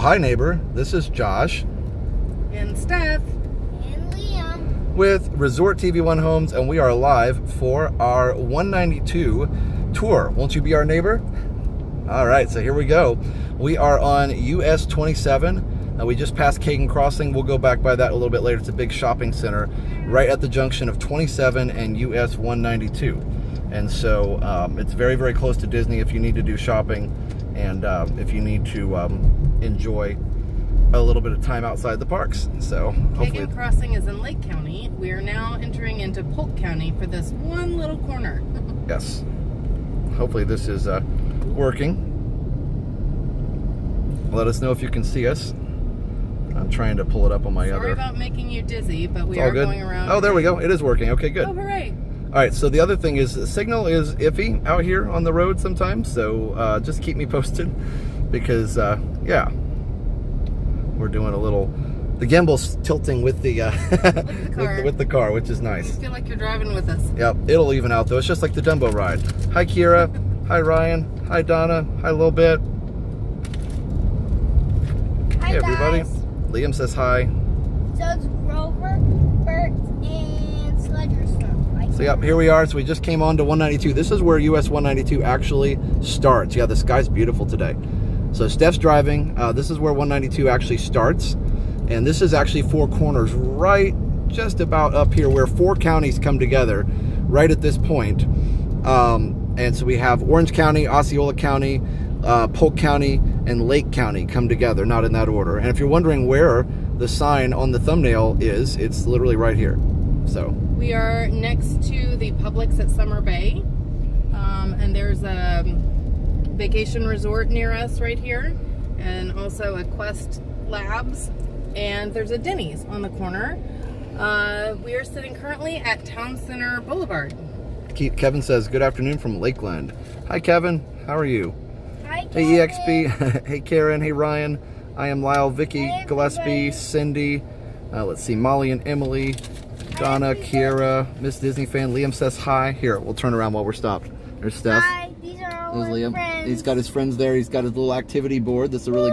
hi neighbor, this is Josh. And Steph. And Liam. With ResortTV1 Homes, and we are live for our 192 tour. Won't you be our neighbor? All right, so here we go. We are on US 27. We just passed Kagan Crossing. We'll go back by that a little bit later. It's a big shopping center right at the junction of 27 and US 192. And so it's very, very close to Disney if you need to do shopping and if you need to enjoy a little bit of time outside the parks. So hopefully. Kagan Crossing is in Lake County. We are now entering into Polk County for this one little corner. Yes. Hopefully this is working. Let us know if you can see us. I'm trying to pull it up on my other. Sorry about making you dizzy, but we It's all are good. going around. Oh, there we go. It is working. Okay, good. Oh, hooray. All right, so the other thing is the signal is iffy out here on the road sometimes, so just keep me posted because, yeah, we're doing a little, the gimbal's tilting with the, with the car, which is nice. I feel like you're driving with us. Yep, it'll even out though. It's just like the Dumbo ride. Hi, Kira. Hi, Ryan. Hi, Donna. Hi, Lil Bit. Hi, Hey, everybody. guys. Liam says hi. So it's Grover, Bert, and Sledger. So yep, here we are. So we just came on to 192. This is where US 192 actually starts. Yeah, the sky's beautiful today. So Steph's driving. This is where 192 actually starts. And this is actually Four Corners right just about up here where four counties come together right at this point. And so we have Orange County, Osceola County, Polk County, and Lake County come together, not in that order. And if you're wondering where the sign on the thumbnail is, it's literally right here. So We are next to the Publix at Summer Bay, and there's a vacation resort near us right here, and also a Quest Labs, and there's a Denny's on the corner. We are sitting currently at Town Center Boulevard. Kevin says, good afternoon from Lakeland. Hi, Kevin. How are you? Hi, Hey, Kevin. EXP. Hey, Karen. Hey, Ryan. I am Lyle, Vicky, Hey, Gillespie, everybody. Cindy. Let's see, Molly and Emily. Donna, Kiera, Miss Disney fan. Liam says hi. Here, we'll turn around while we're stopped. There's Steph. Hi, these are all There's my Liam. friends. He's got his friends there. He's got his little activity board. That's a really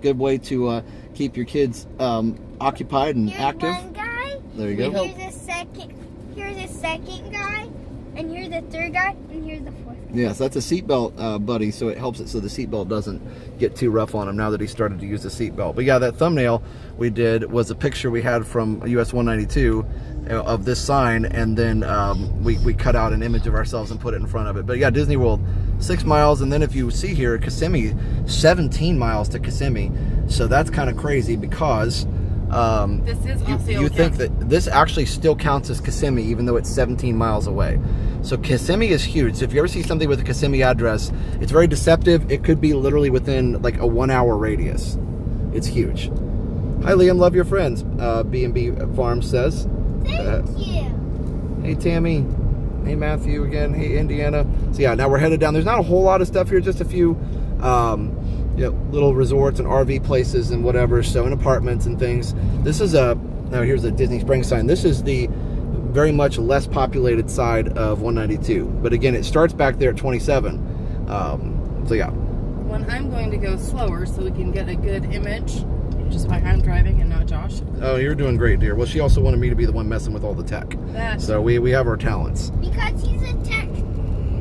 good way to keep your kids occupied and Here's active. one guy. There you go. Here's a second. Here's a second guy, and here's the third guy, and here's the fourth. Yes, that's a seatbelt buddy, so it helps it so the seatbelt doesn't get too rough on him now that he started to use the seatbelt. But yeah, that thumbnail we did was a picture we had from US 192 of this sign, and then we cut out an image of ourselves and put it in front of it. But yeah, Disney World, 6 miles, and then if you see here, Kissimmee, 17 miles to Kissimmee. So that's kind of crazy because This is Osceola you think County. that this actually still counts as Kissimmee even though it's 17 miles away. So Kissimmee is huge. So if you ever see something with a Kissimmee address, it's very deceptive. It could be literally within like a 1 hour radius. It's huge. Hi Liam, love your friends. B&B Farm says. Thank you. Hey Tammy. Hey Matthew again. Hey Indiana. So yeah, now we're headed down. There's not a whole lot of stuff here, just a few little resorts and RV places and whatever, so in apartments and things. This is here's a Disney Springs sign. This is the very much less populated side of 192. But again, it starts back there at 27. So yeah. When I'm going to go slower so we can get a good image, which is why I'm driving and not Josh. Oh, you're doing great, dear. Well, she also wanted me to be the one messing with all the tech. So we have our talents. Because he's a tech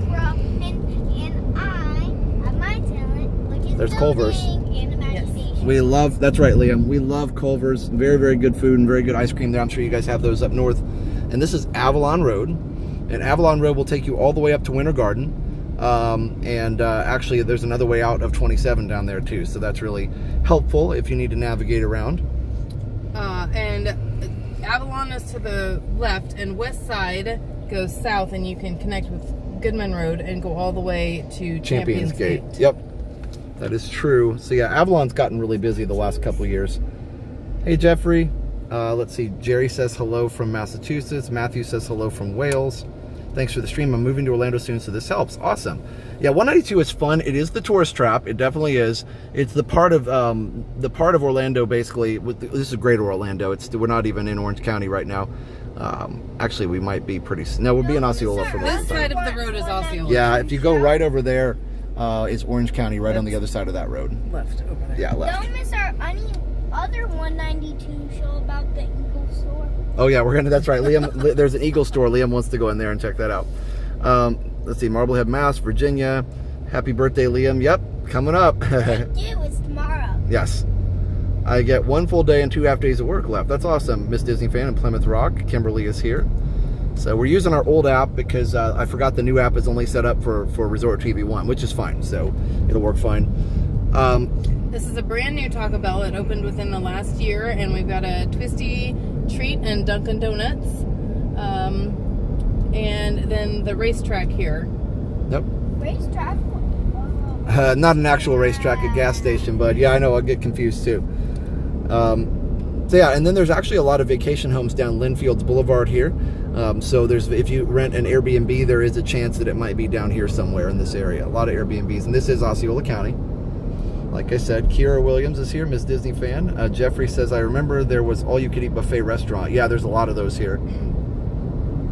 pro, and I have my talent, which is There's Culver's. building and imagination. We love, that's right, Liam. We love Culver's. Very, very good food and very good ice cream there. I'm sure you guys have those up north. And this is Avalon Road. And Avalon Road will take you all the way up to Winter Garden. Actually, there's another way out of 27 down there too. So that's really helpful if you need to navigate around. And Avalon is to the left, and West Side goes south, and you can connect with Goodman Road and go all the way to Champions Gate. Yep, that is true. So yeah, Avalon's gotten really busy the last couple of years. Hey Jeffrey, let's see. Jerry says hello from Massachusetts. Matthew says hello from Wales. Thanks for the stream. I'm moving to Orlando soon, so this helps. Awesome. Yeah, 192 is fun. It is the tourist trap. It definitely is. It's the part of Orlando, basically. This is Greater Orlando. We're not even in Orange County right now. Actually, we might be pretty. No, we'll be in Osceola for most This of the side time. of the road is Osceola. Yeah, if you go right over there, is Orange County, right on the other side of that road. Left over there. Yeah, left. Don't miss our other 192 show about the Eagle store. Oh yeah, we're gonna. That's right, Liam. There's an Eagle store. Liam wants to go in there and check that out. Let's see, Marblehead, Mass, Virginia. Happy birthday, Liam. Yep, coming up. Thank you. It's tomorrow. Yes. I get 1 full day and 2 half days of work left. That's awesome. Miss Disney fan in Plymouth Rock. Kimberly is here. So we're using our old app because I forgot the new app is only set up for ResortTV1, which is fine. So it'll work fine. This is a brand new Taco Bell. It opened within the last year, and we've got a Twisty Treat and Dunkin' Donuts. And then the racetrack here. Yep. Racetrack. Not an actual racetrack, a gas station, but yeah, I know, I get confused too. So yeah, and then there's actually a lot of vacation homes down Linfields Boulevard here. So if you rent an Airbnb, there is a chance that it might be down here somewhere in this area. A lot of Airbnbs, and this is Osceola County. Like I said, Kira Williams is here, Miss Disney fan. Jeffrey says, I remember there was all-you-could-eat buffet restaurant. Yeah, there's a lot of those here.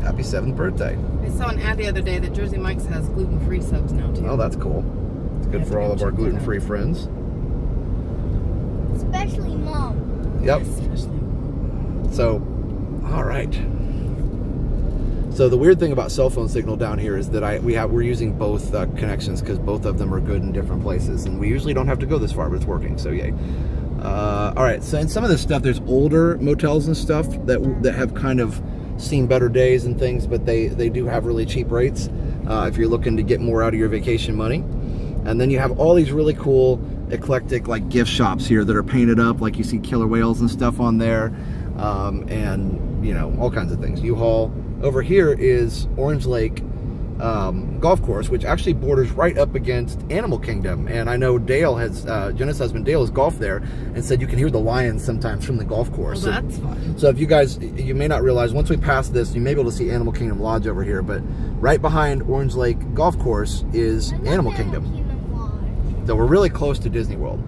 Happy 7th birthday. I saw an ad the other day that Jersey Mike's has gluten-free subs now too. Oh, that's cool. It's good for all of our gluten-free friends. Especially Mom. Yep. Especially. So, all right. So the weird thing about cell phone signal down here is that we're using both connections because both of them are good in different places, and we usually don't have to go this far, but it's working. So yay. All right. So in some of this stuff, there's older motels and stuff that have kind of seen better days and things, but they do have really cheap rates if you're looking to get more out of your vacation money. And then you have all these really cool eclectic like gift shops here that are painted up, like you see killer whales and stuff on there, and you know, all kinds of things. U-Haul. Over here is Orange Lake Golf Course, which actually borders right up against Animal Kingdom. And I know Dale has, Jenna's husband Dale has golfed there and said you can hear the lions sometimes from the golf course. Well, that's fun. So if you guys, you may not realize, once we pass this, you may be able to see Animal Kingdom Lodge over here, but right behind Orange Lake Golf Course is Animal Kingdom. So we're really close to Disney World.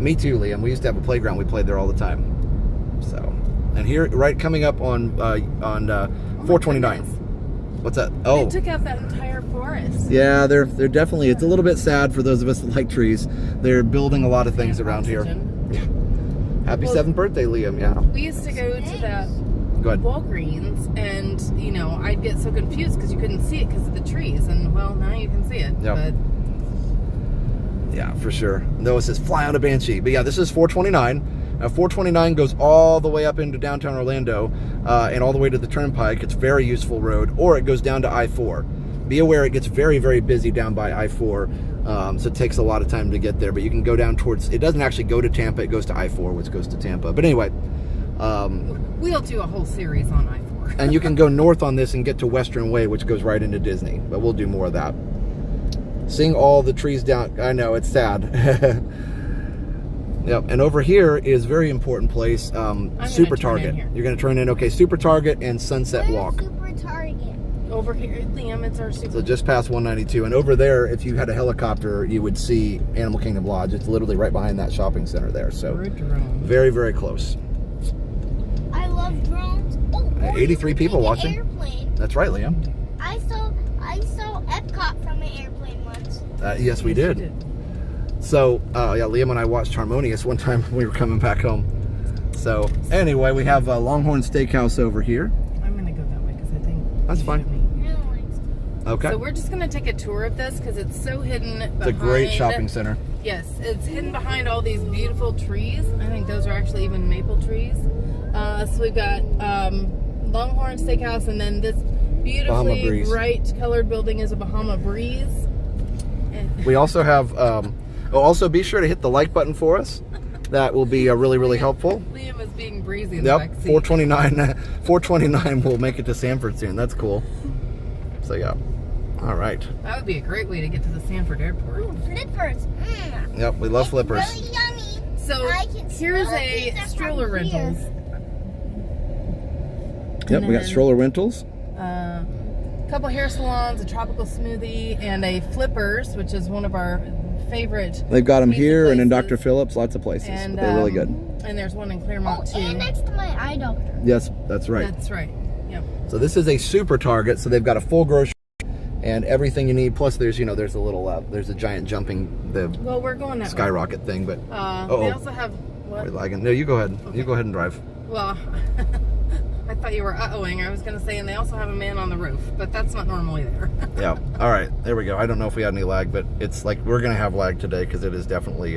Me too, Liam. We used to have a playground. We played there all the time. So, and here, right coming up on 429. What's that? Oh, They took out that entire forest. yeah. They're definitely. It's a little bit sad for those of us that like trees. They're building a lot of things around here. Happy 7th birthday, Liam. Yeah. We used to go to that Go ahead. Walgreens, and you know, I'd get so confused because you couldn't see it because of the trees, and well, now you can see it. Yep. But yeah, for sure. No, it says fly on a Banshee. But yeah, this is 429. 429 goes all the way up into downtown Orlando and all the way to the Turnpike. It's a very useful road. Or it goes down to I-4. Be aware it gets very, very busy down by I-4. So it takes a lot of time to get there. But you can go down towards, it doesn't actually go to Tampa. It goes to I-4, which goes to Tampa. But anyway. we'll do a whole series on I-4. And you can go north on this and get to Western Way, which goes right into Disney. But we'll do more of that. Seeing all the trees down, I know, it's sad. Yep, and over here is a very important place, Super Target. You're going to turn in, okay, Super Target and Sunset Walk. Super Target. Over here, Liam, it's our super. So just past 192. And over there, if you had a helicopter, you would see Animal Kingdom Lodge. It's literally right behind that shopping center there. So very, very close. I love drones. Oh, 83 people an watching. Airplane. That's right, Liam. I saw Epcot from an airplane once. Yes, we did. So, yeah, Liam and I watched Harmonious one time when we were coming back home. So, anyway, we have Longhorn Steakhouse over here. I'm going to go that way because I think That's fine. Okay. So we're just going to take a tour of this because it's so hidden behind. It's a great shopping center. Yes, it's hidden behind all these beautiful trees. I think those are actually even maple trees. So we've got Longhorn Steakhouse, and then this beautifully bright colored building is a Bahama Breeze. And we also have, also be sure to hit the like button for us. That will be really, really helpful. Liam is being breezy in the back seat. 429 will make it to Sanford soon. That's cool. So yeah. All right. That would be a great way to get to the Sanford Airport. Ooh, flippers. Yep, we love flippers. Really yummy. So here's a stroller rentals. Yep, we got stroller rentals. A couple hair salons, a tropical smoothie, and a Flippers, which is one of our favorite. They've got them here and in Dr. Phillips, lots of places. And, they're really good. And there's one in Claremont too. And next to my eye doctor. Yes, that's right. That's right. Yep. So this is a super Target. So they've got a full grocery and everything you need. Plus, there's there's a little there's a giant jumping Well, we're going that way. skyrocket thing, but They also have what? we're lagging. No, you go ahead. Okay. You go ahead and drive. Well, I thought you were uh-ohing. I was going to say, and they also have a man on the roof, but that's not normally there. Yeah. All right. There we go. I don't know if we had any lag, but it's like we're gonna have lag today because it is definitely.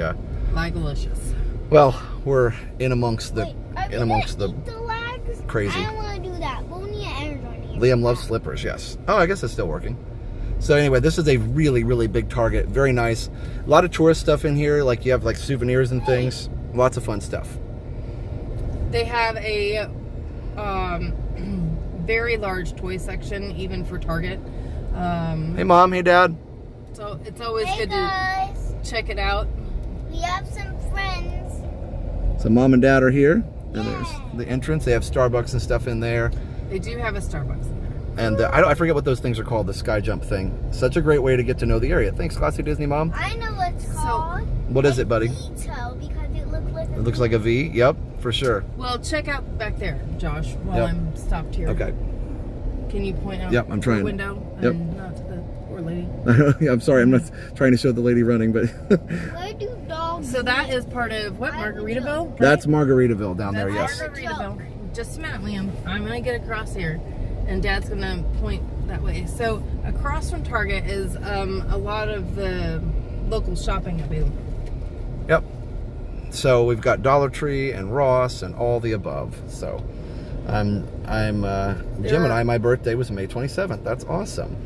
Lagalicious. Well, we're in amongst the Wait, are we in amongst gonna the eat the lags? crazy. I don't want to do that. We'll need energy. Liam loves slippers. Yes. Oh, I guess it's still working. So anyway, this is a really, really big Target. Very nice. A lot of tourist stuff in here. Like you have like souvenirs and things. Lots of fun stuff. They have a very large toy section, even for Target. Hey, Mom. Hey, Dad. So it's always Hey good guys, to check it out. we have some friends. So Mom and Dad are here. And Yeah. there's the entrance. They have Starbucks and stuff in there. They do have a Starbucks in there. And I forget what those things are called, the sky jump thing. Such a great way to get to know the area. Thanks, Classy Disney Mom. I know what it's called. What is it, buddy? Veto, because it looks like It looks like a V. Yep, for sure. Well, check out back there, Josh, while Yep. I'm stopped here. Okay. Can you point out Yep, I'm trying. the window Yep. and not to the poor lady? Yeah, I'm sorry. I'm not trying to show the lady running, but Where do dogs So that live? is part of what, Margaritaville? right? that's Margaritaville down there. That's Yes. Margaritaville. Just a minute, Liam. I'm gonna get across here, and Dad's gonna point that way. So across from Target is a lot of the local shopping available. Yep. So we've got Dollar Tree and Ross and all the above. So Jim and I, my birthday was May 27th. That's awesome.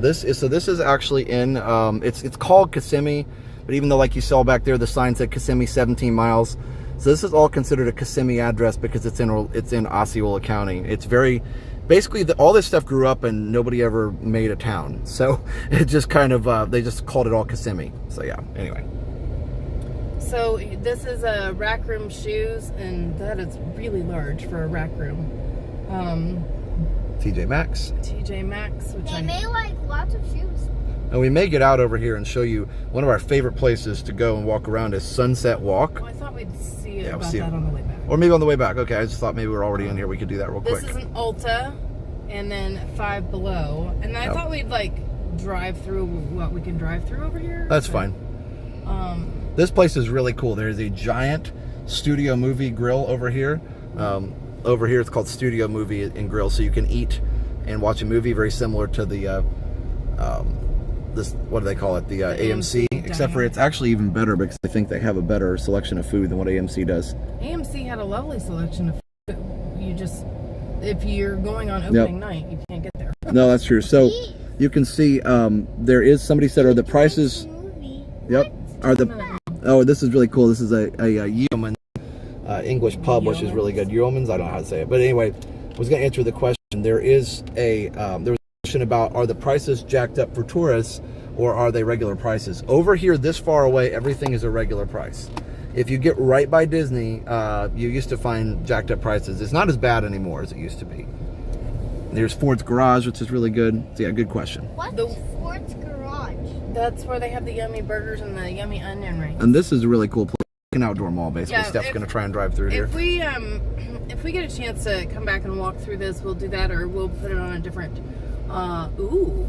This is actually in it's called Kissimmee, but even though like you saw back there the sign said Kissimmee 17 miles. So this is all considered a Kissimmee address because it's in Osceola County. It's very basically all this stuff grew up and nobody ever made a town. So it just kind of they just called it all Kissimmee. So yeah, anyway. So this is a rack room shoes, and that is really large for a rack room. TJ Maxx. TJ Maxx, which They made like lots of shoes. And we may get out over here and show you one of our favorite places to go and walk around is Sunset Walk. Oh, I thought we'd see Yeah, we'll about see that it. on the way back. Or maybe on the way back. Okay, I just thought maybe we're already in here. We could do that real This quick. is an Ulta, and then Five Below. And I Yep. thought we'd like drive through what we can drive through over here. That's but, fine. This place is really cool. There's a giant studio movie grill over here. Over here it's called Studio Movie and Grill, so you can eat and watch a movie very similar to the this, what do they call it, the AMC, except for it's actually even better because I think they have a better selection of food than what AMC does. AMC had a lovely selection of food. You just, if you're going on opening night, you can't get there. No, that's true. So you can see there is, somebody said, are the prices, Movie. yep, are the, oh, this is really cool. This is a Yeoman English pub, which is really good. Yeoman's, I don't know how to say it. But anyway, I was going to answer the question. There is there was a question about, are the prices jacked up for tourists or are they regular prices? Over here, this far away, everything is a regular price. If you get right by Disney, you used to find jacked up prices. It's not as bad anymore as it used to be. There's Ford's Garage, which is really good. So yeah, good question. What's Ford's Garage? That's where they have the yummy burgers and the yummy onion rings. And this is a really cool place. An outdoor mall, basically. Yeah, Steph's going to try and drive through here. If we get a chance to come back and walk through this, we'll do that, or we'll put it on a different. Ooh,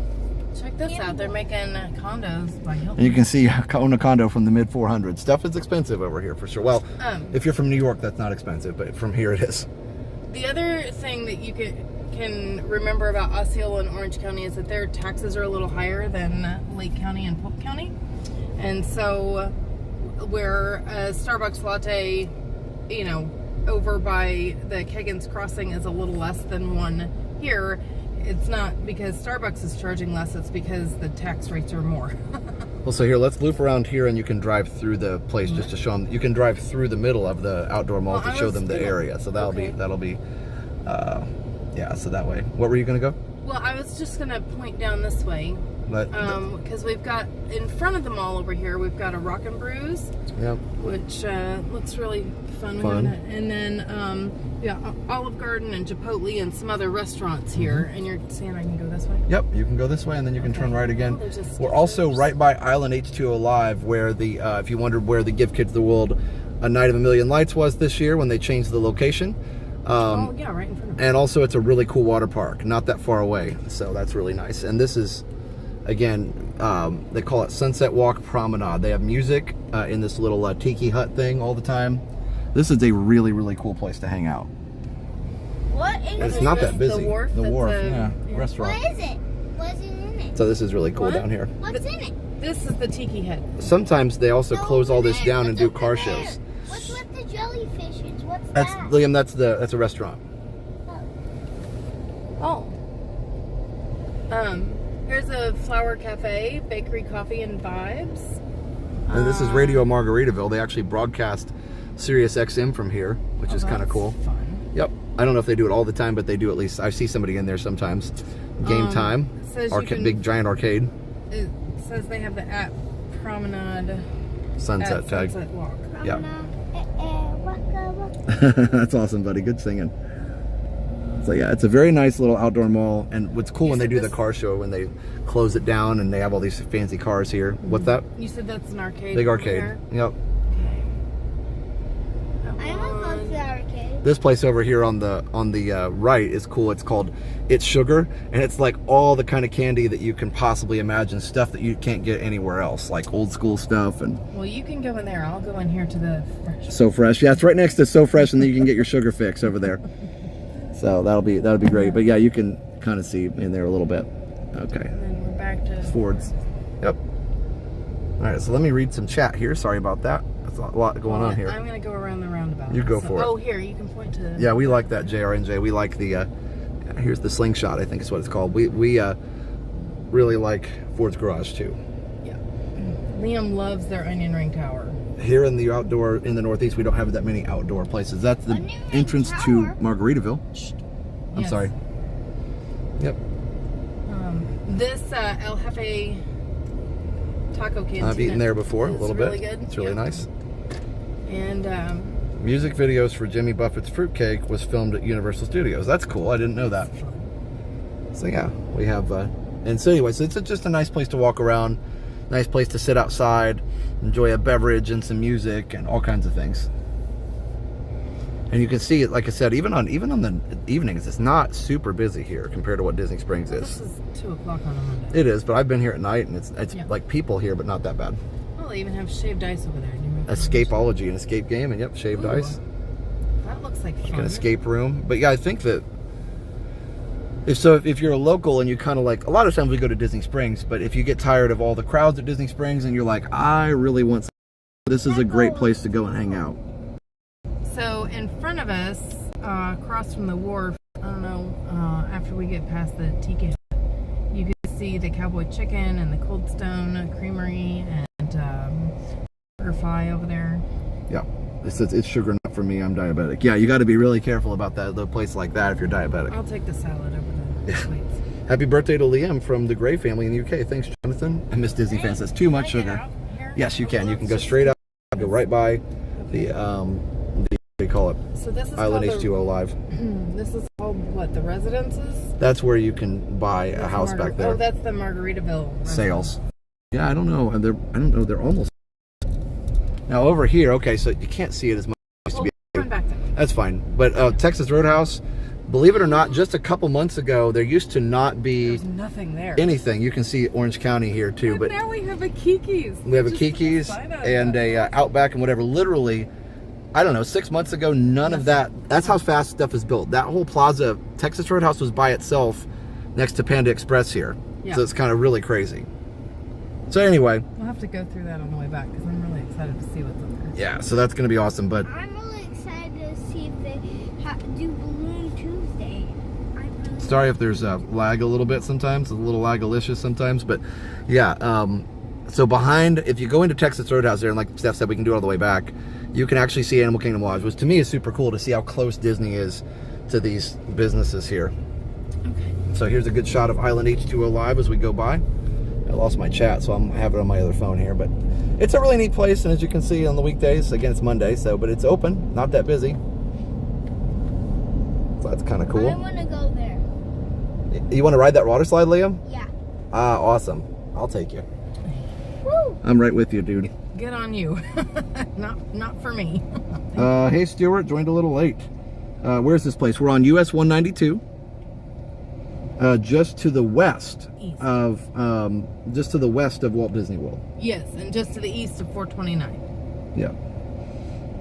check this out! They're making condos by Hilton. And you can see own a condo from the mid 400s. Stuff is expensive over here for sure. Well, if you're from New York, that's not expensive, but from here it is. The other thing that you can remember about Osceola and Orange County is that their taxes are a little higher than Lake County and Polk County, and so where a Starbucks latte, you know, over by the Keggins Crossing is a little less than one here, it's not because Starbucks is charging less, it's because the tax rates are more. Well, so here, let's loop around here and you can drive through the place just to show them. You can drive through the middle of the outdoor mall to show them the area. So that'll be, yeah, so that way. What were you going to go? Well, I was just going to point down this way. Because we've got, in front of the mall over here, we've got a Rock and Brews, Yep. which looks really fun. And then, yeah, Olive Garden and Chipotle and some other restaurants here. And you're saying I can go this way? Yep, you can go this way and then you can turn right again. Oh, there's a We're also right by Island H2O Live, where the, if you wondered where the Give Kids the World A Night of a Million Lights was this year when they changed the location. Oh, yeah, right in front of me. And also it's a really cool water park, not that far away. So that's really nice. And this is Again, they call it Sunset Walk Promenade. They have music in this little tiki hut thing all the time. This is a really, really cool place to hang out. What is It's it? not that busy. The wharf. The that's wharf, a- yeah. Restaurant. What is it? What's in it? So this is really cool What? down here. What's in it? This is the tiki hut. Sometimes they also No, close all this man, down and what's do up car in there? shows. What's with the jellyfishes? What's That's that? Liam. That's a restaurant. Oh. Here's a flower cafe, bakery, coffee, and vibes. And this is Radio Margaritaville. They actually broadcast Sirius XM from here, which is kind of that's cool. Fun. Yep. I don't know if they do it all the time, but they do at least. I see somebody in there sometimes. Game time. Says you can- Big giant arcade. It says they have the at Promenade Sunset at tag. Sunset Walk. Yeah. Waka, waka. That's awesome, buddy. Good singing. So yeah, it's a very nice little outdoor mall. And what's cool You when they said do the this- car show, when they close it down and they have all these fancy cars here. What's that? You said that's an arcade. Big over arcade. there? Yep. Okay. That I want to go to one. the arcade. This place over here on the right is cool. It's called It's Sugar, and it's like all the kind of candy that you can possibly imagine, stuff that you can't get anywhere else, like old school stuff and Well, you can go in there. I'll go in here to the fresh. So Fresh. Yeah, it's right next to So Fresh, and then you can get your sugar fix over there. So that'll be great. But yeah, you can kind of see in there a little bit. Okay. And then we're back to Ford's. Yep. All right, so let me read some chat here. Sorry about that. There's a lot going on here. I'm gonna go around the roundabout. You go for it. Oh, here you can point to. Yeah, we like that JRNJ. We like the here's the slingshot, I think is what it's called. We really like Ford's Garage too. Yeah. Liam loves their onion ring tower. Here in the Northeast, we don't have that many outdoor places. That's the Onion ring entrance to tower? Margaritaville. I'm Yes. sorry. Yep. This El Jefe taco cantina. I've eaten there before a is little really bit. Good. It's really Yeah. nice. And Music videos for Jimmy Buffett's Fruitcake was filmed at Universal Studios. That's cool. I didn't know that. So yeah, we have, and so anyway, so it's just a nice place to walk around, nice place to sit outside, enjoy a beverage and some music and all kinds of things. And you can see it, like I said, even on the evenings, it's not super busy here compared to what Disney Springs this is. is 2 o'clock on a Monday. It is, but I've been here at night, and it's Yeah. like people here, but not that bad. Oh, they even have shaved ice over there. Escapeology, an escape game, and yep, shaved Ooh. ice. That looks like fun. Like an escape room. But yeah, I think that if you're a local and you kind of like, a lot of times we go to Disney Springs, but if you get tired of all the crowds at Disney Springs and you're like, I really want some, this is a great place to go and hang out. So in front of us, across from the wharf, I don't know, after we get past the tiki, you can see the Cowboy Chicken and the Cold Stone Creamery and BurgerFi over there. Yeah, it's sugar nut for me. I'm diabetic. Yeah, you got to be really careful about that. The place like that if you're diabetic. I'll take the salad over the sweets. Happy birthday to Liam from the Gray family in the UK. Thanks, Jonathan. I miss Disney fans. That's too much Can I get sugar. out here? Yes, you can. You can go straight up, go right by the what do you call it? So this is Island called H2O Live. This is called what? The residences? That's where you can buy a That's house back there. Oh, that's the Margaritaville Sales. Yeah, I don't know. I don't know. They're almost. Now over here, okay, so you can't see it as much as it used to be. Turn back there. That's fine. But Texas Roadhouse, believe it or not, just a couple months ago, there used to not be There's nothing there. anything. You can see Orange County here too, but now we have a Kiki's. we have a Just Kiki's sign up. and a Outback and whatever. Literally, I don't know, 6 months ago, none of that. That's how fast stuff is built. That whole plaza, Texas Roadhouse, was by itself next to Panda Express here. Yeah. So it's kind of really crazy. So anyway, We'll have to go through that on the way back because I'm really excited to see what's up there. yeah, so that's going to be awesome. But I'm really excited to see if they do Balloon Tuesday. sorry if there's a lag a little bit sometimes, a little lag-alicious sometimes, but yeah, so behind, if you go into Texas Roadhouse there, and like Steph said, we can do it all the way back, you can actually see Animal Kingdom Lodge, which to me is super cool to see how close Disney is to these businesses here. Okay. So here's a good shot of Island H2O Live as we go by. I lost my chat, so I have it on my other phone here, but it's a really neat place, and as you can see on the weekdays, again, it's Monday, so, but it's open, not that busy. So that's kind of I cool. want to go there. You want to ride that water slide, Liam? Yeah. Ah, awesome. I'll take you. Woo! I'm right with you, dude. Good on you. not for me. Hey, Stuart, joined a little late. Where's this place? We're on US 192. just to the west East. of Walt Disney World. Yes, and just to the east of 429. Yeah.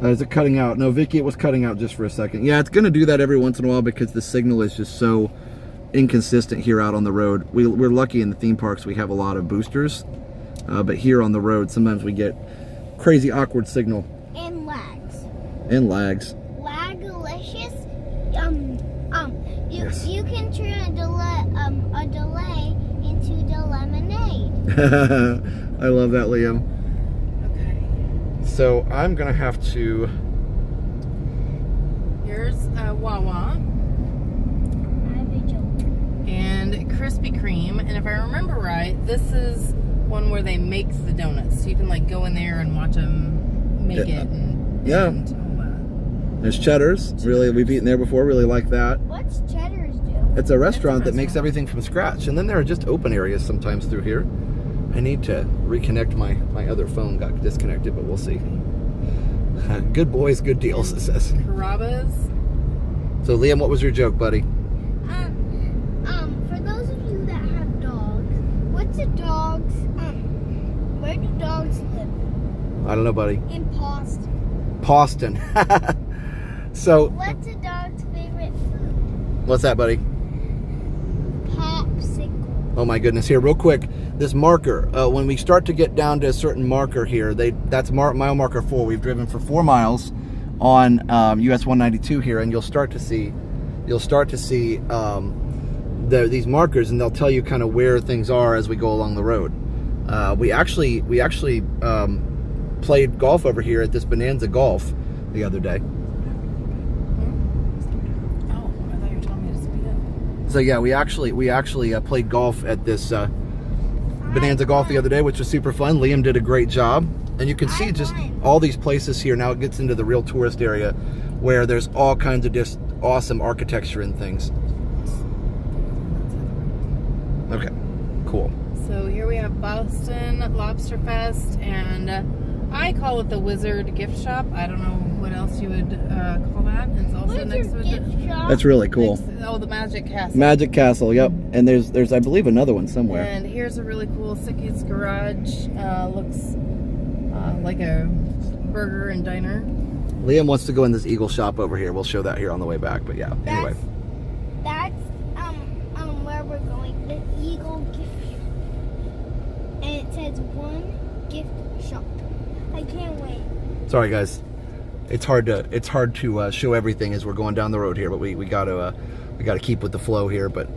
Is it cutting out? No, Vicky, it was cutting out just for a second. Yeah, it's going to do that every once in a while because the signal is just so inconsistent here out on the road. We're lucky in the theme parks we have a lot of boosters, but here on the road sometimes we get crazy awkward signal. And lags. And lags. Lagalicious. Yes. You can turn a delay into the lemonade. I love that, Liam. Okay. So I'm gonna have to. Here's Wawa I have a joke. and Krispy Kreme. And if I remember right, this is one where they make the donuts. So you can like go in there and watch them make it. And Yeah. and all that. There's Cheddar's. Really, we've eaten there before. Really like that. What's Cheddar's do? It's a restaurant that restaurant. makes everything from scratch, and then there are just open areas sometimes through here. I need to reconnect my other phone. Got disconnected, but we'll see. Good boys, good deals. It says. Carrabba's. So Liam, what was your joke, buddy? For those of you that have dogs, what's a dog's where do dogs live? I don't know, buddy. In Boston. Boston. So What's a dog's favorite food? what's that, buddy? Popsicle. Oh my goodness! Here, real quick, this marker. When we start to get down to a certain marker here, that's mile marker 4. We've driven for 4 miles on US 192 here, and you'll start to see these markers, and they'll tell you kind of where things are as we go along the road. We actually played golf over here at this Bonanza Golf the other day. Oh, I thought you were telling me to speed up. So yeah, we actually played golf at this Bonanza Golf the other day, which was super fun. Liam did a great job, and you can see just all these places here. Now it gets into the real tourist area where there's all kinds of just awesome architecture and things. Okay, cool. So here we have Boston Lobster Fest, and I call it the Wizard Gift Shop. I don't know what else you would call that. It's also next to it. That's really cool. The Magic Castle. Magic Castle, yep. And there's I believe another one somewhere. And here's a really cool Sicky's Garage. Looks like a burger and diner. Liam wants to go in this Eagle shop over here. We'll show that here on the way back. But yeah, anyway. That's where we're going. The Eagle gift shop. And it says one gift shop. I can't wait. Sorry guys, it's hard to show everything as we're going down the road here, but we got to keep with the flow here. But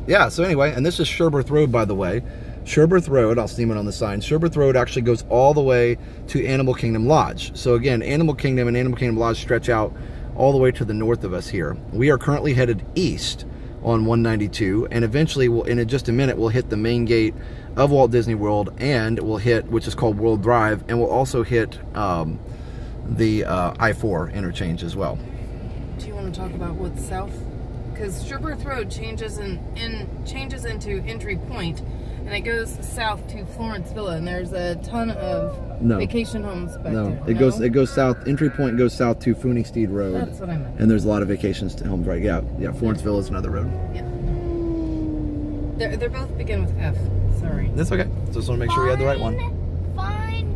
yeah. So anyway, and this is Sherbrooke Road, by the way. Sherbrooke Road, I'll see it on the sign. Sherbrooke Road actually goes all the way to Animal Kingdom Lodge. So again, Animal Kingdom and Animal Kingdom Lodge stretch out all the way to the north of us here. We are currently headed east on 192, and eventually, in just a minute, we'll hit the main gate of Walt Disney World, and we'll hit, which is called World Drive, and we'll also hit the I-4 interchange as well. Do you want to talk about what's south? Because Sherbrooke Road changes into Entry Point, and it goes south to Florence Villa, and there's a ton of vacation homes back there. It goes south. Entry Point goes south to Funesteed Road. That's what I meant. And there's a lot of vacations homes, right? Yeah. Florence Villa is another road. Yeah. They're both begin with F. Sorry. That's okay. Just want to make sure we had the right one. Fine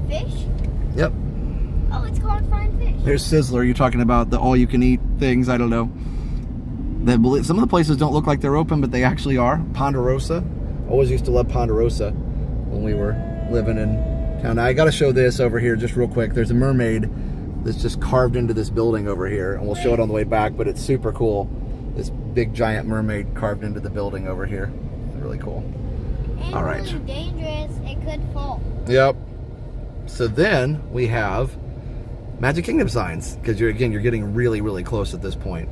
fish? Yep. Oh, it's called Fine Fish. There's Sizzler. You're talking about the all-you-can-eat things. I don't know. Some of the places don't look like they're open, but they actually are. Ponderosa. Always used to love Ponderosa when we were living in town. Now, I got to show this over here just real quick. There's a mermaid that's just carved into this building over here, and we'll show it on the way back, but it's super cool. This big giant mermaid carved into the building over here. It's really cool. And all right. really dangerous. It could fall. Yep. So then we have Magic Kingdom signs, because you're getting really, really close at this point.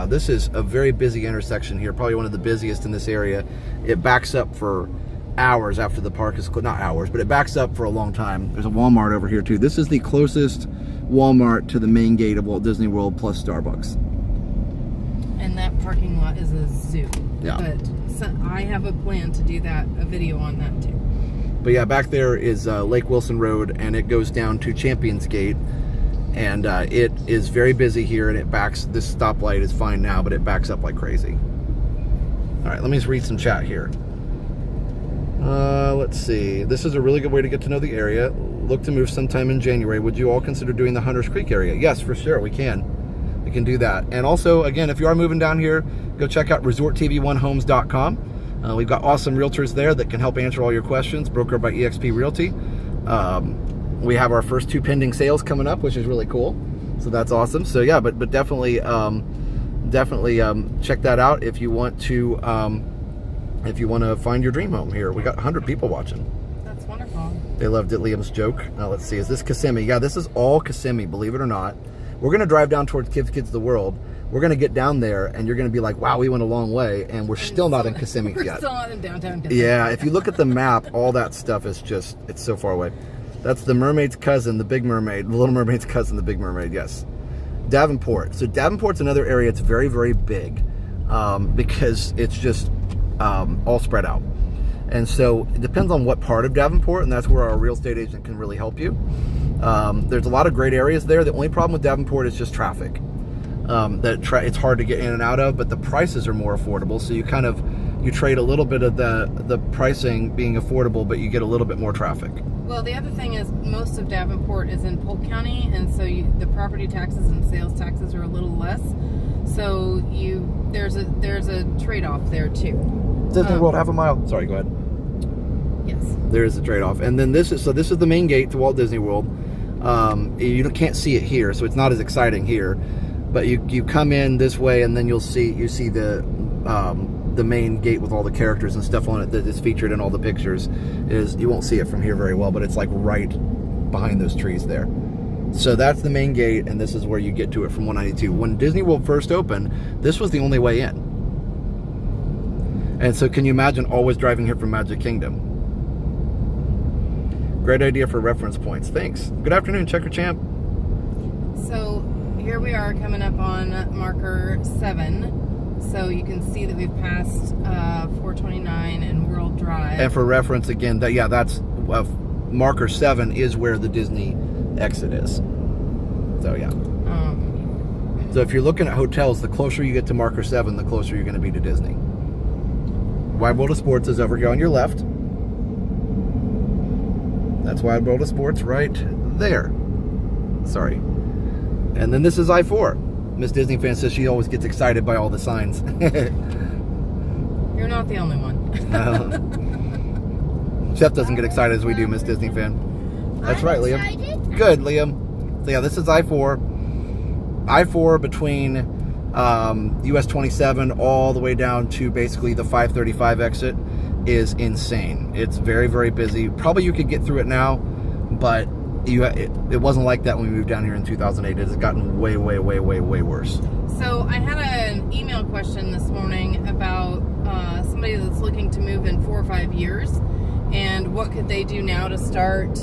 This is a very busy intersection here, probably one of the busiest in this area. It backs up for hours after the park is closed. Not hours, but it backs up for a long time. There's a Walmart over here too. This is the closest Walmart to the main gate of Walt Disney World plus Starbucks. And that parking lot is a zoo. Yeah. But I have a plan to do a video on that too. But yeah, back there is Lake Wilson Road, and it goes down to Champions Gate. And it is very busy here, and it backs. This stoplight is fine now, but it backs up like crazy. All right, let me just read some chat here. Let's see. This is a really good way to get to know the area. Look to move sometime in January. Would you all consider doing the Hunters Creek area? Yes, for sure. We can do that. And also, again, if you are moving down here, go check out ResortTV1Homes.com. We've got awesome realtors there that can help answer all your questions. Brokered by EXP Realty. We have our first 2 pending sales coming up, which is really cool. So that's awesome. So yeah, but definitely check that out if you want to find your dream home here. We got 100 people watching. That's wonderful. They loved it, Liam's joke. Now let's see, is this Kissimmee? Yeah, this is all Kissimmee, believe it or not. We're gonna drive down towards Kids of the World. We're gonna get down there and you're gonna be like, wow, we went a long way, and we're still not in Kissimmee We're yet. still not in downtown Kissimmee. Yeah, if you look at the map, all that stuff is just, it's so far away. That's the Mermaid's cousin, the Big Mermaid. The Little Mermaid's cousin, the Big Mermaid, yes. Davenport. So Davenport's another area. It's very, very big because it's just all spread out. And so it depends on what part of Davenport, and that's where our real estate agent can really help you. There's a lot of great areas there. The only problem with Davenport is just traffic. It's hard to get in and out of, but the prices are more affordable. So you trade a little bit of the pricing being affordable, but you get a little bit more traffic. Well, the other thing is most of Davenport is in Polk County, and so the property taxes and sales taxes are a little less. So there's a trade-off there too. Disney World, half a mile. Sorry, go ahead. Yes. There is a trade-off, and then this is the main gate to Walt Disney World. You can't see it here, so it's not as exciting here. But you come in this way, and then you see the main gate with all the characters and stuff on it that is featured in all the pictures. You won't see it from here very well, but it's like right behind those trees there. So that's the main gate, and this is where you get to it from 192. When Disney World first opened, this was the only way in. And so can you imagine always driving here from Magic Kingdom? Great idea for reference points. Thanks. Good afternoon, Checker Champ. So here we are coming up on marker 7. So you can see that we've passed 429 and World Drive. And for reference, again, that's marker 7 is where the Disney exit is. So yeah. So if you're looking at hotels, the closer you get to marker 7, the closer you're going to be to Disney. Wide World of Sports is over here on your left. That's Wide World of Sports right there. Sorry. And then this is I-4. Miss Disney fan says she always gets excited by all the signs. You're not the only one. Chef doesn't get excited as we do, Miss Disney fan. That's right, Liam. Excited? Good, Liam. So yeah, this is I-4. I-4 between US 27 all the way down to basically the 535 exit is insane. It's very, very busy. Probably you could get through it now, but it wasn't like that when we moved down here in 2008. It has gotten way, way, way, way, way worse. So I had an email question this morning about somebody that's looking to move in 4 or 5 years, and what could they do now to start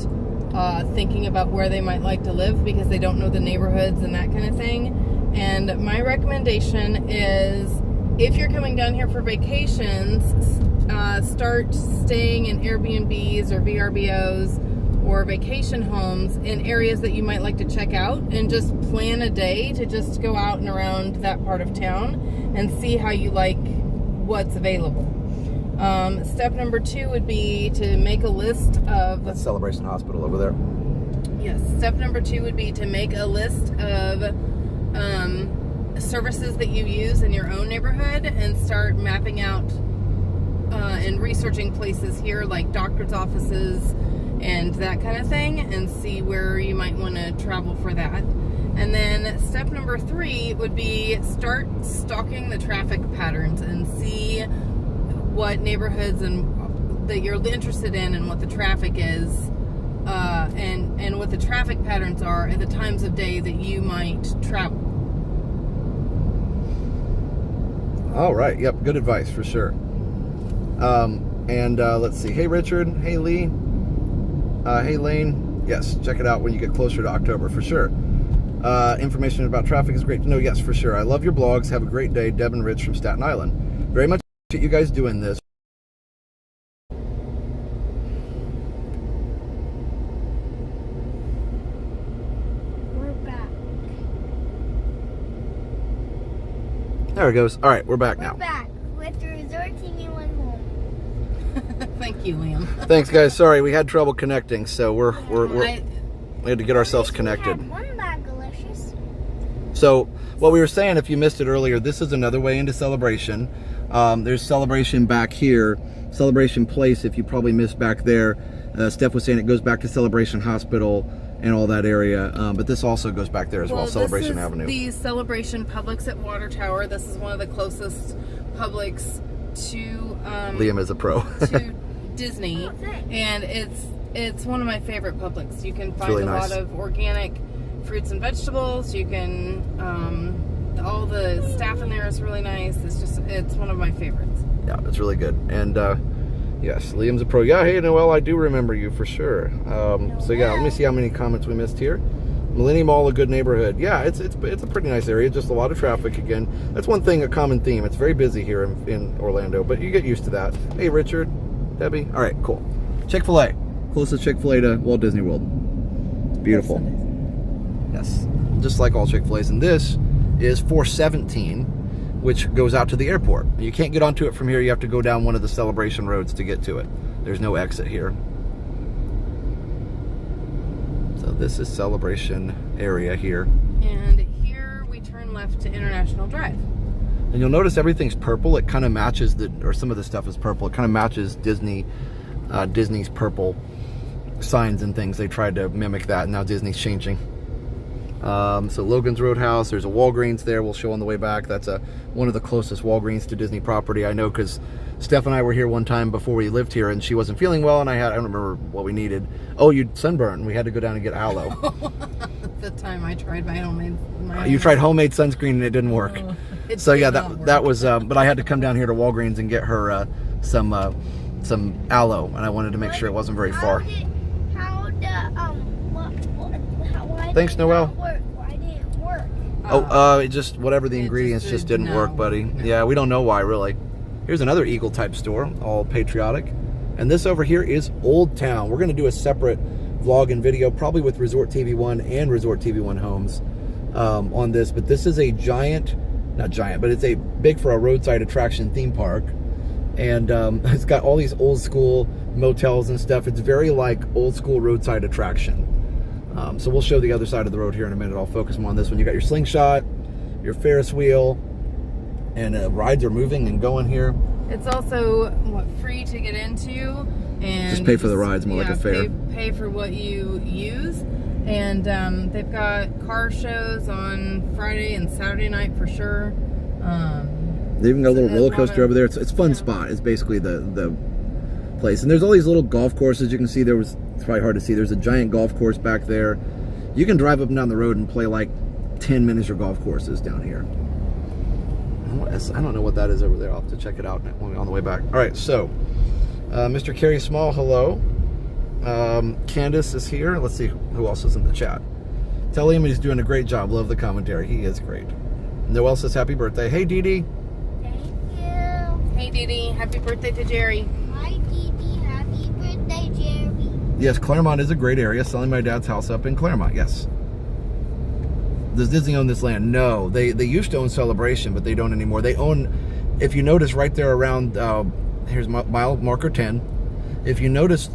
thinking about where they might like to live because they don't know the neighborhoods and that kind of thing. And my recommendation is, if you're coming down here for vacations, start staying in Airbnbs or VRBOs or vacation homes in areas that you might like to check out, and just plan a day to just go out and around that part of town and see how you like what's available. Step number 2 would be to make a list of... That's Celebration Hospital over there. Yes. Step number 2 would be to make a list of services that you use in your own neighborhood and start mapping out and researching places here like doctor's offices and that kind of thing, and see where you might want to travel for that. And then step number 3 would be start stalking the traffic patterns and see what neighborhoods and that you're interested in and what the traffic is, and what the traffic patterns are at the times of day that you might travel. All right. Yep. Good advice for sure. Let's see. Hey, Richard. Hey, Lee. Hey, Lane. Yes, check it out when you get closer to October for sure. Information about traffic is great to know. Yes, for sure. I love your blogs. Have a great day. Deb and Rich from Staten Island. Very much appreciate you guys doing this. We're back. There it goes. All right, we're back now. We're back with Resort Thank you, Liam. Thanks, guys. Sorry, we had trouble connecting, so we had to get ourselves connected. One bag delicious. So what we were saying, if you missed it earlier, this is another way into Celebration. There's Celebration back here, Celebration Place, if you probably missed back there. Steph was saying it goes back to Celebration Hospital and all that area, but this also goes back there as well, Celebration Avenue. The Celebration Publix at Water Tower. This is one of the closest Publix to Liam is a pro. to Disney, and it's one of my favorite Publix. You can find really a nice. lot of organic fruits and vegetables. You can all the staff in there is really nice. It's one of my favorites. Yeah, it's really good. And yes, Liam's a pro. Yeah, hey Noel, I do remember you for sure. So yeah, let me see how many comments we missed here. Millennium Mall, a good neighborhood. Yeah, it's a pretty nice area. Just a lot of traffic again. That's one thing, a common theme. It's very busy here in Orlando, but you get used to that. Hey Richard, Debbie. All right, cool. Chick-fil-A, closest Chick-fil-A to Walt Disney World. It's beautiful. Yes, just like all Chick-fil-A's. And this is 417, which goes out to the airport. You can't get onto it from here. You have to go down one of the Celebration roads to get to it. There's no exit here. So this is Celebration area here. And here we turn left to International Drive. And you'll notice everything's purple. It kind of matches or some of the stuff is purple. It kind of matches Disney's purple signs and things. They tried to mimic that, and now Disney's changing. So Logan's Roadhouse, there's a Walgreens there we'll show on the way back. That's one of the closest Walgreens to Disney property. I know because Steph and I were here one time before we lived here, and she wasn't feeling well, and I don't remember what we needed. Oh, you'd sunburn. We had to go down and get aloe. The time I tried my homemade. You tried homemade sunscreen and it didn't work. So yeah, that was. But I had to come down here to Walgreens and get her some aloe, and I wanted to make sure it wasn't very far. Thanks, Noel. Why didn't it work? It just whatever the ingredients just didn't work, buddy. No. Yeah, we don't know why really. Here's another Eagle type store, all patriotic. And this over here is Old Town. We're going to do a separate vlog and video, probably with ResortTV1 and ResortTV1 Homes on this. But this is a not giant, but it's a big for a roadside attraction theme park. And it's got all these old school motels and stuff. It's very like old school roadside attraction. So we'll show the other side of the road here in a minute. I'll focus more on this one. You got your slingshot, your Ferris wheel, and rides are moving and going here. It's also free to get into, and just pay for the rides, more like a fare. Pay for what you use, and they've got car shows on Friday and Saturday night for sure. They even got a little roller coaster over there. It's a fun spot. It's basically the place, and there's all these little golf courses. You can see it's probably hard to see. There's a giant golf course back there. You can drive up and down the road and play like 10 miniature golf courses down here. I don't know what that is over there. I'll have to check it out on the way back. All right, so Mr. Kerry Small, hello. Candace is here. Let's see who else is in the chat. Tell him he's doing a great job. Love the commentary. He is great. Noel says happy birthday. Hey, Dee Dee. Thank you. Hey, Dee Dee. Happy birthday to Jerry. Hi, Dee Dee. Happy birthday, Jerry. Yes, Claremont is a great area. Selling my dad's house up in Claremont, yes. Does Disney own this land? No. They used to own Celebration, but they don't anymore. They own, if you notice right there around, here's mile marker 10. If you notice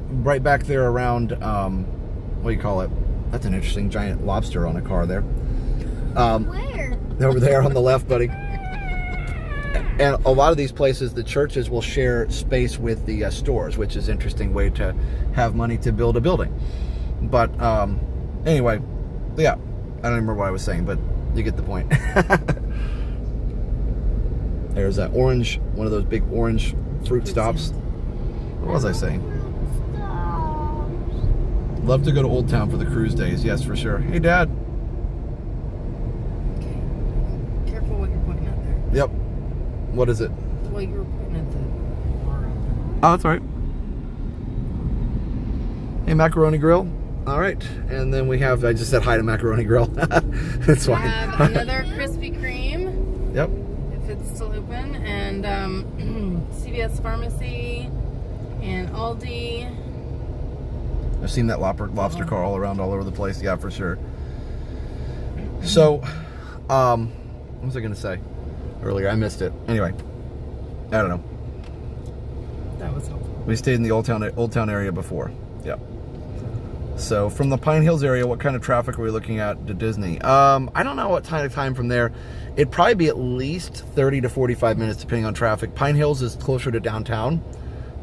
right back there around, what do you call it? That's an interesting giant lobster on a car there. Where? Over there on the left, buddy. And a lot of these places, the churches will share space with the stores, which is an interesting way to have money to build a building. But anyway, yeah. I don't remember what I was saying, but you get the point. There's that orange, one of those big orange fruit stops. What was I saying? Love to go to Old Town for the cruise days. Yes, for sure. Hey, Dad. Okay. Careful what you're pointing at there. Yep. What is it? Well, you were pointing at the bar. Oh, that's all right. Hey, Macaroni Grill. All right, and then we have, I just said hi to Macaroni Grill. That's fine. We have another Krispy Kreme. Yep. If it's still open. And CVS Pharmacy and Aldi. I've seen that lobster car all over the place. Yeah, for sure. So, what was I going to say earlier? I missed it. Anyway, I don't know. That was helpful. We stayed in the Old Town area before. Yeah. So from the Pine Hills area, what kind of traffic are we looking at to Disney? I don't know what kind of time from there. It'd probably be at least 30 to 45 minutes depending on traffic. Pine Hills is closer to downtown,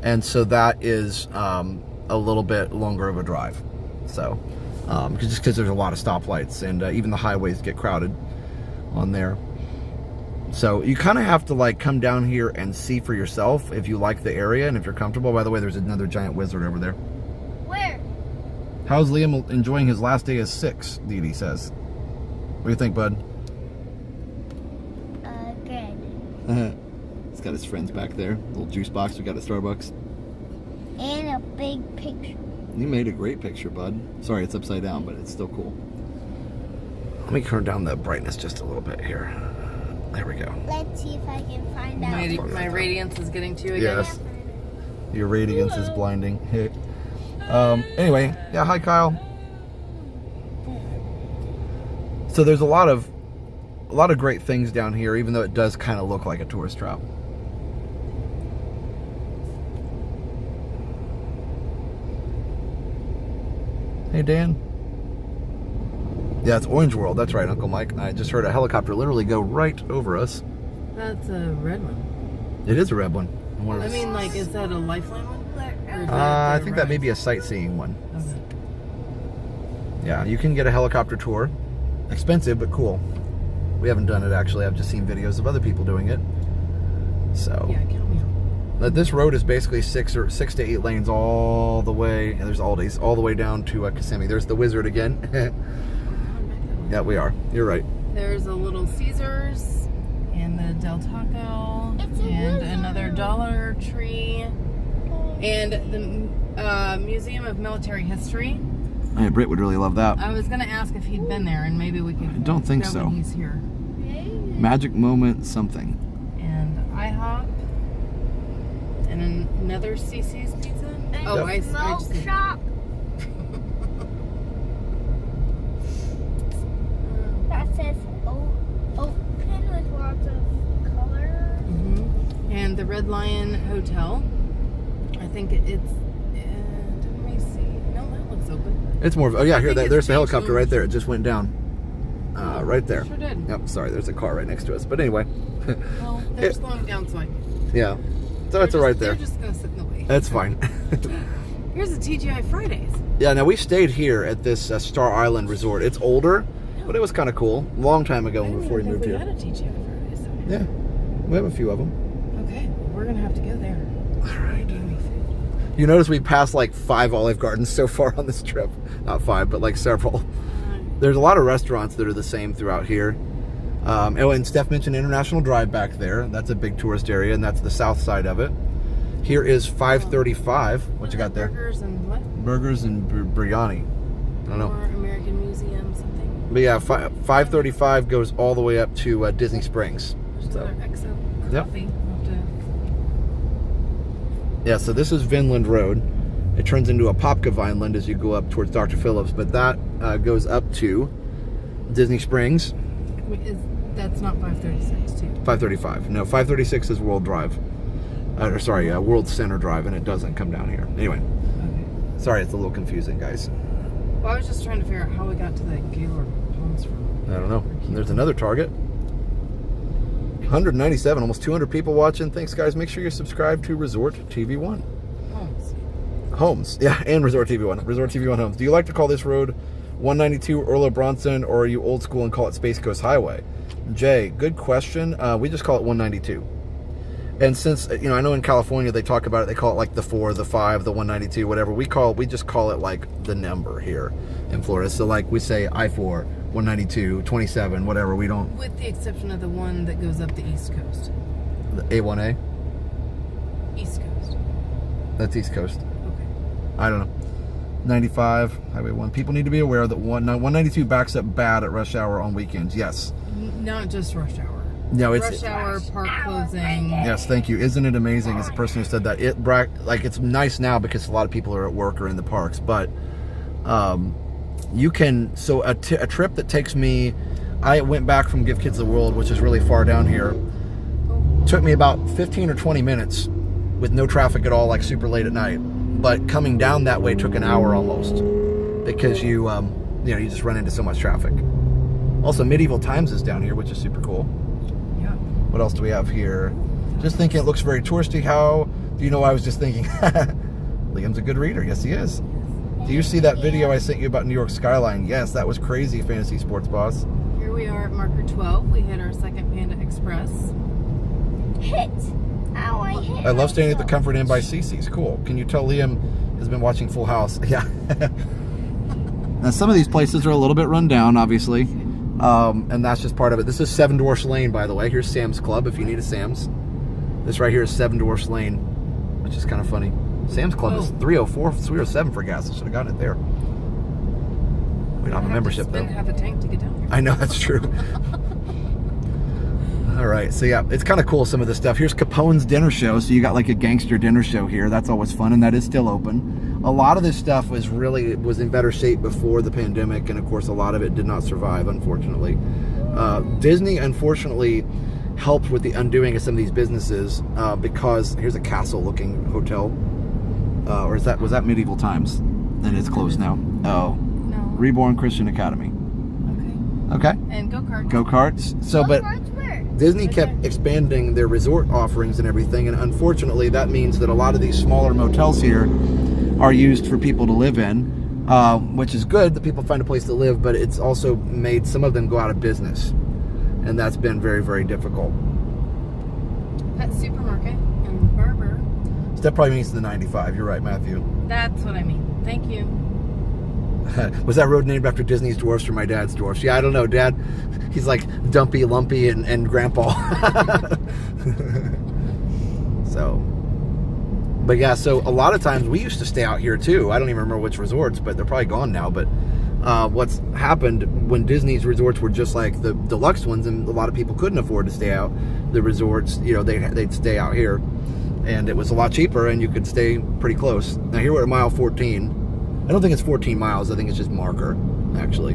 and so that is a little bit longer of a drive. So just because there's a lot of stoplights, and even the highways get crowded on there. So you kind of have to like come down here and see for yourself if you like the area and if you're comfortable. By the way, there's another giant wizard over there. Where? How's Liam enjoying his last day as 6? Dee Dee says. What do you think, bud? Good. He's got his friends back there. Little juice box we got at Starbucks. And a big picture. You made a great picture, bud. Sorry, it's upside down, but it's still cool. Let me turn down the brightness just a little bit here. There we go. Let's see if I can find out. My radiance is getting to you again. Yes. Your radiance is blinding. Anyway, yeah, hi Kyle. So there's a lot of great things down here, even though it does kind of look like a tourist trap. Hey Dan. Yeah, it's Orange World. That's right, Uncle Mike. I just heard a helicopter literally go right over us. That's a red one. It is a red one. I mean, like, is that a Lifeline one? Or is I the think that may be a sightseeing one. Yeah, you can get a helicopter tour. Expensive, but cool. We haven't done it actually. I've just seen videos of other people doing it. So yeah, count me out. This road is basically 6 to 8 lanes all the way, and there's Aldi's all the way down to Kissimmee. There's the Wizard again. Yeah, we are. You're right. There's a Little Caesars and the Del Taco and another Dollar Tree and the Museum of Military History. Hey, Britt would really love that. I was gonna ask if he'd been there, and maybe we could. I don't think go so. When he's here. Magic Moment something. And IHOP and another CC's Pizza. And Oh, I smoke just shop. That says open with lots of color. And the Red Lion Hotel. I think it's. Let me see. No, that looks open. It's more of. Oh yeah, here. think There's it's the helicopter changed right there. It just went down. Right there. Sure did. Yep. Sorry, there's a car right next to us. But anyway. Well, they're slowing down, so I. Yeah. So it's right there. They're just gonna sit in the way. That's fine. Here's the TGI Fridays. Yeah. Now we stayed here at this Star Island Resort. It's older, but it was kind of cool. Long time ago before we moved we here. had a TGI Fridays. So. Yeah. We have a few of them. Okay, well, we're gonna have to go there. All right. You notice we passed like 5 Olive Gardens so far on this trip. Not 5, but like several. There's a lot of restaurants that are the same throughout here. And Steph mentioned International Drive back there. That's a big tourist area, and that's the south side of it. Here is 535. What you got there? Burgers and what? Burgers and biryani. I don't know. Or American Museum, something. But yeah, 535 goes all the way up to Disney Springs. There's So. another XO Yep. coffee. Yeah, so this is Vinland Road. It turns into a Popka Vineland as you go up towards Dr. Phillips, but that goes up to Disney Springs. That's not 536 too. 535. No, 536 is World Drive. World Center Drive, and it doesn't come down here. Anyway, Okay. sorry, it's a little confusing, guys. Well, I was just trying to figure out how we got to the Gaylord Homes from. I don't know. And there's another Target. 197, almost 200 people watching. Thanks, guys. Make sure you're subscribed to ResortTV1 Homes. Yeah, and ResortTV1. ResortTV1 Homes. Do you like to call this road 192 Earl of Bronson, or are you old school and call it Space Coast Highway? Jay, good question. We just call it 192. And since, I know in California they talk about it, they call it like the 4, the 5, the 192, whatever. We just call it like the number here in Florida. So like we say I-4, 192, 27, whatever. We don't. With the exception of the one that goes up the East Coast. The A1A? East Coast. That's East Coast. Okay. I don't know. 95, Highway 1. People need to be aware that 192 backs up bad at rush hour on weekends. Yes. Not just rush hour. No, it's rush hour, park closing. Yes, thank you. Isn't it amazing? As a person who said that, it's nice now because a lot of people are at work or in the parks, but you can. So a trip that takes me, I went back from Give Kids the World, which is really far down here. Took me about 15 or 20 minutes with no traffic at all, like super late at night. But coming down that way took an hour almost, because you you just run into so much traffic. Also, Medieval Times is down here, which is super cool. Yeah. What else do we have here? Just thinking it looks very touristy. How do you know I was just thinking? Liam's a good reader. Yes, he is. Do you see that video I sent you about New York skyline? Yes, that was crazy, Fantasy Sports Boss. Here we are at marker 12. We hit our second Panda Express. Hit. Ow, I hit. I love staying at the myself. Comfort Inn by Cece's. Cool. Can you tell Liam has been watching Full House? Yeah. Now, some of these places are a little bit run down, obviously. And that's just part of it. This is Seven Dwarfs Lane, by the way. Here's Sam's Club if you need a Sam's. This right here is Seven Dwarfs Lane, which is kind of funny. Sam's Club is $3.04, $3.07 for gas. I should have gotten it there. We don't have a membership, though. Have a tank to get down here. I know, that's true. All right, so yeah, it's kind of cool, some of this stuff. Here's Capone's dinner show. So you got like a gangster dinner show here. That's always fun, and that is still open. A lot of this stuff was in better shape before the pandemic, and of course a lot of it did not survive, unfortunately. Disney, unfortunately, helped with the undoing of some of these businesses because here's a castle-looking hotel. Or was that Medieval Times? And it's closed now. Oh, No. Reborn Christian Academy. Okay. Okay. And go-karts. Go-karts. So, but Go-karts where? Disney kept expanding their resort offerings and everything, and unfortunately that means that a lot of these smaller motels here are used for people to live in, which is good that people find a place to live, but it's also made some of them go out of business, and that's been very, very difficult. Pet supermarket and barber. So that probably means the 95. You're right, Matthew. That's what I mean. Thank you. Was that road named after Disney's dwarfs or my dad's dwarfs? Yeah, I don't know. Dad, he's like Dumpy, Lumpy, and Grandpa. So, but yeah, so a lot of times we used to stay out here too. I don't even remember which resorts, but they're probably gone now. But what's happened when Disney's resorts were just like the deluxe ones, and a lot of people couldn't afford to stay out the resorts, they'd stay out here, and it was a lot cheaper, and you could stay pretty close. Now here we're at mile 14. I don't think it's 14 miles. I think it's just marker, actually.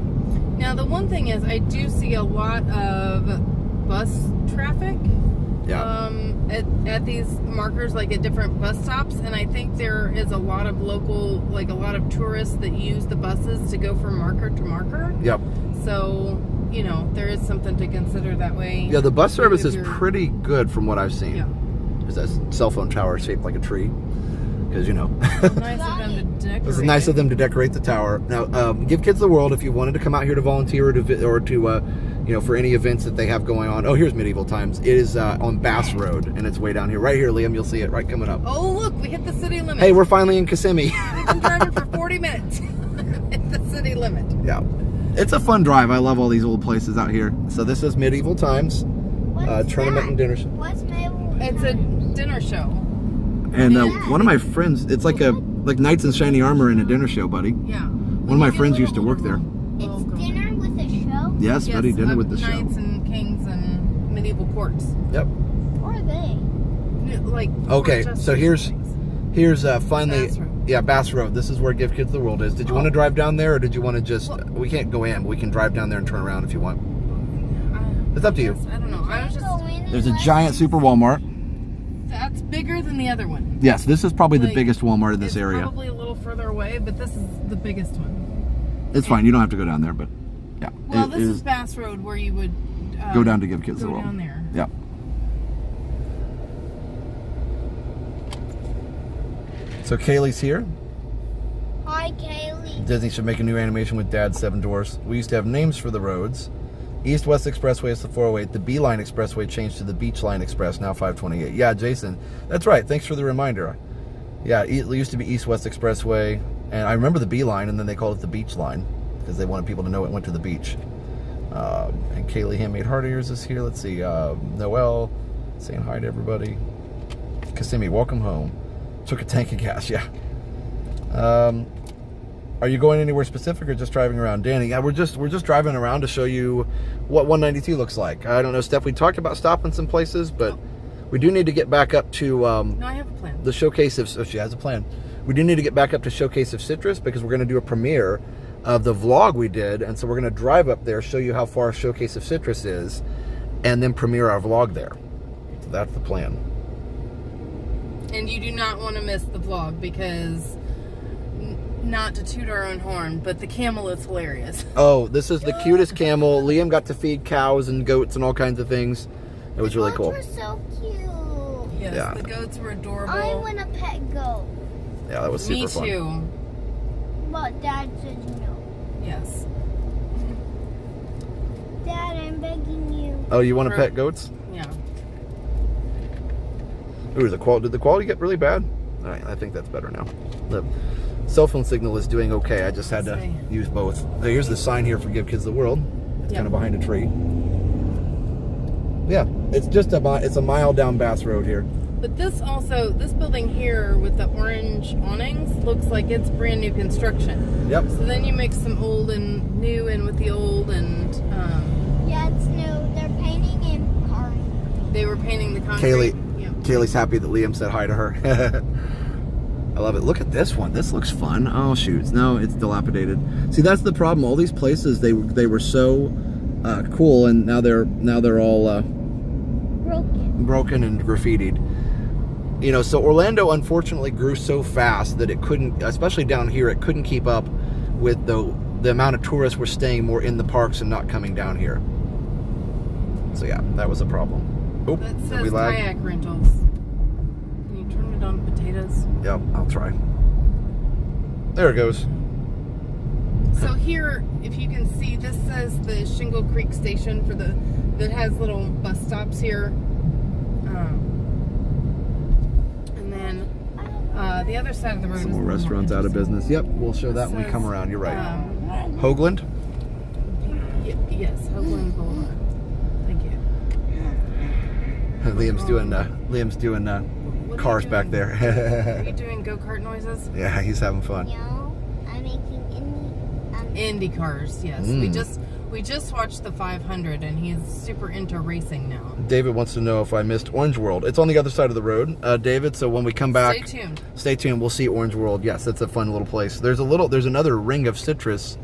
Now, the one thing is, I do see a lot of bus traffic at these markers, like at different bus stops, and I think there is a lot of local, like a lot of tourists that use the buses to go from marker to marker. Yep. So, there is something to consider that way. Yeah, the bus service is pretty good from what I've seen. Yeah. There's that cell phone tower shaped like a tree. Because, Nice of them to decorate. It's nice of them to decorate the tower. Now, give Kids the World, if you wanted to come out here to volunteer or to for any events that they have going on. Oh, here's Medieval Times. It is on Bass Road, and it's way down here. Right here, Liam, you'll see it right coming up. Oh, look, we hit the city limit. Hey, we're finally in Kissimmee. We've been driving for 40 minutes. Hit the city limit. Yeah. It's a fun drive. I love all these old places out here. So this is Medieval Times, tournament and dinner show. What's Medieval? It's a dinner show. And one of my friends, it's like knights in shiny armor in a dinner show, buddy. Yeah. One of my friends used to work there. It's dinner with a show? Yes, buddy, dinner with the show. Knights and kings and medieval courts. Yep. Or are they? Like. Okay, so here's finally, Bass Road. yeah, Bass Road. This is where Give Kids the World is. Did you want to drive down there, or did you want to just? We can't go in, but we can drive down there and turn around if you want. It's up to you. I don't know. I was just. There's a giant super Walmart. That's bigger than the other one. Yes, this is probably the biggest Walmart in this area. Probably a little further away, but this is the biggest one. It's fine. You don't have to go down there, but yeah. Well, this is Bass Road where you would go down to Give Kids the World. Go down there. Yeah. So Kaylee's here. Hi, Kaylee. Disney should make a new animation with Dad's Seven Dwarfs. We used to have names for the roads. East-West Expressway is the 408. The Beeline Expressway changed to the Beach Line Express, now 528. Yeah, Jason. That's right. Thanks for the reminder. Yeah, it used to be East-West Expressway. And I remember the Beeline, and then they called it the Beach Line because they wanted people to know it went to the beach. And Kaylee Handmade Heart Ears is here. Let's see. Noelle saying hi to everybody. Kissimmee, welcome home. Took a tank of gas, yeah. Are you going anywhere specific or just driving around? Danny, yeah, we're just driving around to show you what 192 looks like. I don't know, Steph, we talked about stopping some places, but we do need to get back up to no, I have a plan. The Showcase of, oh, she has a plan. We do need to get back up to Showcase of Citrus because we're going to do a premiere of the vlog we did, and so we're going to drive up there, show you how far Showcase of Citrus is, and then premiere our vlog there. So that's the plan. And you do not want to miss the vlog because, not to toot our own horn, but the camel is hilarious. Oh, this is the cutest camel. Liam got to feed cows and goats and all kinds of things. It was really cool. Goats were so cute. Yes, Yeah. the goats were adorable. I want a pet goat. Yeah, that was super Me fun. too. But Dad said no. Yes. Dad, I'm begging you. Oh, you want to pet goats? Yeah. Ooh, did the quality get really bad? All right, I think that's better now. The cell phone signal is doing okay. I just had to use both. Here's the sign here for Give Kids the World. It's kind of behind a tree. Yeah, it's a mile down Bass Road here. But this building here with the orange awnings looks like it's brand new construction. Yep. So then you mix some old and new in with the old, and Yeah, it's new. They're painting and carving. they were painting the concrete. Yeah. Kaylee's happy that Liam said hi to her. I love it. Look at this one. This looks fun. Oh shoot, no, it's dilapidated. See, that's the problem. All these places they were so cool, and now they're all broken and graffitied. You know, so Orlando unfortunately grew so fast that it couldn't, especially down here, it couldn't keep up with the amount of tourists were staying more in the parks and not coming down here. So yeah, that was a problem. Oh, That did says we lag? kayak rentals. Can you turn it on potatoes? Yep, I'll try. There it goes. So here, if you can see, this says the Shingle Creek Station that has little bus stops here. And then the other side of the road Some is more the restaurants out of business. Yep, we'll show that when we come around. You're right. Hoagland? Yes, Hoagland Boulevard. Thank you. Liam's doing What are cars you back doing? Are there. you doing go-kart noises? Yeah, he's having fun. No, I'm making Indy cars, yes. Mm. We just watched the 500, and he's super into racing now. David wants to know if I missed Orange World. It's on the other side of the road, David. So when we come back, Stay tuned. We'll see Orange World. Yes, that's a fun little place. There's another ring of citrus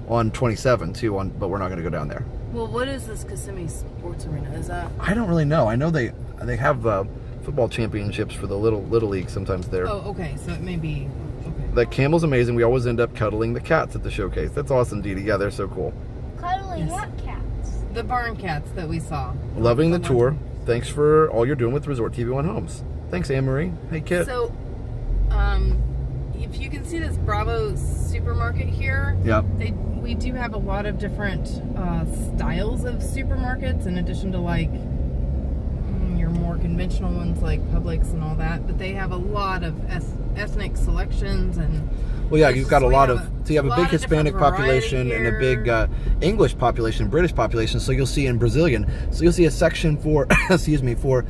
on 27 too. But we're not going to go down there. Well, what is this Kissimmee Sports Arena? Is that? I don't really know. I know they have football championships for the little league sometimes there. Oh, okay. So it may be. Okay. The camel's amazing. We always end up cuddling the cats at the showcase. That's awesome, Dee Dee. Yeah, they're so cool. cuddling what cats? The barn cats that we saw. Loving the tour. Thanks for all you're doing with ResortTV1 Homes. Thanks, Anne-Marie. Hey, Kit. So, if you can see this Bravo supermarket here, Yep. we do have a lot of different styles of supermarkets, in addition to like your more conventional ones like Publix and all that. But they have a lot of ethnic selections and. Well, yeah, you've got a lot of. So you have a lot big of Hispanic different population variety and a big English population, British population. So you'll see in Brazilian. So you'll see a section for, excuse me, for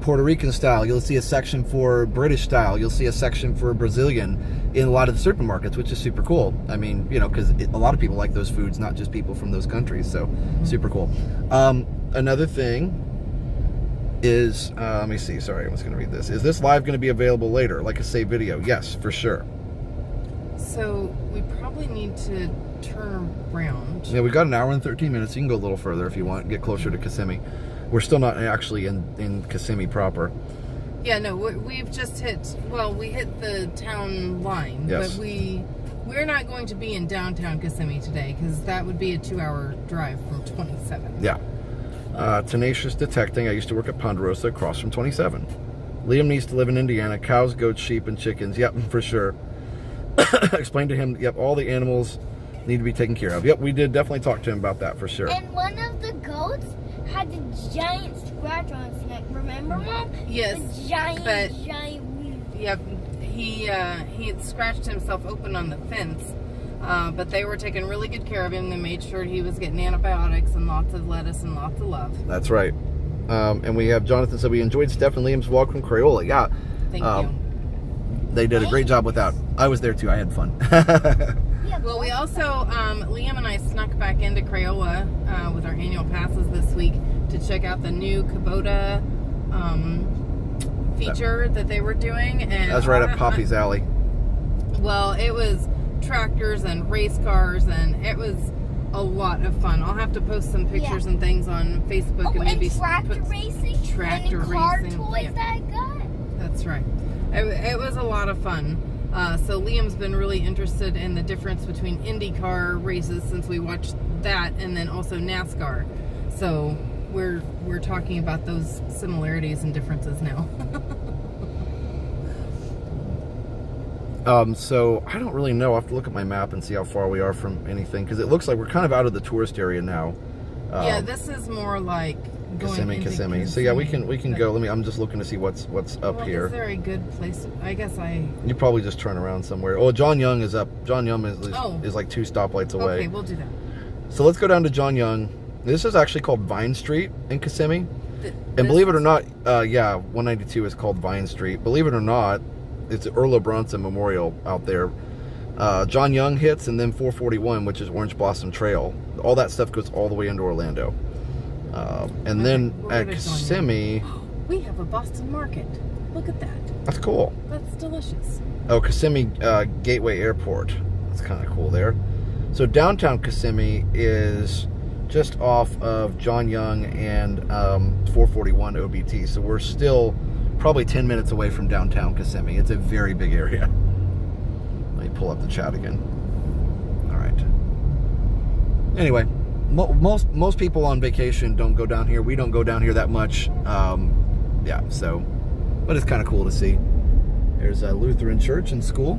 Puerto Rican style. You'll see a section for British style. You'll see a section for Brazilian in a lot of the supermarkets, which is super cool. I mean, because a lot of people like those foods, not just people from those countries. So super cool. Another thing is, let me see. Sorry, I was going to read this. Is this live going to be available later, like a save video? Yes, for sure. So we probably need to turn around. Yeah, we've got an hour and 13 minutes. You can go a little further if you want, get closer to Kissimmee. We're still not actually in Kissimmee proper. Yeah, no, we've just hit, we hit the town line, Yes. but we're not going to be in downtown Kissimmee today, because that would be a 2-hour drive from 27. Yeah. Tenacious Detecting. I used to work at Ponderosa across from 27. Liam needs to live in Indiana. Cows, goats, sheep, and chickens. Yep, for sure. Explain to him, yep, all the animals need to be taken care of. Yep, we did definitely talk to him about that for sure. And one of the goats had a giant scratch on its neck. Remember, Mom? Yes, The giant wound. Yep, he had scratched himself open on the fence, but they were taking really good care of him. They made sure he was getting antibiotics and lots of lettuce and lots of love. That's right. And we have Jonathan said we enjoyed Steph and Liam's vlog from Crayola. Yeah. Thank you. They did a great job with that. I was there too. I had fun. Well, we also, Liam and I snuck back into Crayola with our annual passes this week to check out the new Kubota feature that they were doing. And That's right up Poppy's alley. Well, it was tractors and race cars, and it was a lot of fun. I'll have to post some pictures and things on Facebook and maybe tractor racing. tractor and the car racing. toys that I got. That's right. It was a lot of fun. So Liam's been really interested in the difference between IndyCar races since we watched that, and then also NASCAR. So we're talking about those similarities and differences now. So I don't really know. I have to look at my map and see how far we are from anything, because it looks like we're kind of out of the tourist area now. Yeah, this is more like going into Kissimmee. So yeah, we can go. I'm just looking to see what's up here. Is there a good place? I guess You probably just turn around somewhere. Oh, John Young is up. John Young is like 2 stoplights away. Okay, we'll do that. So let's go down to John Young. This is actually called Vine Street in Kissimmee. And believe it or not, 192 is called Vine Street. Believe it or not, it's Earl Bronson Memorial out there. John Young hits, and then 441, which is Orange Blossom Trail. All that stuff goes all the way into Orlando. And then at Kissimmee, we have a Boston Market. Look at that. That's cool. That's delicious. Oh, Kissimmee Gateway Airport. That's kind of cool there. So downtown Kissimmee is just off of John Young and 441 OBT. So we're still probably 10 minutes away from downtown Kissimmee. It's a very big area. Let me pull up the chat again. All right. Anyway, most people on vacation don't go down here. We don't go down here that much. Yeah, so, but it's kind of cool to see. There's a Lutheran church and school.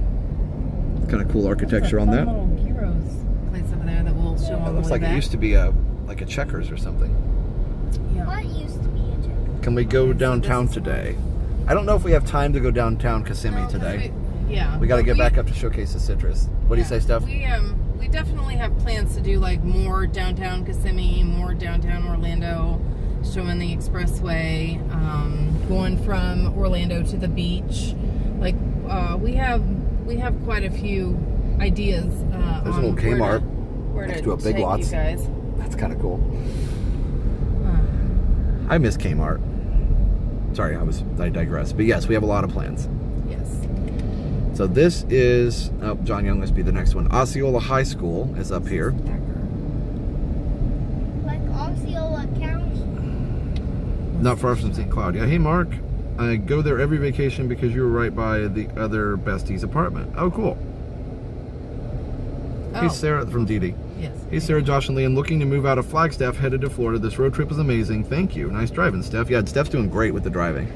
It's kind of cool architecture on that. Little Gyros place over there that we'll show on the way Looks like back. it used to be like a Checkers or something. Yeah. What used to be a Checkers? Can we go downtown today? I don't know if we have time to go downtown Kissimmee today. We got to get back up to Showcase the Citrus. What do you say, Steph? We definitely have plans to do like more downtown Kissimmee, more downtown Orlando, showing the expressway, going from Orlando to the beach. Like we have quite a few ideas. There's an old Kmart where next to to a Big take Lots. you guys. That's kind of cool. I miss Kmart. Sorry, I digress. But yes, we have a lot of plans. Yes. So this is, John Young must be the next one. Osceola High School is up here. Like Osceola County. Not far from St. Cloud. Yeah, hey Mark, I go there every vacation because you were right by the other bestie's apartment. Oh, cool. Hey Sarah from Dee Dee. Yes. Hey Sarah, Josh, and Liam, looking to move out of Flagstaff, headed to Florida. This road trip is amazing. Thank you. Nice driving, Steph. Yeah, Steph's doing great with the driving.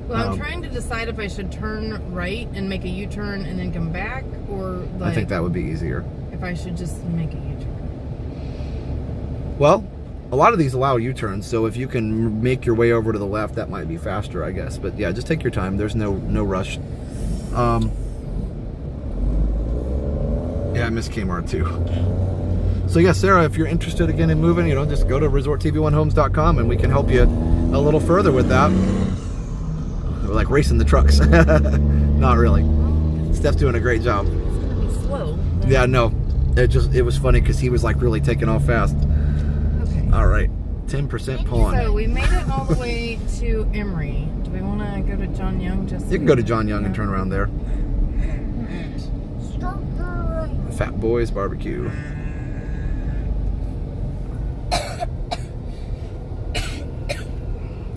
Well, I'm trying to decide if I should turn right and make a U-turn and then come back, or like, I think that would be easier. if I should just make a U-turn. Well, a lot of these allow U-turns, so if you can make your way over to the left, that might be faster, I guess. But yeah, just take your time. There's no rush. Yeah, I miss Kmart too. So yeah, Sarah, if you're interested again in moving, just go to ResortTV1Homes.com and we can help you a little further with that. We're like racing the trucks. Not really. Steph's doing a great job. It's gonna be slow. Yeah, no. It was funny because he was like really taking off fast. Okay. All right, 10% pawn. So we made it all the way to Emory. Do we want to go to John Young? You can go to John Young and turn around there. Fat Boys Barbecue.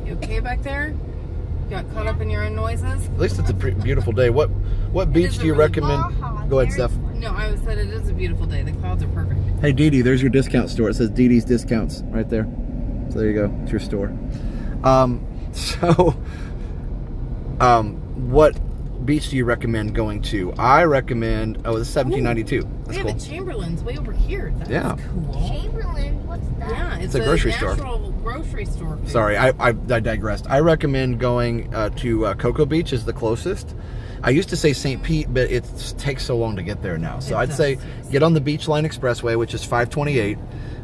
You okay back there? You got caught up in your own noises? At least it's a beautiful day. What beach do you recommend? Go ahead, Steph. No, I said it is a beautiful day. The clouds are perfect. Hey, Dee Dee, there's your discount store. It says Dee Dee's Discounts right there. So there you go. It's your store. What beach do you recommend going to? I recommend, this is 1792. That's We have cool. a Chamberlain's way over here. That's cool. Chamberlain, what's that? Yeah, it's a grocery store. natural grocery store. Food. Sorry, I digressed. I recommend going to Cocoa Beach is the closest. I used to say St. Pete, but it takes so long to get there now. So I'd say get on the Beach Line Expressway, which is 528,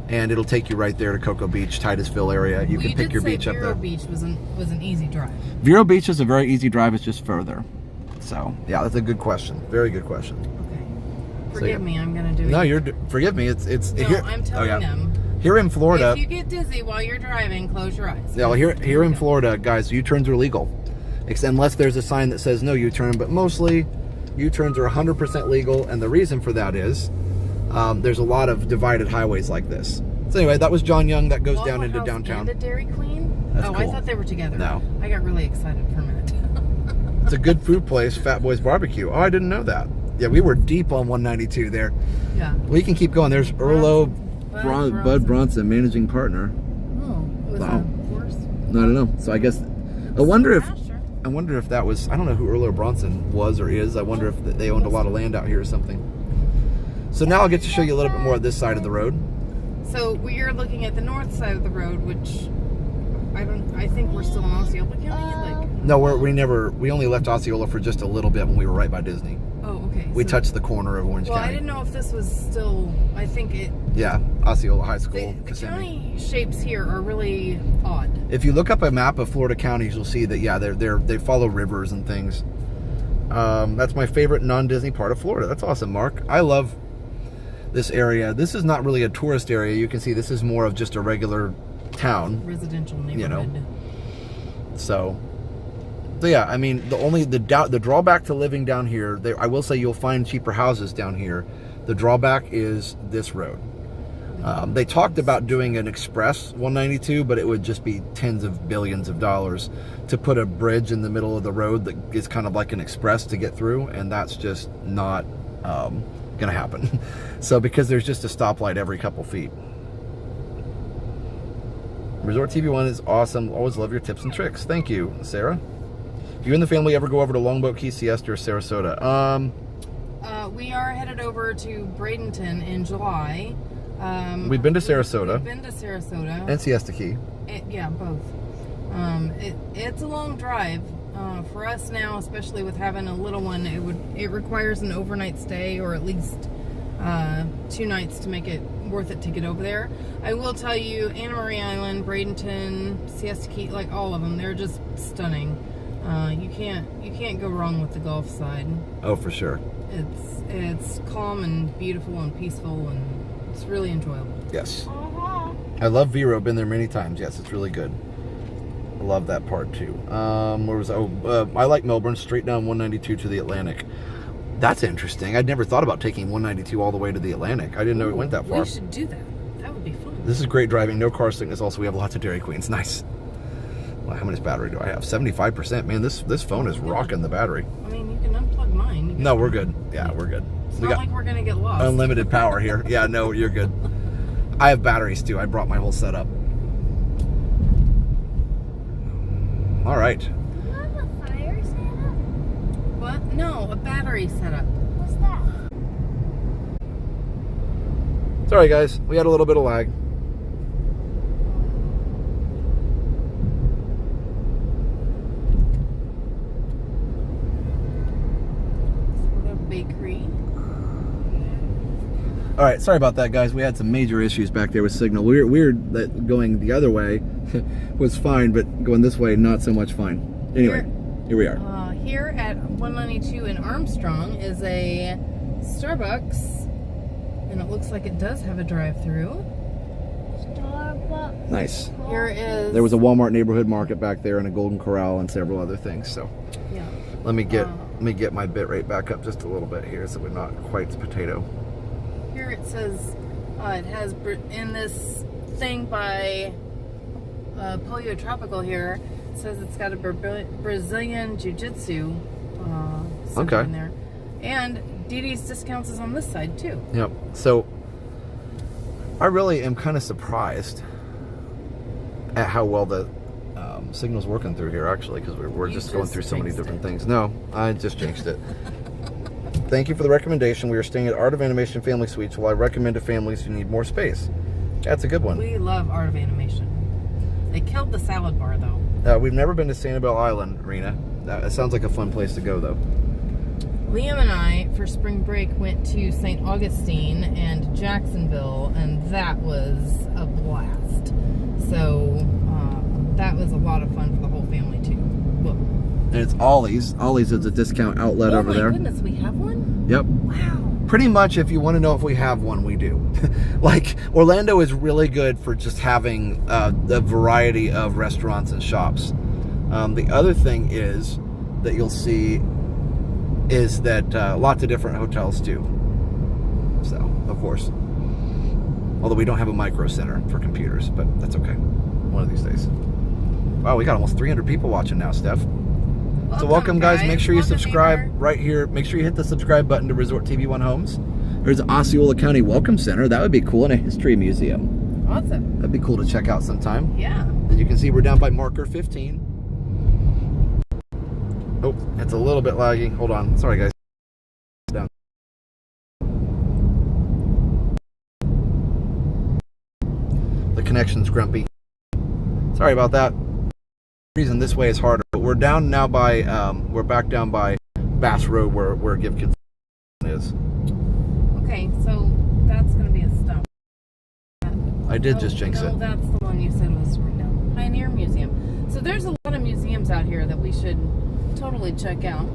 and it'll take you right there to Cocoa Beach, Titusville area. You can pick your beach up there. Vero Beach was an easy drive. Vero Beach is a very easy drive. It's just further. So yeah, that's a good question. Very good question. Okay. Forgive me, I'm gonna do it. No, forgive me. It's No, here. I'm telling them. Here in Florida. If you get dizzy while you're driving, close your eyes. Yeah, well, here in Florida, guys, U-turns are legal, unless there's a sign that says no U-turn. But mostly, U-turns are 100% legal, and the reason for that is there's a lot of divided highways like this. So anyway, that was John Young. That goes down into House downtown. And a Dairy Queen. That's I cool. thought they were together. No. I got really excited for a minute. It's a good food place, Fat Boy's Barbecue. Oh, I didn't know that. Yeah, we were deep on 192 there. Yeah. We can keep going. There's Bud Bronson, managing partner. Oh, was Wow. that a horse? I don't know. So I guess I wonder if Pasture. that was, I don't know who Earl Bronson was or is. I wonder if they owned a lot of land out here or something. So now I'll get to show you a little bit more of this side of the road. So we are looking at the north side of the road, which I think we're still in Osceola County. Like, No, we only left Osceola for just a little bit when we were right by Disney. oh, okay. We so- touched the corner of Orange Well, I County. didn't know if this was still. I think it. Yeah, Osceola High School, The Kissimmee. county shapes here are really odd. If you look up a map of Florida counties, you'll see that they follow rivers and things. That's my favorite non-Disney part of Florida. That's awesome, Mark. I love this area. This is not really a tourist area. You can see this is more of just a regular town. Residential neighborhood. You know. So yeah, I mean, the drawback to living down here, I will say you'll find cheaper houses down here. The drawback is this road. They talked about doing an express 192, but it would just be tens of billions of dollars to put a bridge in the middle of the road that is kind of like an express to get through, and that's just not gonna happen. So because there's just a stoplight every couple feet. ResortTV1 is awesome. Always love your tips and tricks. Thank you, Sarah. Do you and the family ever go over to Longboat Key, Siesta, or Sarasota? We are headed over to Bradenton in July. We've been to Sarasota. We've been to Sarasota. And Siesta Key. Yeah, both. It's a long drive. For us now, especially with having a little one, it requires an overnight stay or at least 2 nights to make it worth it to get over there. I will tell you, Anna Marie Island, Bradenton, Siesta Key, like all of them, they're just stunning. You can't go wrong with the Gulf side. Oh, for sure. It's calm and beautiful and peaceful, and it's really enjoyable. Yes. I love Vero. Been there many times. Yes, it's really good. I love that part too. Where was I like Melbourne, straight down 192 to the Atlantic. That's interesting. I'd never thought about taking 192 all the way to the Atlantic. I didn't know it went that far. We should do that. That would be fun. This is great driving. No car sickness. Also, we have lots of Dairy Queens. Nice. Well, how much battery do I have? 75%. Man, this phone is rocking the battery. I mean, you can unplug mine. No, we're good. Yeah, we're good. It's We not got like we're gonna get lost. unlimited power here. Yeah, no, you're good. I have batteries too. I brought my whole setup. All right. Do you have a fire setup? What? No, a battery setup. What's that? Sorry, guys. We had a little bit of lag. Sort of bakery. All right, sorry about that, guys. We had some major issues back there with signal. Weird that going the other way was fine, but going this way, not so much fine. Anyway, here we are. Here at 192 in Armstrong is a Starbucks, and it looks like it does have a drive-through. Starbucks. Nice. Here is. There was a Walmart neighborhood market back there and a Golden Corral and several other things. So Yeah. let me get my bit rate back up just a little bit here so we're not quite potato. Here it says it has in this thing by Polio Tropical here. It says it's got a Brazilian Jiu-Jitsu center in there, and Dee Dee's Discounts is on this side too. Yep. So I really am kind of surprised at how well the signal's working through here, actually, because we're You just going just through so many jinxed different it. things. No, I just jinxed it. Thank you for the recommendation. We are staying at Art of Animation Family Suites, while I recommend to families who need more space. That's a good one. We love Art of Animation. They killed the salad bar though. We've never been to Sanibel Island, Rena. That sounds like a fun place to go, though. Liam and I, for spring break, went to St. Augustine and Jacksonville, and that was a blast. So that was a lot of fun for the whole family too. Well, And it's Ollie's. Ollie's is a discount outlet over there. Oh my goodness, we have one? Yep. Wow. Pretty much, if you want to know if we have one, we do. Like, Orlando is really good for just having the variety of restaurants and shops. The other thing is that you'll see is that lots of different hotels too. So, of course. Although we don't have a micro center for computers, but that's okay. One of these days. Wow, we got almost 300 people watching now, Steph. So welcome, guys. Make sure you Welcome, subscribe neighbor. right here. Make sure you hit the subscribe button to Resort TV1 Homes. There's Osceola County Welcome Center. That would be cool, and a history museum. Awesome. That'd be cool to check out sometime. Yeah. As you can see, we're down by marker 15. Oh, it's a little bit laggy. Hold on. Sorry, guys. Down. The connection's grumpy. Sorry about that. The reason this way is harder, but we're down now by, we're back down by Bass Road where Give Kids is. Okay, so that's going to be a stop. I did just jinx no, it. That's the one you said was right now. Pioneer Museum. So there's a lot of museums out here that we should totally check out.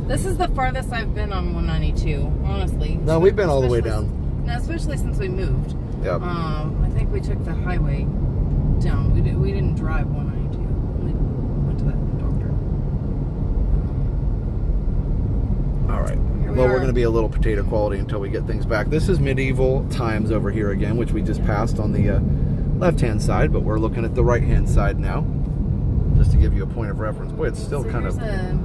This is the farthest I've been on 192, honestly. No, we've been all the way down. No, especially since we moved. Yep. I think we took the highway down. We didn't drive 192. We went to that doctor. All right. Here we Well, are. we're going to be a little potato quality until we get things back. This is medieval times over here again, which we just passed on the left-hand side, but we're looking at the right-hand side now, just to give you a point of reference. Boy, it's still So kind there's of... a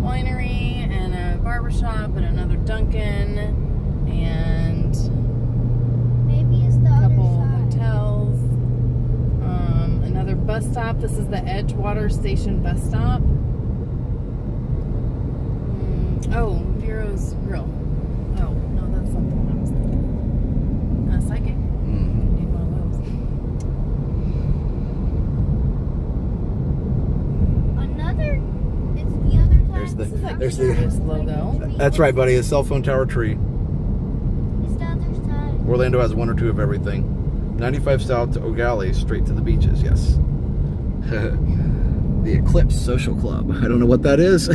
winery and a barbershop and another Dunkin' and Maybe it's the a other couple side. hotels. Another bus stop. This is the Edgewater Station bus stop. Oh, Vero's Grill. Oh, no, that's not the one I was thinking. Psychic. Mhm. Need one of those. Another. It's the other side. There's the- This is like There's the the- Service logo. That's right, buddy. A cell phone tower tree. It's the other side. Orlando has one or two of everything. 95 south to O'Galley, straight to the beaches, yes. The Eclipse Social Club. I don't know what that is.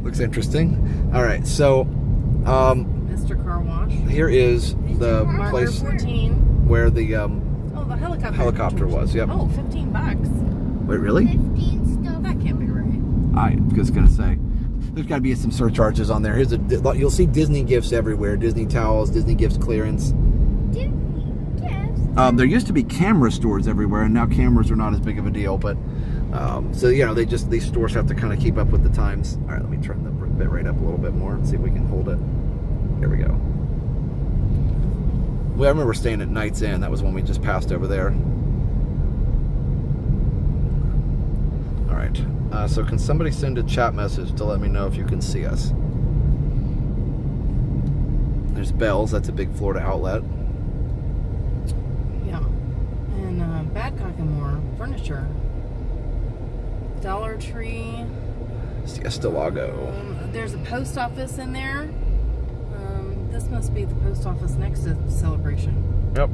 Looks interesting. All right, so Mr. Car Wash. here is the Marker place 14. where the... Oh, the helicopter. Helicopter was, yep. Oh, $15. Wait, really? 15 stuff. That can't be right. I was going to say, there's got to be some surcharges on there. You'll see Disney gifts everywhere. Disney towels, Disney gifts clearance. Yes. There used to be camera stores everywhere, and now cameras are not as big of a deal. But so these stores have to kind of keep up with the times. All right, let me turn the bit right up a little bit more and see if we can hold it. Here we go. Well, I remember staying at Knight's Inn. That was when we just passed over there. All right. So can somebody send a chat message to let me know if you can see us? There's Bell's. That's a big Florida outlet. Yeah. And Badcock and More Furniture. Dollar Tree. Siesta Lago. There's a post office in there. This must be the post office next to Celebration. Yep.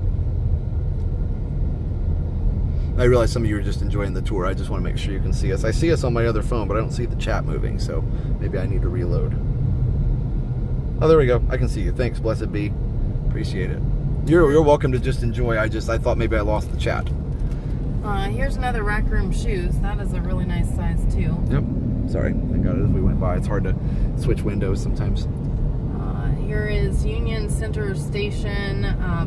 I realize some of you are just enjoying the tour. I just want to make sure you can see us. I see us on my other phone, but I don't see the chat moving, so maybe I need to reload. Oh, there we go. I can see you. Thanks, blessed be. Appreciate it. You're welcome to just enjoy. I thought maybe I lost the chat. Here's another Rack Room Shoes. That is a really nice size too. Yep. Sorry, I got it as we went by. It's hard to switch windows sometimes. Here is Union Center Station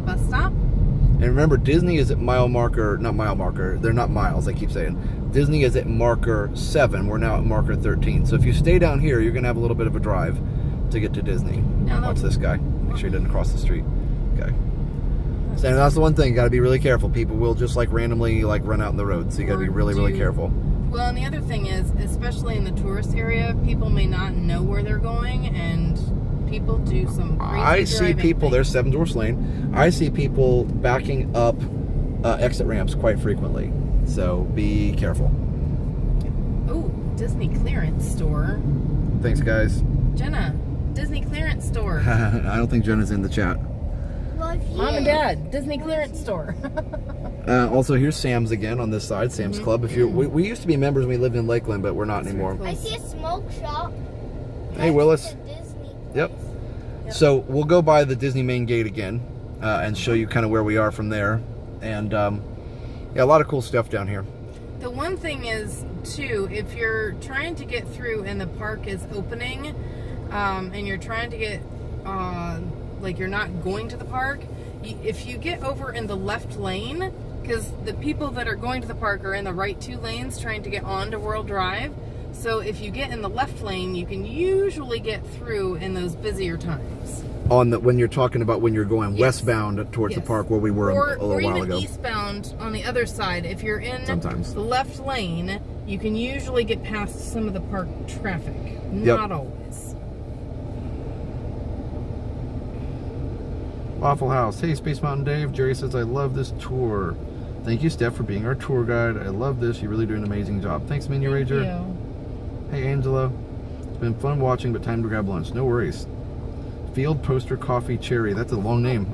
bus stop. And remember, Disney is at mile marker, not mile marker, they're not miles, I keep saying. Disney is at marker 7, we're now at marker 13. So if you stay down here, you're going to have a little bit of a drive to get to Disney. Now Watch this guy. Make sure he doesn't cross the street. Okay. So that's the one thing, you got to be really careful. People will just randomly run out in the road, so you got to be really, really careful. Well, and the other thing is, especially in the tourist area, people may not know where they're going, and people do some crazy I see driving people, things. there's Seven Dwarfs Lane. I see people backing up exit ramps quite frequently. So be careful. Oh, Disney clearance store. Thanks, guys. Jenna, Disney clearance store. I don't think Jenna's in the chat. Well, Mom and Dad, Disney clearance store. Also, here's Sam's again on this side, Sam's Club. If we used to be members when we lived in Lakeland, but we're not anymore. I see a smoke shop. Hey, Willis. Next to Disney Yep. place. So we'll go by the Disney main gate again and show you kind of where we are from there. And yeah, a lot of cool stuff down here. The one thing is, too, if you're trying to get through and the park is opening, and you're trying to get, you're not going to the park, if you get over in the left lane, because the people that are going to the park are in the right 2 lanes trying to get onto World Drive, So if you get in the left lane, you can usually get through in those busier times. When you're talking about when you're going Yes. westbound towards the park where we were a little or while even ago. eastbound on the other side. If you're in Sometimes. the left lane, you can usually get past some of the park traffic. Yep. Not always. Waffle House. Hey, Space Mountain Dave. Jerry says, I love this tour. Thank you, Steph, for being our tour guide. I love this. You really do an amazing job. Thanks, Menu Rager. Thank you. Hey, Angela. It's been fun watching, but time to grab lunch. No worries. Field Poster Coffee Cherry. That's a long name.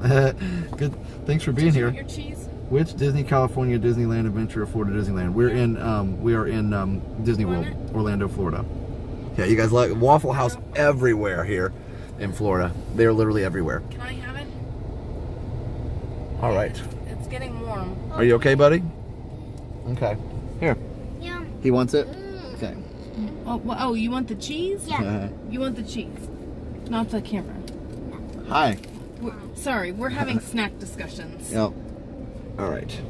Good. Thanks for being Did you here. want your cheese? Which Disney California, Disneyland Adventure, or Florida Disneyland? We are in Disney World, Orlando, Florida. Yeah, you guys like Waffle House everywhere here in Florida. They are literally everywhere. Can I have it? All right. It's getting warm. Are you okay, buddy? Okay. Here. Yeah. He wants it? Okay. Oh, you want the cheese? Yeah. You want the cheese, not the camera. Hi. Sorry, we're having snack discussions. Yep. All right.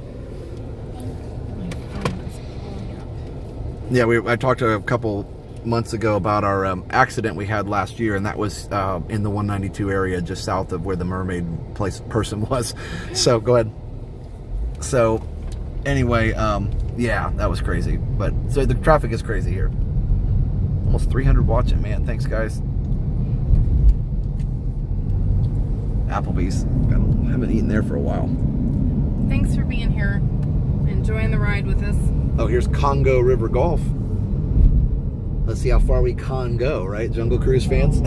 My phone is blowing up. Yeah, I talked a couple months ago about our accident we had last year, and that was in the 192 area just south of where the mermaid person was. So go ahead. So anyway, yeah, that was crazy. But so the traffic is crazy here. Almost 300 watching, man. Thanks, guys. Applebee's. I haven't eaten there for a while. Thanks for being here, enjoying the ride with us. Oh, here's Congo River Golf. Let's see how far we can go, right? Jungle Cruise fans?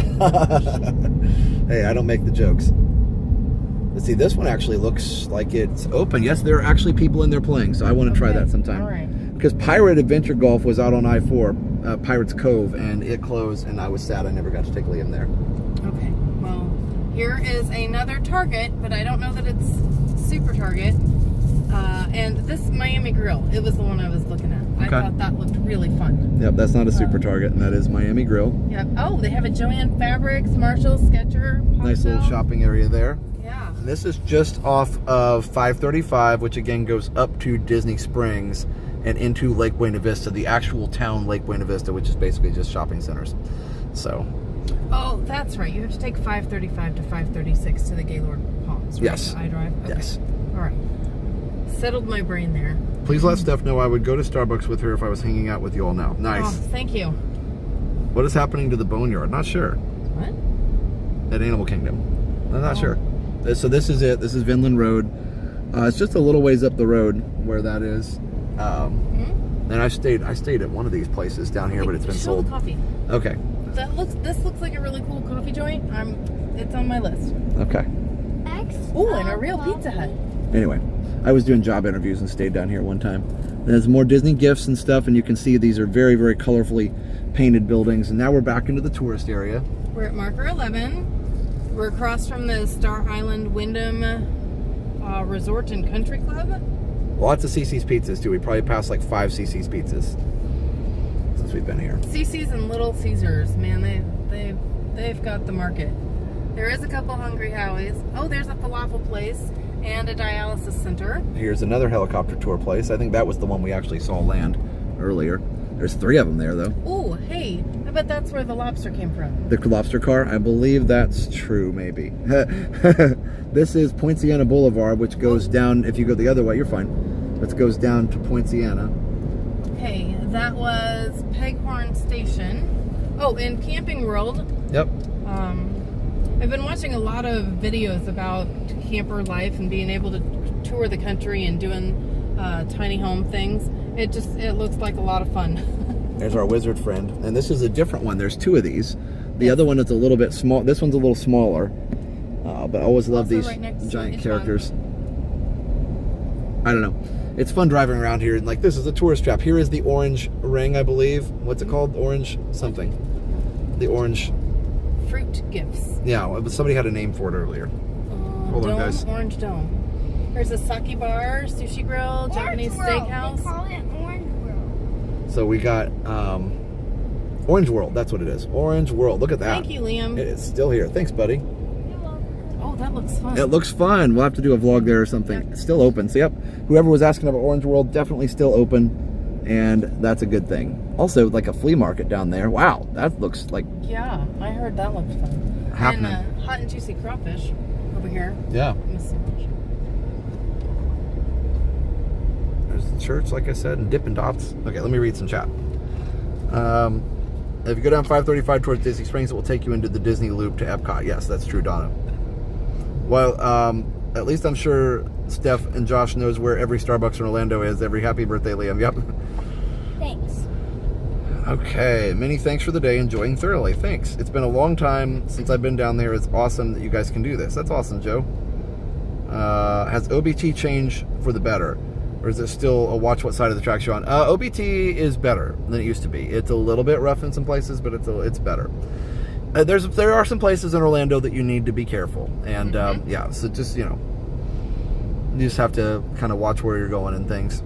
Hey, I don't make the jokes. Let's see, this one actually looks like it's open. Yes, there are actually people in there playing, so I want to try that sometime. All right. Because Pirate Adventure Golf was out on I-4, Pirates Cove, and it closed, and I was sad I never got to take Liam there. Okay. Well, here is another Target, but I don't know that it's Super Target. And this Miami Grill, it was the one I was looking at. I thought that looked really fun. Yep, that's not a Super Target, and that is Miami Grill. Yep. Oh, they have a Joann Fabrics, Marshall, Sketcher. Nice little shopping area there. Yeah. And this is just off of 535, which again goes up to Disney Springs and into Lake Buena Vista, the actual town Lake Buena Vista, which is basically just shopping centers. So. Oh, that's right. You have to take 535 to 536 to the Gaylord Palms, right? Yes. The iDrive? Okay. Yes. All right. Settled my brain there. Please let Steph know I would go to Starbucks with her if I was hanging out with you all now. Nice. Oh, thank you. What is happening to the Boneyard? Not sure. What? At Animal Kingdom. I'm not sure. So this is it. This is Vinland Road. It's just a little ways up the road where that is. And I stayed at one of these places down here, but it's been Show sold. the coffee. Okay. This looks like a really cool coffee joint. It's on my list. Okay. Ooh, and a real Pizza Hut. Anyway, I was doing job interviews and stayed down here one time. There's more Disney gifts and stuff, and you can see these are very, very colorfully painted buildings. And now we're back into the tourist area. We're at Marker 11. We're across from the Star Island Wyndham Resort and Country Club. Lots of CC's Pizzas, too. We probably passed like 5 CC's Pizzas since we've been here. CC's and Little Caesars, man, they've got the market. There is a couple Hungry Howie's. Oh, there's a falafel place and a dialysis center. Here's another helicopter tour place. I think that was the one we actually saw land earlier. There's 3 of them there, though. Oh, hey, I bet that's where the lobster came from. The lobster car? I believe that's true, maybe. This is Poinciana Boulevard, which goes down, if you go the other way, you're fine. It goes down to Poinciana. Okay, that was Peghorn Station. Oh, and Camping World. Yep. I've been watching a lot of videos about camper life and being able to tour the country and doing tiny home things. It looks like a lot of fun. There's our wizard friend. And this is a different one. There's 2 of these. The other one is a little bit small. This one's a little smaller. But I always love Also these right next to giant each characters. I don't know. It's fun driving around here. Like, this is a tourist trap. Here is the orange ring, I believe. What's it called? Orange something. The orange. Fruit gifts. Yeah, somebody had a name for it earlier. Hold on, guys. Orange Dome. There's a sake bar, sushi grill, Japanese steakhouse. They call it Orange World. So we got Orange World. That's what it is. Orange World. Look at that. Thank you, Liam. It is still here. Thanks, buddy. Oh, that looks fun. It looks fun. We'll have to do a vlog there or something. It's still open. So, yep. Whoever was asking about Orange World, definitely still open. and that's a good thing. Also, like a flea market down there. Wow, that looks like Yeah, I heard that looked fun. happening. And hot and juicy crawfish over here. Yeah. Massage. There's the church, like I said, and Dippin' Dots. Okay, let me read some chat. If you go down 535 towards Disney Springs, it will take you into the Disney Loop to Epcot. Yes, that's true, Donna. Well, at least I'm sure Steph and Josh knows where every Starbucks in Orlando is. Every happy birthday, Liam. Yep. Thanks. Okay, many thanks for the day. Enjoying thoroughly. Thanks. It's been a long time since I've been down there. It's awesome that you guys can do this. That's awesome, Joe. Has OBT changed for the better? Or is it still a watch what side of the tracks you're on? OBT is better than it used to be. It's a little bit rough in some places, but it's better. There are some places in Orlando that you need to be careful. And yeah, so just, you just have to kind of watch where you're going and things.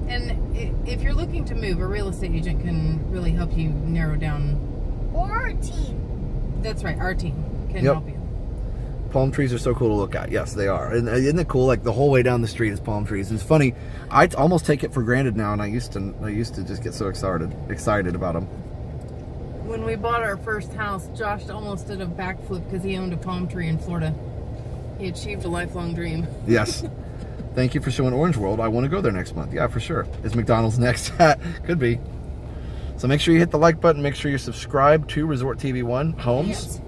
And if you're looking to move, a real estate agent can really help you narrow down. Or our team. That's right, our team can help you. Palm trees are so cool to look at. Yes, they are. And isn't it cool? Like the whole way down the street is palm trees. And it's funny. I almost take it for granted now, and I used to just get so excited about them. When we bought our first house, Josh almost did a backflip because he owned a palm tree in Florida. He achieved a lifelong dream. Yes. Thank you for showing Orange World. I want to go there next month. Yeah, for sure. Is McDonald's next? Could be. So make sure you hit the like button. Make sure you're subscribed to ResortTV1 Homes. Yes.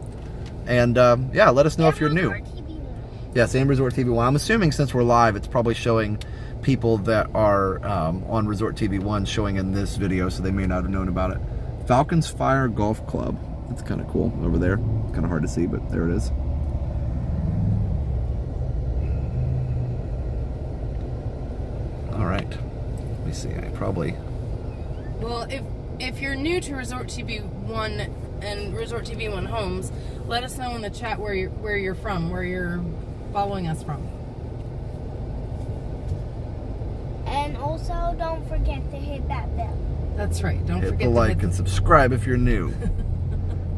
And yeah, let us know if you're new. ResortTV1. Yes, and ResortTV1. I'm assuming since we're live, it's probably showing people that are on ResortTV1 showing in this video, so they may not have known about it. Falcons Fire Golf Club. That's kind of cool over there. Kind of hard to see, but there it is. All right. Let me see. I probably... Well, if you're new to ResortTV1 and ResortTV1 Homes, let us know in the chat where you're from, where you're following us from. And also, don't forget to hit that bell. That's right. Don't hit forget the to like and subscribe if you're new.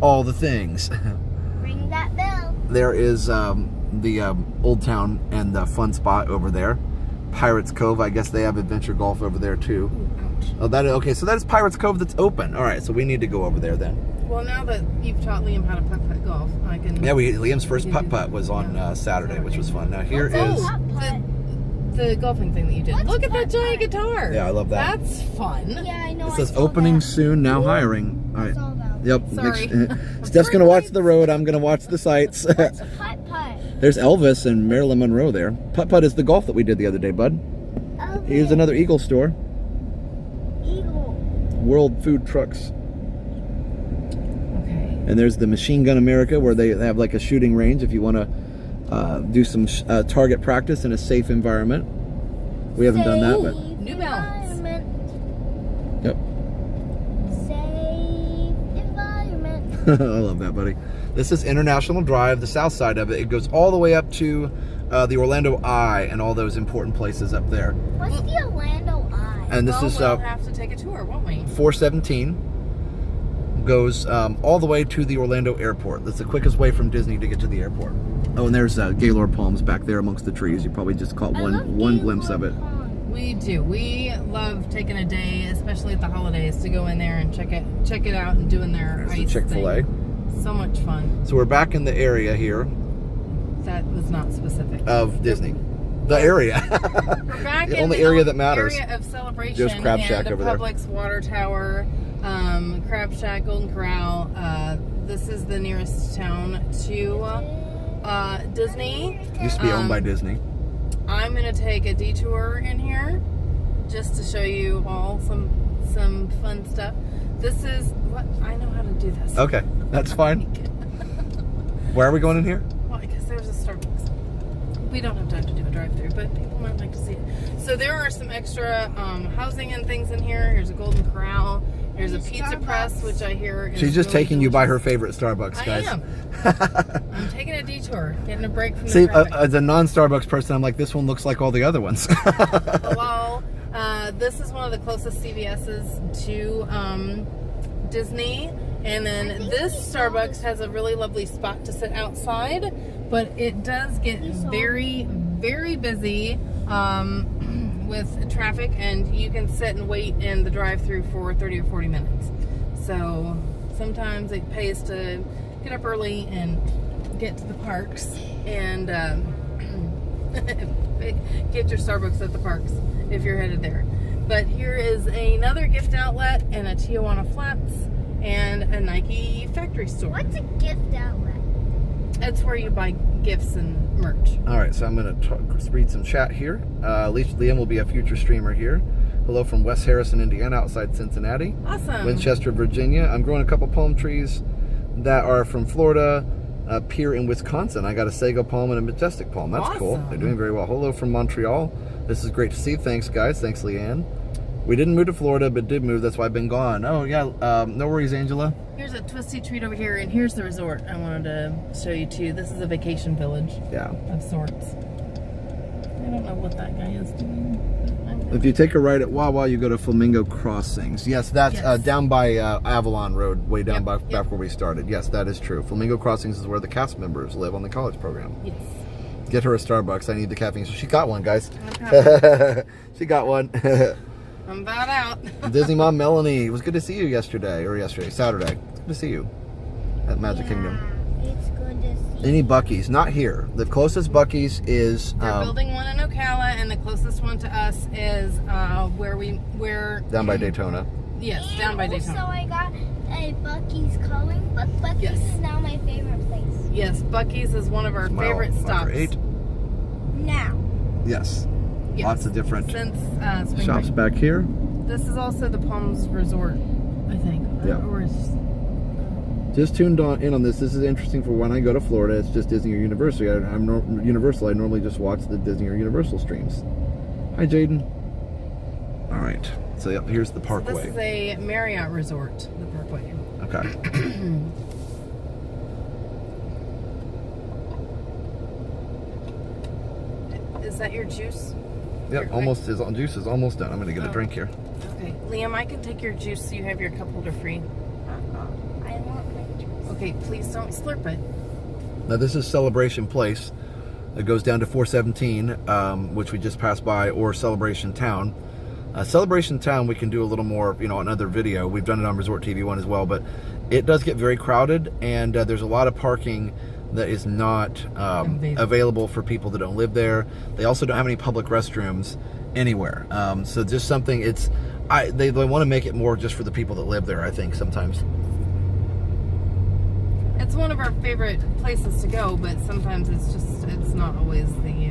All the things. Ring that bell. There is the Old Town and the fun spot over there. Pirates Cove. I guess they have adventure golf over there too. Ouch. Oh, okay. So that is Pirates Cove that's open. All right. So we need to go over there then. Well, now that you've taught Liam how to putt golf, I can. Yeah, Liam's first putt was on Saturday, which was fun. Now here is the golfing thing that you did. Look at that giant guitar. Yeah, I love that. That's fun. Yeah, I know. It says opening soon, now hiring. All right. Saw that. Yep. Sorry. Steph's gonna watch the road. I'm gonna watch the sights. What's putt-putt? There's Elvis and Marilyn Monroe there. Putt-putt is the golf that we did the other day, bud. Oh, Here's another Eagle store. Eagle. World Food Trucks. Okay. And there's the Machine Gun America, where they have like a shooting range if you want to do some target practice in a safe environment. We haven't done that, but New Balance. yep. Safe environment. I love that, buddy. This is International Drive, the south side of it. It goes all the way up to the Orlando Eye and all those important places up there. What's the Orlando Eye? And this is We'll have to take a tour, won't we? 417. Goes all the way to the Orlando Airport. That's the quickest way from Disney to get to the airport. Oh, and there's Gaylord Palms back there amongst the trees. You probably just caught one glimpse of it. We do. We love taking a day, especially at the holidays, to go in there and check it out and doing their There's the ice Chick-fil-A. thing. So much fun. So we're back in the area here That was not specific. of Disney. The area. We're back The in only the area that matters. Area of celebration. Joe's Crab Shack and over there. Publix Water Tower, Crab Shack, Golden Corral. This is the nearest town to Disney. Used to be owned by Disney. I'm gonna take a detour in here just to show you all some fun stuff. This is what I know how to do this. Okay, that's fine. Where are we going in here? Well, because there's a Starbucks. We don't have time to do a drive-through, but people might like to see it. So there are some extra housing and things in here. Here's a Golden Corral. There's a pizza press, which I hear is She's just really taking you by her delicious. favorite Starbucks, guys. I am. I'm taking a detour, getting a break from the See, traffic. as a non-Starbucks person, I'm like, this one looks like all the other ones. Well, this is one of the closest CVS's to Disney. And then this Starbucks has a really lovely spot to sit outside, but it does get very, very busy with traffic, and you can sit and wait in the drive-thru for 30 or 40 minutes. So sometimes it pays to get up early and get to the parks and get your Starbucks at the parks if you're headed there. But here is another gift outlet and a Tijuana Flats and a Nike factory store. What's a gift outlet? It's where you buy gifts and merch. All right, so I'm going to read some chat here. Liam will be a future streamer here. Hello from West Harrison, Indiana, outside Cincinnati. Awesome. Winchester, Virginia. I'm growing a couple palm trees that are from Florida, up here in Wisconsin. I got a sago palm and a majestic palm. That's Awesome. cool. They're doing very well. Hello from Montreal. This is great to see. Thanks, guys. Thanks, Leanne. We didn't move to Florida, but did move. That's why I've been gone. Oh, yeah. No worries, Angela. Here's a twisty treat over here, and here's the resort I wanted to show you too. This is a vacation village Yeah. of sorts. I don't know what that guy is doing. If you take a right at Wawa, you go to Flamingo Crossings. Yes, that's Yes. down by Avalon Road, way down Yep, back where we started. Yes, that is true. Flamingo Crossings is where the cast members live on the college program. Yes. Get her a Starbucks. I need the caffeine. So she got one, guys. Okay. She got one. I'm about out. Disney Mom Melanie, it was good to see you Saturday. Good to see you at Magic Kingdom. It's good to see. Any Buc-ee's? Not here. The closest Buc-ee's is They're building one in Ocala, and the closest one to us is where down by Daytona. Yes, down by Daytona. Also, I got a Buc-ee's calling, but Buc-ee's Yes. is now my favorite place. Yes, Buc-ee's is one of our Mile favorite marker stops. 8. Now. Yes. Yes. Lots of different Since spring shops break. back here. This is also the Palms Resort, I think. Yeah. Or it's, Just tuned in on this. This is interesting for when I go to Florida. It's just Disney or Universal. Universal. I normally just watch the Disney or Universal streams. Hi, Jaden. All right. So yep, here's the Parkway. This is a Marriott resort, the Parkway. Okay. Is that your juice? Yep. Almost. His juice is almost done. I'm gonna get a drink here. Okay. Liam, I can take your juice so you have your cup holder free. I want my juice. Okay, please don't slurp it. Now this is Celebration Place. It goes down to 417, which we just passed by, or Celebration Town. Celebration Town, we can do a little more, another video. We've done it on Resort TV1 as well, but it does get very crowded, and there's a lot of parking that is not available for people that don't live there. They also don't have any public restrooms anywhere. So just something, they want to make it more just for the people that live there, I think, sometimes. It's one of our favorite places to go, but sometimes it's not always the...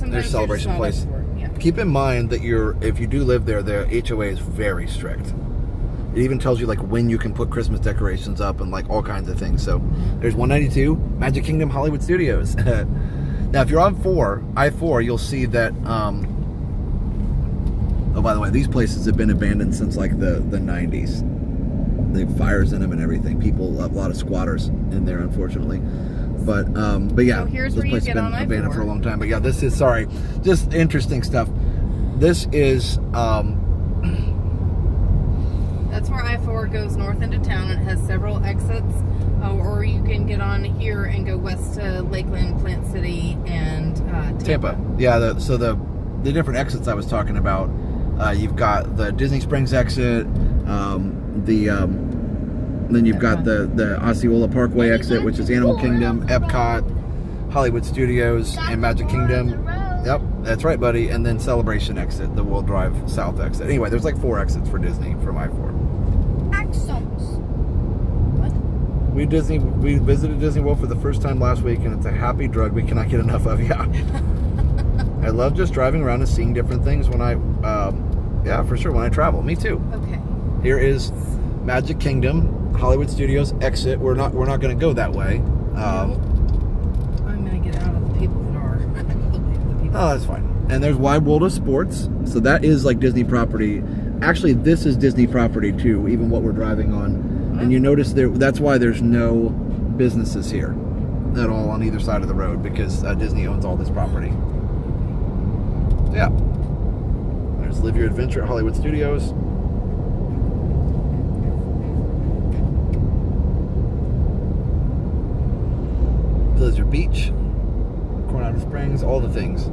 There's Celebration Place. Yeah. Keep in mind that if you do live there, the HOA is very strict. It even tells you when you can put Christmas decorations up and all kinds of things. So there's 192 Magic Kingdom Hollywood Studios. Now, if you're on I-4, you'll see that. Oh, by the way, these places have been abandoned since the 90s. They have fires in them and everything. A lot of squatters in there, unfortunately. But yeah, So here's this where you place has get been on abandoned I-4. for a long time. But yeah, this is just interesting stuff. This is. That's where I-4 goes north into town. It has several exits, or you can get on here and go west to Lakeland, Plant City, and Tampa. Yeah, so the different exits I was talking about, you've got the Disney Springs exit, then you've got the Osceola Parkway exit, which is Animal Kingdom, Epcot, Hollywood Studios, and Magic Kingdom. Yep, that's right, buddy. And then Celebration exit, the World Drive South exit. Anyway, there's 4 exits for Disney from I-4. Axons. What? We visited Disney World for the first time last week, and it's a happy drug we cannot get enough of. Yeah. I love just driving around and seeing different things when yeah, for sure, when I travel. Me too. Okay. Here is Magic Kingdom, Hollywood Studios exit. We're not going to go that way. I'm going to get out of the people that are. Oh, that's fine. And there's Wide World of Sports. So that is Disney property. Actually, this is Disney property too, even what we're driving on. And you notice that's why there's no businesses here at all on either side of the road, because Disney owns all this property. Yeah. There's Live Your Adventure at Hollywood Studios. Blizzard Beach, Coronado Springs, all the things.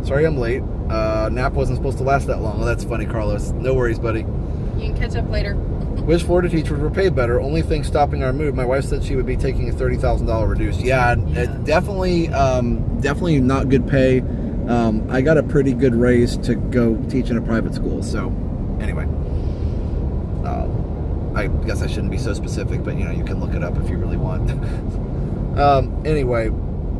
Sorry I'm late. Nap wasn't supposed to last that long. Oh, that's funny, Carlos. No worries, buddy. You can catch up later. Wish Florida teachers were paid better. Only thing stopping our move, my wife said she would be taking a $30,000 reduced. Yeah, definitely not good pay. I got a pretty good raise to go teach in a private school. So, anyway, I guess I shouldn't be so specific, but you can look it up if you really want. Anyway,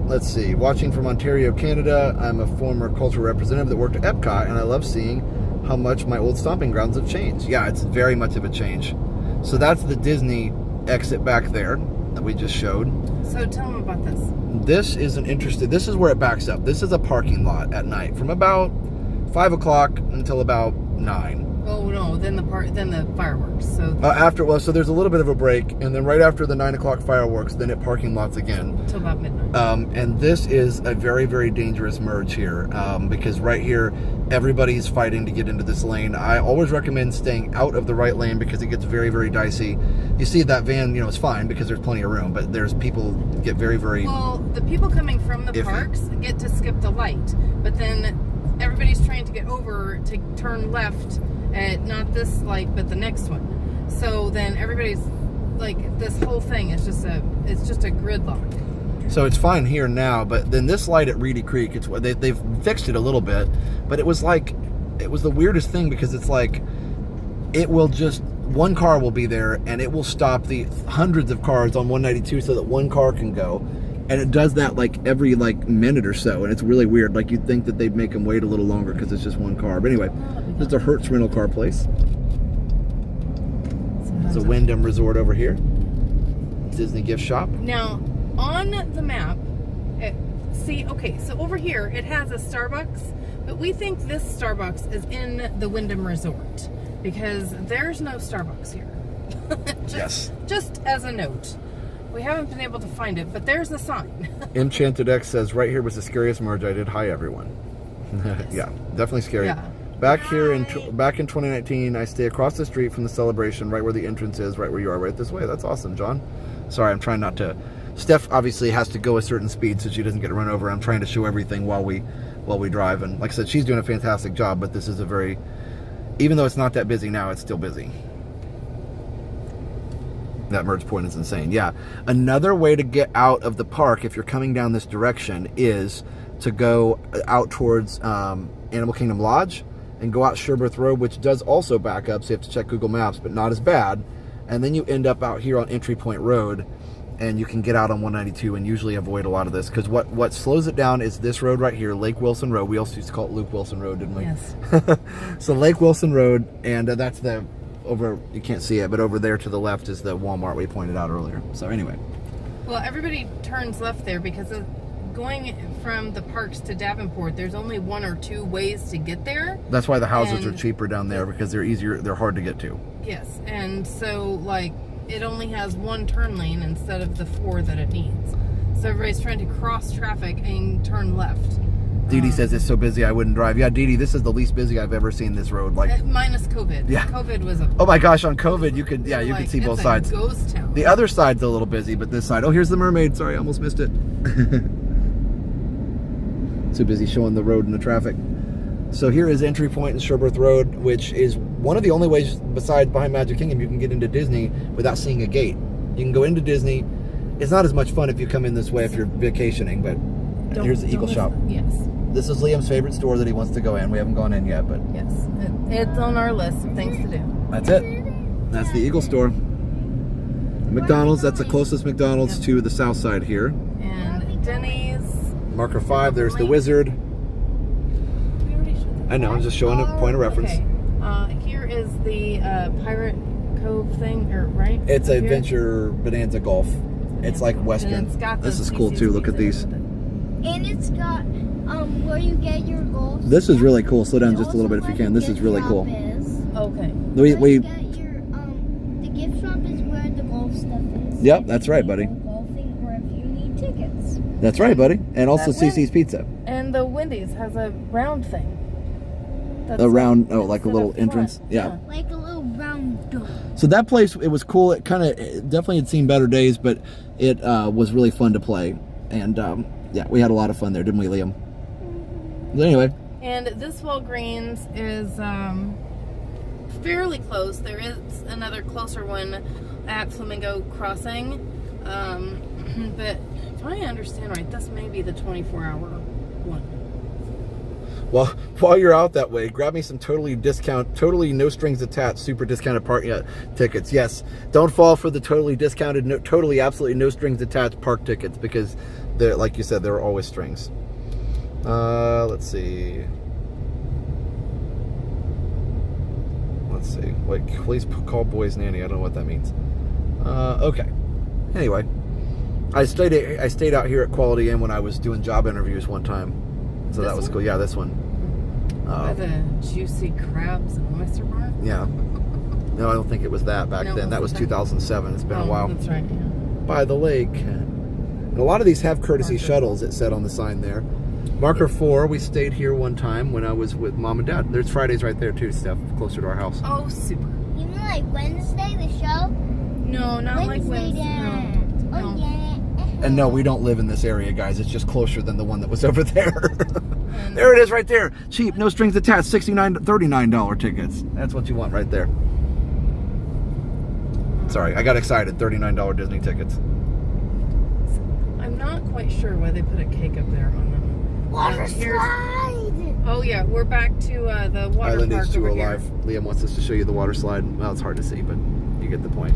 let's see. Watching from Ontario, Canada. I'm a former cultural representative that worked at Epcot, and I love seeing how much my old stomping grounds have changed. Yeah, it's very much of a change. So that's the Disney exit back there that we just showed. So tell them about this. This is this is where it backs up. This is a parking lot at night from about 5 o'clock until about 9. Oh no, then the fireworks. So so there's a little bit of a break, and then right after the 9 o'clock fireworks, then it parking lots again. Till about midnight. And this is a very, very dangerous merge here, because right here, everybody's fighting to get into this lane. I always recommend staying out of the right lane because it gets very, very dicey. You see that van, it's fine because there's plenty of room, but there's people get very, very... Well, the people coming from the parks get to skip the light, but then everybody's trying to get over to turn left at not this light, but the next one. So then everybody's like, this whole thing is just a gridlock. So it's fine here now, but then this light at Reedy Creek, they've fixed it a little bit, but it was the weirdest thing because it's like, it will just, one car will be there and it will stop the hundreds of cars on 192 so that one car can go. And it does that like every minute or so, and it's really weird. Like you'd think that they'd make them wait a little longer because it's just one car. But anyway, this is a Hertz rental car place. It's a Wyndham Resort over here. Disney gift shop. Now, on the map, so over here it has a Starbucks, but we think this Starbucks is in the Wyndham Resort because there's no Starbucks here. Just as a note. We haven't been able to find it, but there's the sign. Enchanted X says, right here was the scariest merge I did. Hi, everyone. Yeah, definitely scary. Yeah. Back in 2019, I stay across the street from the celebration, right where the entrance is, right where you are, right this way. That's awesome, John. Sorry, I'm trying not to... Steph obviously has to go a certain speed so she doesn't get run over. I'm trying to show everything while we drive. And like I said, she's doing a fantastic job, but this is even though it's not that busy now, it's still busy. That merge point is insane. Yeah. Another way to get out of the park if you're coming down this direction is to go out towards Animal Kingdom Lodge and go out Sherbirth Road, which does also back up, so you have to check Google Maps, but not as bad. And then you end up out here on Entry Point Road, and you can get out on 192 and usually avoid a lot of this, because what slows it down is this road right here, Lake Wilson Road. We also used to call it Luke Wilson Road, didn't we? Yes. So Lake Wilson Road, and that's over, you can't see it, but over there to the left is the Walmart we pointed out earlier. So anyway. Well, everybody turns left there because going from the parks to Davenport, there's only one or two ways to get there. That's why the houses are cheaper down there, because they're hard to get to. Yes, and so it only has one turn lane instead of the 4 that it needs. So everybody's trying to cross traffic and turn left. Dee Dee says it's so busy I wouldn't drive. Yeah, Dee Dee, this is the least busy I've ever seen this road. Minus COVID. Yeah. COVID was oh my gosh, on COVID you could see both sides. Ghost town. The other side's a little busy, but this side. Oh, here's the mermaid. Sorry, I almost missed it. Too busy showing the road and the traffic. So here is Entry Point in Sherbirth Road, which is one of the only ways besides behind Magic Kingdom you can get into Disney without seeing a gate. You can go into Disney. It's not as much fun if you come in this way if you're vacationing, but here's the Eagle Shop. Yes. This is Liam's favorite store that he wants to go in. We haven't gone in yet, but... Yes. It's on our list of things to do. That's it. That's the Eagle store. McDonald's, that's the closest McDonald's to the south side here. And Denny's. Marker 5, there's the Wizard. We already showed that. I know, I'm just showing a point of reference. Okay. Here is the Pirate Cove thing, right? It's Adventure Bonanza Golf. It's like Western. This is cool too, look at these. And it's got where you get your goals. This is really cool. Slow down just a little bit if you can. This is really cool. Okay. We get your, the gift shop is where the golf stuff is. Yep, that's right, buddy. Golfing, or if you need tickets. That's right, buddy. And also CC's Pizza. And the Wendy's has a round thing. A round, like a little entrance. Yeah. Like a little round door. So that place, it was cool. It definitely had seen better days, but it was really fun to play. And yeah, we had a lot of fun there, didn't we, Liam? Anyway. And this Walgreens is fairly close. There is another closer one at Flamingo Crossing. But if I understand right, this may be the 24-hour one. Well, while you're out that way, grab me some totally no strings attached, super discounted park tickets. Yes, don't fall for the totally discounted, absolutely no strings attached park tickets, because they're, like you said, there are always strings. Let's see. Wait, please call boys nanny. I don't know what that means. Okay. Anyway, I stayed out here at Quality Inn when I was doing job interviews one time. So that was cool. Yeah, this one. By the juicy crabs and oyster bar? Yeah. No, I don't think it was that back then. That was 2007. It's been a while. That's right, yeah. By the lake. And a lot of these have courtesy shuttles, it said on the sign there. Marker 4, we stayed here one time when I was with Mom and Dad. There's Fridays right there too, Steph, closer to our house. Oh, super. You mean like Wednesday, the show? No, not like Wednesday. No. Oh, yeah. And no, we don't live in this area, guys. It's just closer than the one that was over there. There it is right there. Cheap, no strings attached, $39 tickets. That's what you want right there. Sorry, I got excited. $39 Disney tickets. I'm not quite sure why they put a cake up there on them. Water slide! Oh yeah, we're back to the water Island park H2O over here. Live. Liam wants us to show you the water slide. Well, it's hard to see, but you get the point.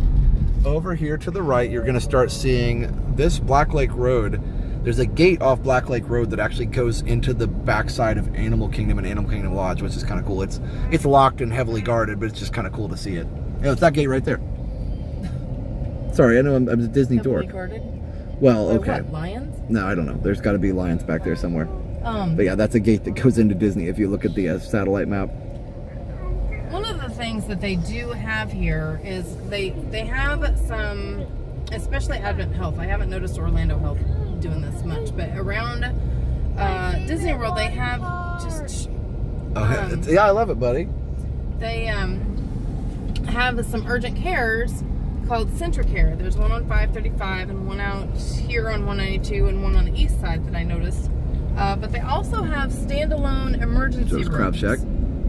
Over here to the right, you're going to start seeing this Black Lake Road. There's a gate off Black Lake Road that actually goes into the backside of Animal Kingdom and Animal Kingdom Lodge, which is kind of cool. It's locked and heavily guarded, but it's just kind of cool to see it. Yeah, it's that gate right there. Sorry, I know I'm a Disney dork. Guarded? Well, Or okay. what, lions? No, I don't know. There's got to be lions back there somewhere. But But yeah, that's a gate that goes into Disney if you look at the satellite map. one of the things that they do have here is they have some, especially Advent Health. I haven't noticed Orlando Health doing this much, but around Disney World they have just Yeah, I love it, buddy. they have some urgent cares called Centricare. There's one on 535 and one out here on 192 and one on the east side that I noticed. But they also have standalone emergency Joe's rooms. Crab Shack.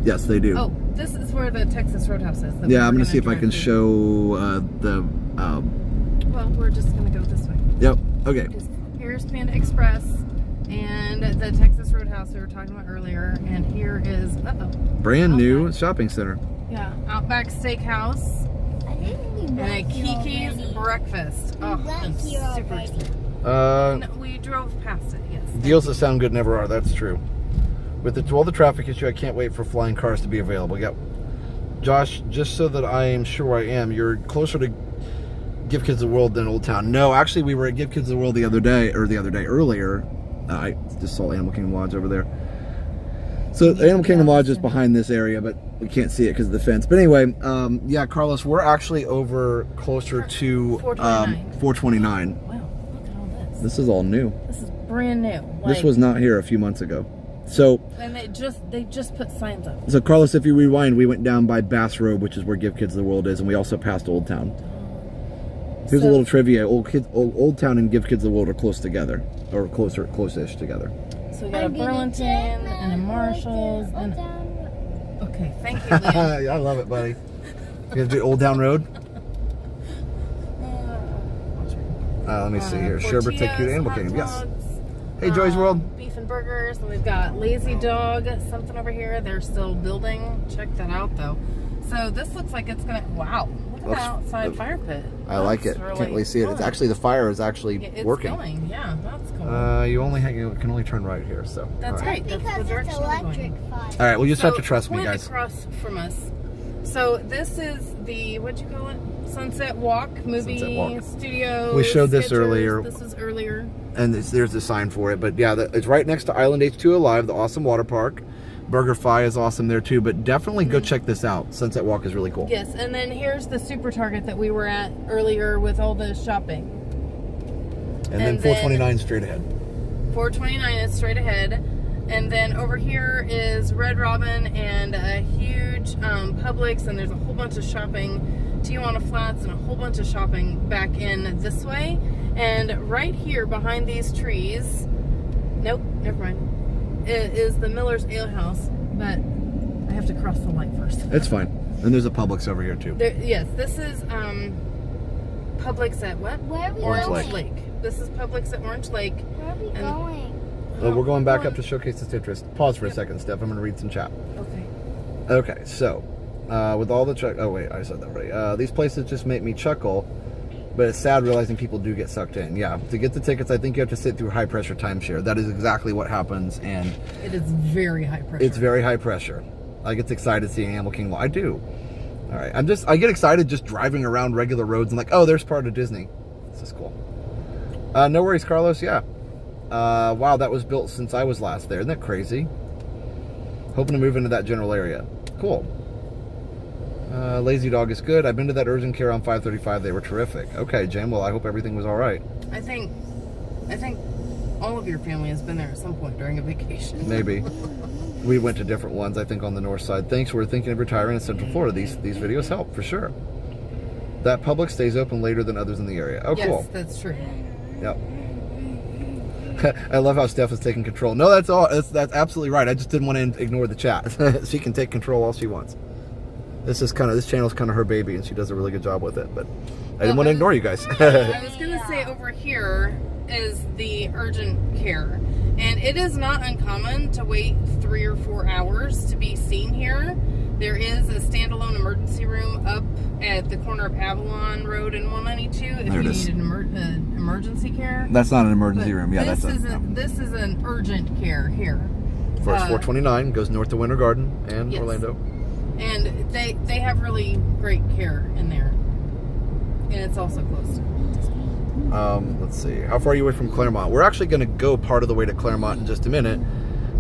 Yes, they do. Oh, this is where the Texas Roadhouse is. that Yeah, we I'm were going to see if I drive can to. show the... Well, we're just going to go this way. Yep, okay. Here's Panda Express and the Texas Roadhouse we were talking about earlier. And here is, Brand new Outback. shopping center. Yeah, Outback Steakhouse I think we and a went here Kiki's already. Breakfast. We Oh, went I'm here super already. excited. Uh, We drove past it, yes. deals that sound good never are, that's true. With all the traffic issue, I can't wait for flying cars to be available. Yep. Josh, just so that I am sure I am, you're closer to Give Kids the World than Old Town. No, actually, we were at Give Kids the World earlier. I just saw Animal Kingdom Lodge over there. So Animal Kingdom Lodge is behind this area, but we can't see it because of the fence. But anyway, yeah, Carlos, we're actually over closer to 429. Wow, look at all this. This is all new. This is brand new. This was not here a few months ago. So, And they just put signs up. so Carlos, if you rewind, we went down by Bass Road, which is where Give Kids the World is, and we also passed Old Town. Here's a little trivia: Old Town and Give Kids the World are close together, or close-ish together. So we got a Burlington and a Marshalls and okay, thank you, Liam. Yeah, I love it, buddy. You gonna do Old Town Road? Let me see here. Sherbert take you to Animal Kingdom. Yes. Hey, Joy's World. Beef and burgers. And we've got Lazy Dog, something over here. They're still building. Check that out, though. So this looks like it's gonna. Wow, look at the outside fire pit. I like it. Really Can't really see it. It's fun. actually the fire is actually It's working. going. Yeah, that's cool. You can only turn right here. So That's all right. great. That's the Because it's direction we're going. electric fire. All right, well, you just have So, to trust me, point guys. across from us. So this is the what'd you call it? Sunset Walk movie Sunset Walk. studio. We showed this Sketchers. earlier. This was earlier. And there's a sign for it, but yeah, it's right next to Island H2O Live, the awesome water park. BurgerFi is awesome there too, but definitely go check this out. Sunset Walk is really cool. Yes, and then here's the Super Target that we were at earlier with all the shopping. And then 429 straight ahead. 429 is straight ahead. And then over here is Red Robin and a huge Publix, and there's a whole bunch of shopping. Tijuana Flats and a whole bunch of shopping back in this way. And right here behind these trees, nope, never mind. is the Miller's Ale House, but I have to cross the light first. It's fine. And there's a Publix over here too. Yes, this is Publix at what? Where are we Orange going? Lake. This is Publix at Orange Lake. Where are we And- going? Well, we're going back up to Showcase of Citrus. Pause for a second, Steph. I'm going to read some chat. Okay. Okay, so with all the oh wait, I said that right. These places just make me chuckle, but it's sad realizing people do get sucked in. Yeah, to get the tickets, I think you have to sit through high pressure timeshare. That is exactly what happens, and It is very high pressure. it's very high pressure. I get excited seeing Animal Kingdom. I do. All right, I get excited just driving around regular roads and like, oh, there's part of Disney. This is cool. No worries, Carlos. Yeah. Wow, that was built since I was last there. Isn't that crazy? Hoping to move into that general area. Cool. Lazy Dog is good. I've been to that urgent care on 535. They were terrific. Okay, Jen. Well, I hope everything was all right. I think all of your family has been there at some point during a vacation. Maybe. We went to different ones, I think, on the north side. Thanks. We're thinking of retiring in Central Florida. These videos help, for sure. That Publix stays open later than others in the area. Oh, yes, cool. that's true. Yep. I love how Steph is taking control. No, that's all. That's absolutely right. I just didn't want to ignore the chat. She can take control all she wants. This channel is kind of her baby, and she does a really good job with it. But I didn't want to ignore you guys. I was gonna say over here is the urgent care, and it is not uncommon to wait 3 or 4 hours to be seen here. There is a standalone emergency room up at the corner of Avalon Road and 192 if There it you is. needed emergency care. That's not an emergency But room. Yeah, this that's this is an urgent care here. First 429 goes north to Winter Garden and Yes. Orlando. And they have really great care in there. And it's also close to Let's see. How far are you away from Claremont? We're actually going to go part of the way to Claremont in just a minute.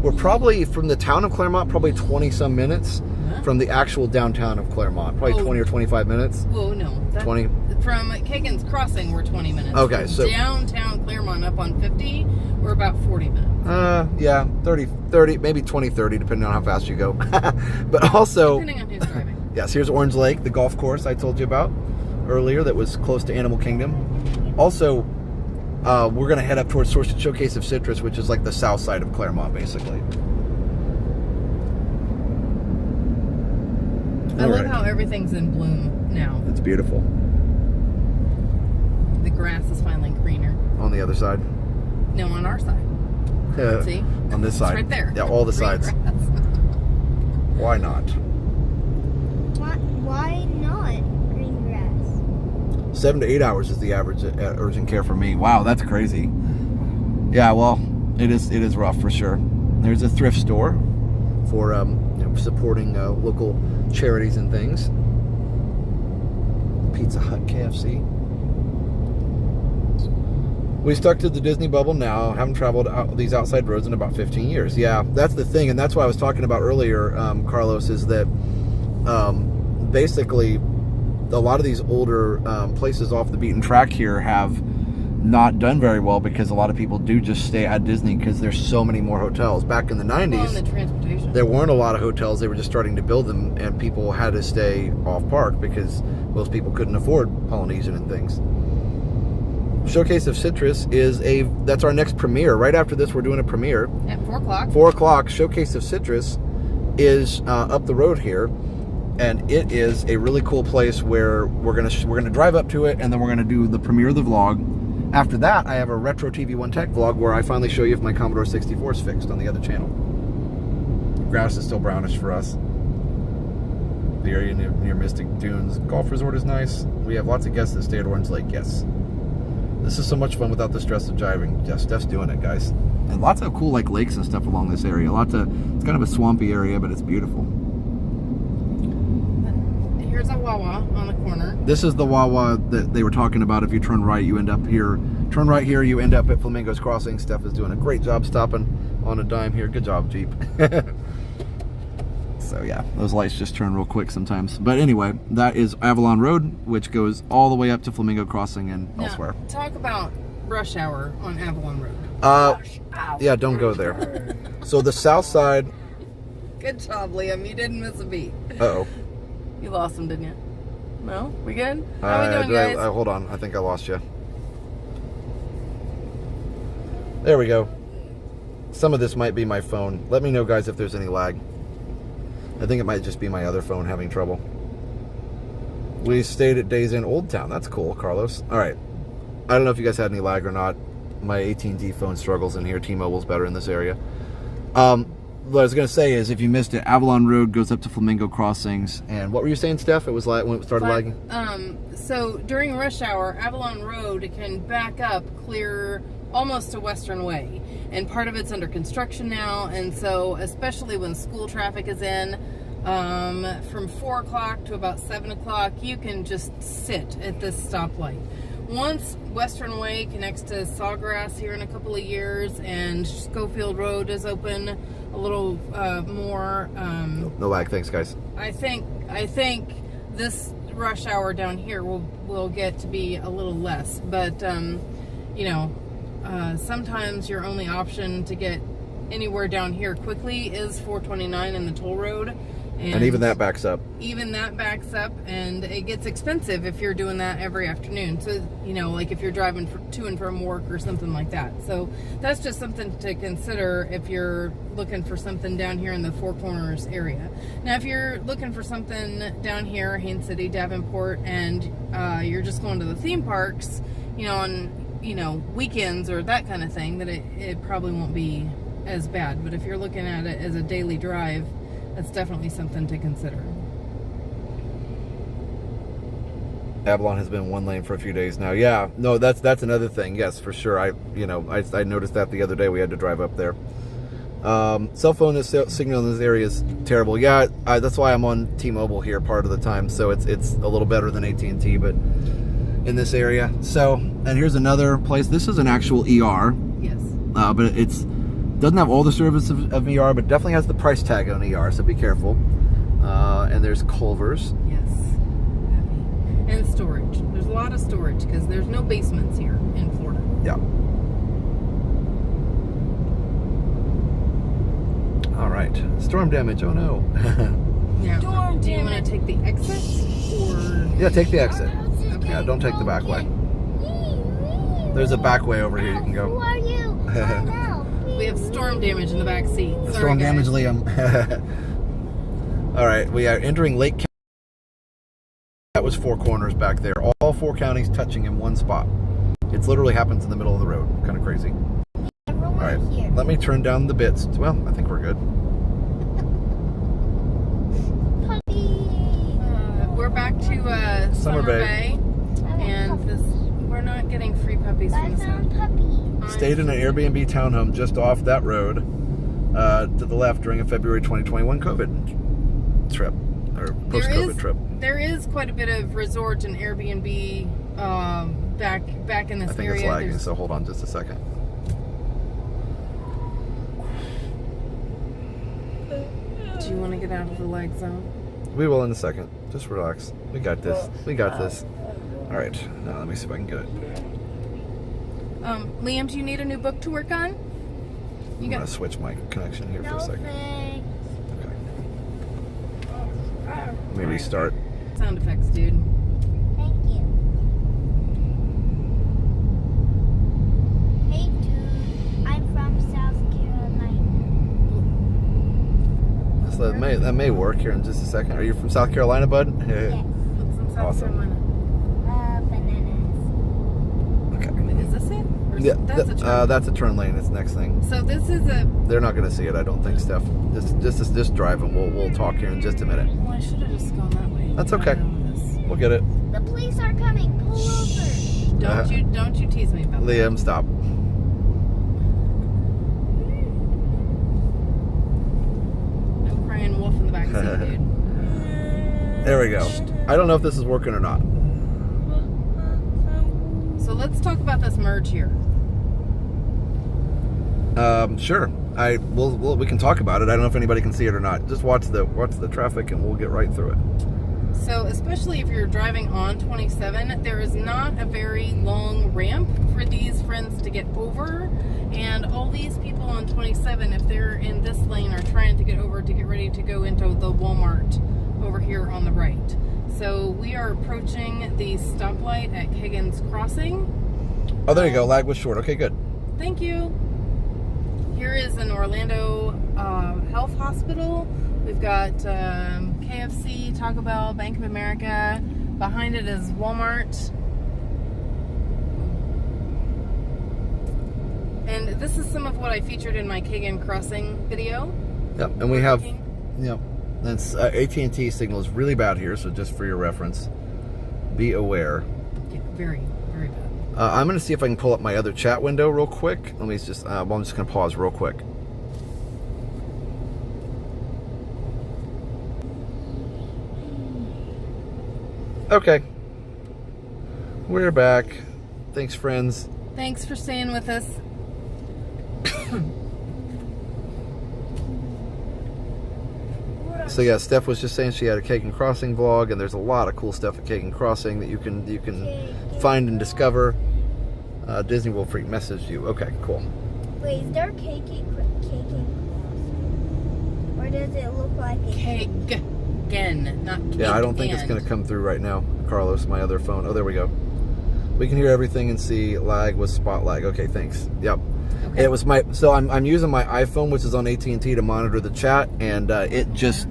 We're probably from the town of Claremont, probably 20 some minutes from the actual downtown of Claremont. Probably 20 or 25 minutes. Whoa, no. 20. From Kagan's Crossing, we're 20 minutes. Okay, From so downtown Claremont up on 50, we're about 40 minutes. Yeah, 30, maybe 20, 30, depending on how fast you go. But also, Depending on who's driving. yes, here's Orange Lake, the golf course I told you about earlier that was close to Animal Kingdom. Also, we're going to head up towards Showcase of Citrus, which is like the south side of Claremont, basically. I love how everything's in bloom now. It's beautiful. The grass is finally greener. On the other side. No, on our side. See? On this side. It's right there. Yeah, all the Green sides. grass. Why not? Why not green grass? 7 to 8 hours is the average at urgent care for me. Wow, that's crazy. Yeah, well, it is rough for sure. There's a thrift store for supporting local charities and things. Pizza Hut, KFC. We stuck to the Disney bubble now. Haven't traveled these outside roads in about 15 years. Yeah, that's the thing, and that's what I was talking about earlier, Carlos, is that basically a lot of these older places off the beaten track here have not done very well because a lot of people do just stay at Disney because there's so many more hotels. Back in the 90s, Well, and the transportation. there weren't a lot of hotels. They were just starting to build them, and people had to stay off park because most people couldn't afford Polynesian and things. Showcase of Citrus that's our next premiere. Right after this, we're doing a premiere. At 4 o'clock. 4 o'clock, Showcase of Citrus is up the road here, and it is a really cool place where we're gonna drive up to it, and then we're gonna do the premiere of the vlog. After that, I have a Retro TV1 Tech vlog where I finally show you if my Commodore 64 is fixed on the other channel. Grass is still brownish for us. The area near Mystic Dunes Golf Resort is nice. We have lots of guests that stay at Orange Lake. Yes. This is so much fun without the stress of driving. Yeah, Steph's doing it, guys. And lots of cool lakes and stuff along this area. It's kind of a swampy area, but it's beautiful. Here's a Wawa on the corner. This is the Wawa that they were talking about. If you turn right, you end up here. Turn right here, you end up at Flamingo's Crossing. Steph is doing a great job stopping on a dime here. Good job, Jeep. So yeah, those lights just turn real quick sometimes. But anyway, that is Avalon Road, which goes all the way up to Flamingo Crossing and Now, elsewhere. talk about rush hour on Avalon Road. Yeah, don't go there. So the south side. Good job, Liam. You didn't miss a beat. Uh-oh. You lost him, didn't you? No? We good? How we doing, guys? Hold on. I think I lost you. There we go. Some of this might be my phone. Let me know, guys, if there's any lag. I think it might just be my other phone having trouble. We stayed at Days Inn Old Town. That's cool, Carlos. All right. I don't know if you guys had any lag or not. My AT&T phone struggles in here. T-Mobile's better in this area. What I was going to say is, if you missed it, Avalon Road goes up to Flamingo Crossings. And what were you saying, Steph? It was like when it started lagging? So during rush hour, Avalon Road can back up clear almost to Western Way. And part of it's under construction now. And so, especially when school traffic is in, from 4 o'clock to about 7 o'clock, you can just sit at this stoplight. Once Western Way connects to Sawgrass here in a couple of years and Schofield Road is open a little more. No lag, thanks, guys. I think this rush hour down here will get to be a little less, but you know, sometimes your only option to get anywhere down here quickly is 429 and the toll road. And even that backs up. Even that backs up, and it gets expensive if you're doing that every afternoon. So, you know, like if you're driving to and from work or something like that. So that's just something to consider if you're looking for something down here in the Four Corners area. Now, if you're looking for something down here, Haines City, Davenport, and you're just going to the theme parks, you know, on, you know, weekends or that kind of thing, then it probably won't be as bad. But if you're looking at it as a daily drive, that's definitely something to consider. Avalon has been one lane for a few days now. Yeah, no, that's another thing. Yes, for sure. I noticed that the other day. We had to drive up there. Cell phone signal in this area is terrible. Yeah, that's why I'm on T-Mobile here part of the time. So it's a little better than AT&T, but in this area. So, and here's another place. This is an actual ER. Yes. But it's doesn't have all the services of ER, but definitely has the price tag on ER, so be careful. And there's Culver's. Yes. Heavy. And storage. There's a lot of storage because there's no basements here in Florida. Yeah. All right. Storm damage. Oh no. Yeah. Storm Do you want damage. to take the exit or? Yeah, take the exit. Okay. Yeah, don't take the back way. There's a back way over here you can Who go. are you? I know. We have storm damage in the back seat. Sorry, Storm damage, guys. Liam. All right, we are entering Lake County. That was Four Corners back there. All four counties touching in one spot. It literally happens in the middle of the road. Kind of crazy. All right, Here. let me turn down the bits. Well, I think we're good. Puppy. We're back to Summer Bay. And we're not getting free puppies I from this found one. puppy. Stayed in an Airbnb townhome just off that road to the left during a February 2021 COVID trip, or post-COVID trip. There is quite a bit of resort and Airbnb back in this I think area. it's lagging, so hold on just a second. Do you want to get out of the lag zone? We will in a second. Just relax. We got this. We got this. All right. Now let me see if I can get it. Liam, do you need a new book to work on? I'm going to switch my connection here for a second. Okay. Let me restart. Sound effects, dude. Thank you. Hey, dude. I'm from South Carolina. So that may work here in just a second. Are you from South Carolina, bud? Yes. What's in South Awesome. Carolina? Bananas. Okay. Wait, is this it? Or is Yeah, that's a turn. that's a turn lane. It's next thing. So this is a... They're not going to see it, I don't think, Steph. Just drive and we'll talk here in just a minute. Well, I should have just gone that way. That's okay. We'll get it. The police are coming. Pull over. Don't you tease me about that. Liam, stop. No crying wolf in the back seat, dude. There we go. I don't know if this is working or not. So let's talk about this merge here. Sure. We can talk about it. I don't know if anybody can see it or not. Just watch the traffic and we'll get right through it. So especially if you're driving on 27, there is not a very long ramp for these friends to get over. And all these people on 27, if they're in this lane, are trying to get over to get ready to go into the Walmart over here on the right. So we are approaching the stoplight at Higgins Crossing. Oh, there you go. Lag was short. Okay, good. Thank you. here is an Orlando health hospital. We've got KFC, Taco Bell, Bank of America. Behind it is Walmart. And this is some of what I featured in my Kagan Crossing video. Yep, and we have, yep, that's ATT signal is really bad here, so just for your reference, be aware. Yeah, very, very bad. I'm going to see if I can pull up my other chat window real quick. Let me just, I'm just going to pause real quick. Okay. We're back. Thanks, friends. Thanks for staying with us. So yeah, Steph was just saying she had a Kagan Crossing vlog, and there's a lot of cool stuff at Kagan Crossing that you can find and discover. Disney World Freak messaged you. Okay, cool. Wait, is there Kagan Crossing? Or does it look like a Kagan, not Kagan. Yeah, I don't think it's going to come through right now, Carlos, my other phone. Oh, there we go. We can hear everything and see. Lag was spot lag. Okay, thanks. Yep. Okay. It was my, so I'm using my iPhone, which is on ATT, to monitor the chat, and it just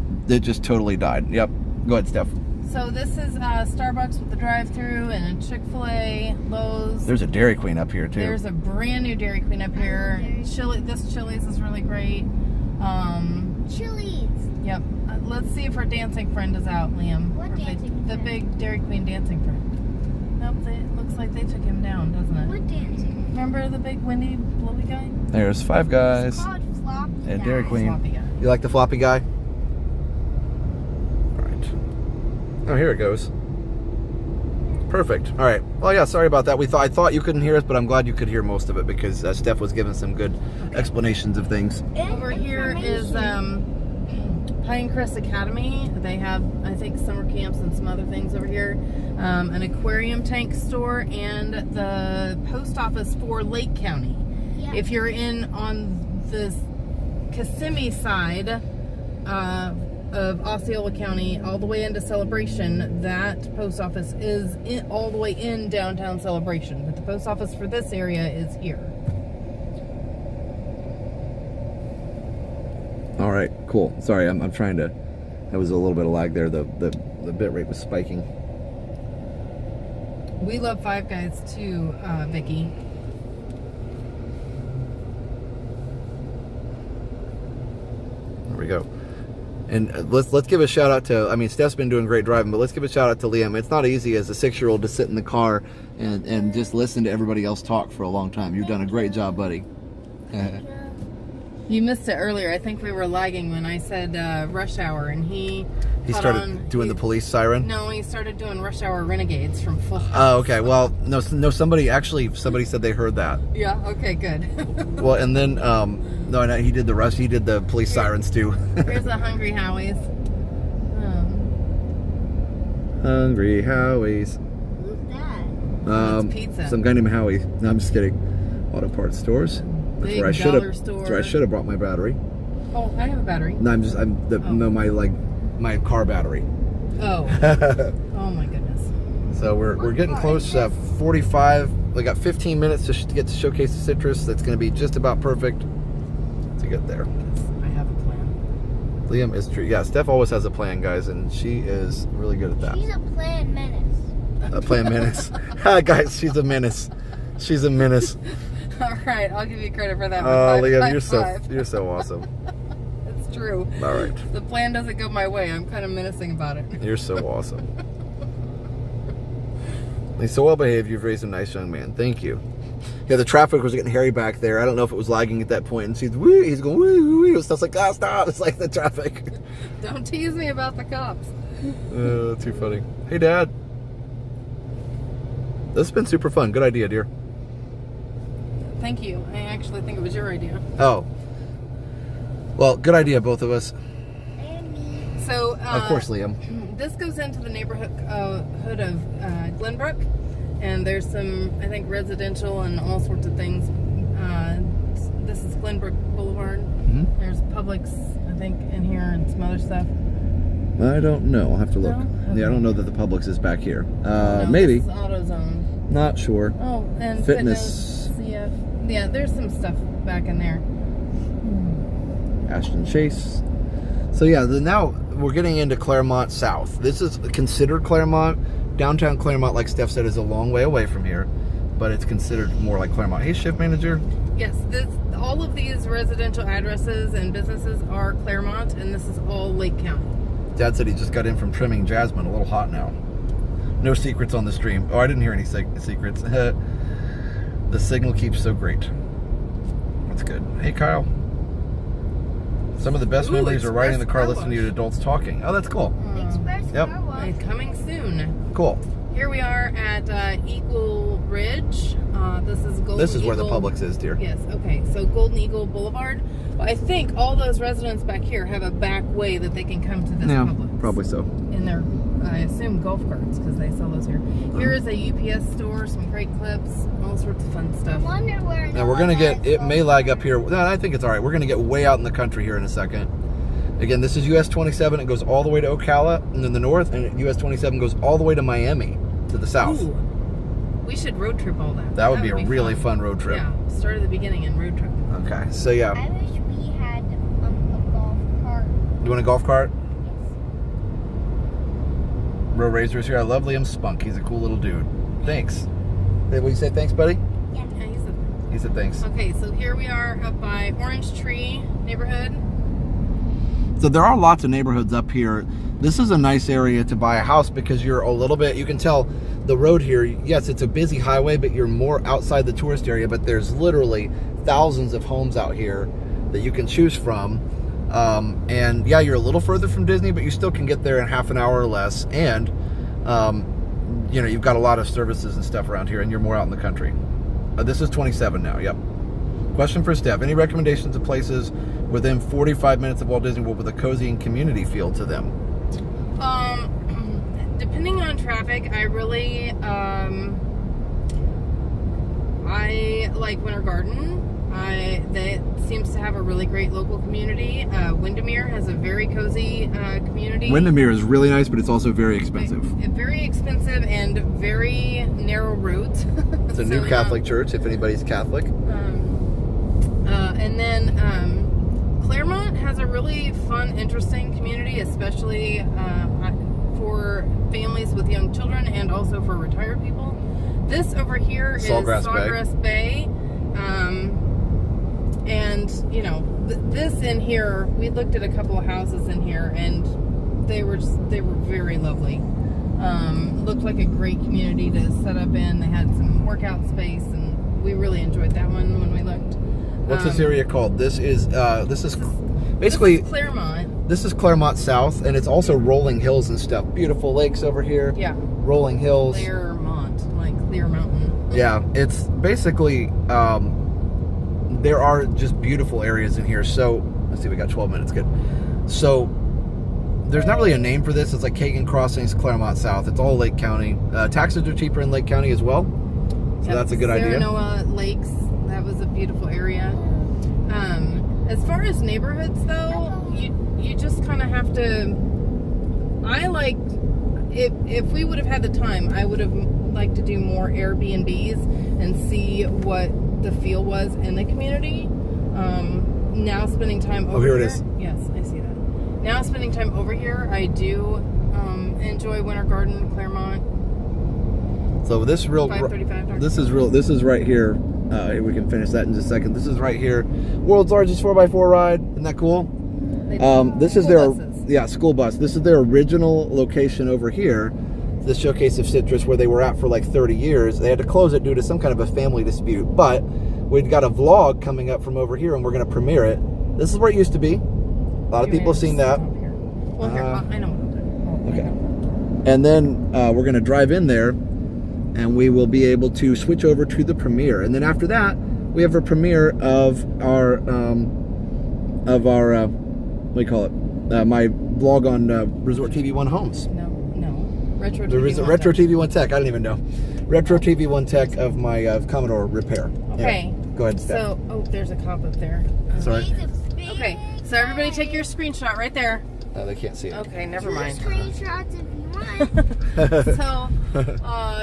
totally died. Yep. Go ahead, Steph. So this is Starbucks with the drive-through and a Chick-fil-A, Lowe's. There's a Dairy Queen up here too. There's a brand new Dairy Queen up here. This Chili's is really great. Chili's. Yep. Let's see if our dancing friend is out, Liam. What dancing friend? The big Dairy Queen dancing friend. Nope, it looks like they took him down, doesn't it? What dancing? Remember the big windy blowy guy? There's Five Guys. It's called Floppy And Guy. Dairy Queen. Floppy guy. You like the floppy guy? All right. Oh, here it goes. Perfect. All right. Well, yeah. Sorry about that. I thought you couldn't hear us, but I'm glad you could hear most of it because Steph was giving some good explanations of things. Over here is Pinecrest Academy. They have, I think, summer camps and some other things over here. An aquarium tank store and the post office for Lake County. Yeah. If you're in on the Kissimmee side of Osceola County, all the way into Celebration, that post office is all the way in downtown Celebration. But the post office for this area is here. All right, cool. Sorry, I'm trying to. There was a little bit of lag there. The bit rate was spiking. We love Five Guys too, Vicky. There we go. And let's give a shout out to. I mean, Steph's been doing great driving, but let's give a shout out to Liam. It's not easy as a 6-year-old to sit in the car and just listen to everybody else talk for a long time. You've done a great job, buddy. You missed it earlier. I think we were lagging when I said rush hour, and he started doing the police siren. No, he started doing Rush Hour Renegades from Full House. Oh, okay. Well, no. Somebody said they heard that. Yeah. Okay. Good. Well, and then no, he did the rest. He did the police sirens too. Here's the Hungry Howie's. Hungry Howie's. Who's that? It's pizza. Some guy named Howie. No, I'm just kidding. Auto parts stores. That's where I should have. That's where I should have brought my battery. Oh, I have a battery. No, my car battery. Oh. Oh my goodness. So we're getting close. 45. We got 15 minutes to get to showcase the citrus. That's going to be just about perfect to get there. I have a plan. Liam is true. Yeah, Steph always has a plan, guys, and she is really good at that. She's a planned menace. A planned menace. Hi, guys. She's a menace. She's a menace. All right, I'll give you credit for that. Oh, Liam, you're so awesome. It's true. All right. The plan doesn't go my way. I'm kind of menacing about it. You're so awesome. He's so well behaved. You've raised a nice young man. Thank you. Yeah, the traffic was getting hairy back there. I don't know if it was lagging at that point. And he's going woo woo. Stuff's like, stop. It's like the traffic. Don't tease me about the cops. Too funny. Hey, Dad. This has been super fun. Good idea, dear. Thank you. I actually think it was your idea. Oh. Well, good idea, both of us. And me. So, Of course, Liam. This goes into the neighborhood of Glenbrook, and there's some, I think, residential and all sorts of things. This is Glenbrook Boulevard. Mm-hmm. There's Publix, I think, in here and some other stuff. I don't know. I'll have to look. No? Okay. Yeah, I don't know that the Publix is back here. No, maybe. This is AutoZone. Not sure. Oh, and Fitness. CF. Yeah, there's some stuff back in there. Ashton Chase. So yeah, now we're getting into Claremont South. This is considered Claremont. Downtown Claremont, like Steph said, is a long way away from here, but it's considered more like Claremont. Hey, shift manager. Yes, all of these residential addresses and businesses are Claremont, and this is all Lake County. Dad said he just got in from trimming Jasmine. A little hot now. No secrets on the stream. Oh, I didn't hear any secrets. The signal keeps so great. That's good. Hey, Kyle. Some of the best memories are riding in the car listening to adults talking. Oh, that's cool. Express Yep. Car Wash. Coming soon. Cool. Here we are at Eagle Ridge. This is Golden This is where the Eagle- Publix is, dear. Yes, okay. So Golden Eagle Boulevard. Well, I think all those residents back here have a back way that they can come to this Yeah, Publix. probably so. In their, I assume, golf carts, because they sell those here. Here is a UPS store, some crate clips, all sorts of fun I stuff. wonder where. Now we're gonna get, it may lag up here. No, I think it's all right. We're gonna get way out in the country here in a second. Again, this is US 27. It goes all the way to Ocala and in the north, and US 27 goes all the way to Miami to the south. Ooh, we should road trip all that. That would be a really fun road trip. Yeah, start at the beginning and road trip. Okay, so yeah. I wish we had a golf cart. You want a golf cart? Yes. Road Razor's here. I love Liam Spunk. He's a cool little dude. Thanks. Hey, what you say? Thanks, buddy? Yeah. Yeah, he said. He said thanks. Okay, so here we are up by Orange Tree neighborhood. So there are lots of neighborhoods up here. This is a nice area to buy a house because you're a little bit, you can tell the road here, yes, it's a busy highway, but you're more outside the tourist area, but there's literally thousands of homes out here that you can choose from. And yeah, you're a little further from Disney, but you still can get there in half an hour or less. And, you know, you've got a lot of services and stuff around here, and you're more out in the country. This is 27 now, yep. Question for Steph. Any recommendations of places within 45 minutes of Walt Disney World with a cozy and community feel to them? Depending on traffic, I really, I like Winter Garden. That seems to have a really great local community. Windermere has a very cozy community. Windermere is really nice, but it's also very expensive. Very expensive and very narrow roads. It's a new Catholic church, if anybody's Catholic. And then Claremont has a really fun, interesting community, especially for families with young children and also for retired people. This over here is Sawgrass Bay. And, you know, this in here, we looked at a couple of houses in here, and they were very lovely. Looked like a great community to set up in. They had some workout space, and we really enjoyed that one when we looked. What's this area called? This is basically this is Claremont. This is Claremont South, and it's also rolling hills and stuff. Beautiful lakes over here. Yeah. Rolling hills. Claremont, like Clear Mountain. Yeah, it's basically there are just beautiful areas in here. So let's see, we got 12 minutes. Good. So there's not really a name for this. It's like Kagan Crossings, Claremont South. It's all Lake County. Taxes are cheaper in Lake County as well. So Yep. that's a good idea. Serenoa Lakes, that was a beautiful area. As far as neighborhoods though, you just kind of have to, I like, if we would have had the time, I would have liked to do more Airbnbs and see what the feel was in the community. Now spending time over here. here. It is. Yes, I see that. Now spending time over here, I do enjoy Winter Garden, Claremont. So this real, 535. this is right here. We can finish that in just a second. This is right here. World's largest 4x4 ride. Isn't that cool? This is their school bus. This is their original location over here. The Showcase of Citrus, where they were at for like 30 years. They had to close it due to some kind of a family dispute. But we've got a vlog coming up from over here, and we're going to premiere it. This is where it used to be. A lot of people have seen that. Well, here, I know what I'll do. Okay. And then we're going to drive in there, and we will be able to switch over to the premiere. And then after that, we have a premiere of our what do you call it? My blog on ResortTV1 Homes. No. Retro The TV1 Retro TV1 Tech. I don't even know. Retro TV1 Tech of my Commodore repair. Okay. Yeah. Go ahead, Steph. So, there's a cop up there. Sorry. Okay, so everybody take your screenshot right there. No, they can't see it. Okay, never mind. Screenshots if you want. So,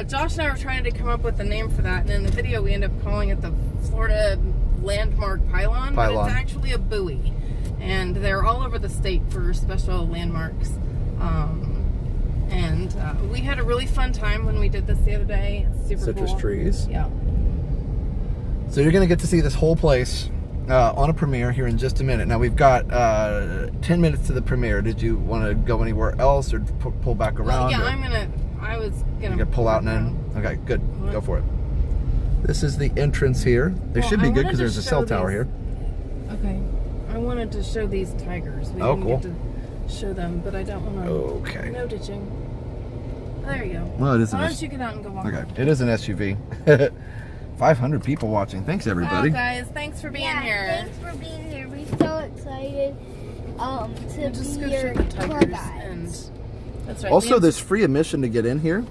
Josh and I were trying to come up with a name for that, and in the video we end up calling it the Florida Landmark Pylon, but it's actually a buoy. And they're all over the state for special landmarks. And we had a really fun time when we did this the other day. It's super Citrus cool. trees. Yeah. So you're going to get to see this whole place on a premiere here in just a minute. Now we've got 10 minutes to the premiere. Did you want to go anywhere else or pull back around? Well, yeah, or? I was gonna. You pull out and then? Okay, good. Go for it. This is the entrance here. They should be good because there's a cell tower here. Okay. I wanted to show these tigers. We didn't get to show them, but I don't want to. Okay. No ditching. There you go. Well, it is. Why don't you get out and go walk? Okay. It is an SUV. 500 people watching. Thanks, everybody. Wow, guys, thanks for being here. Thanks for being here. We're so excited to Just be go show your the tour tigers guides. that's right. Also, there's free admission to get in here.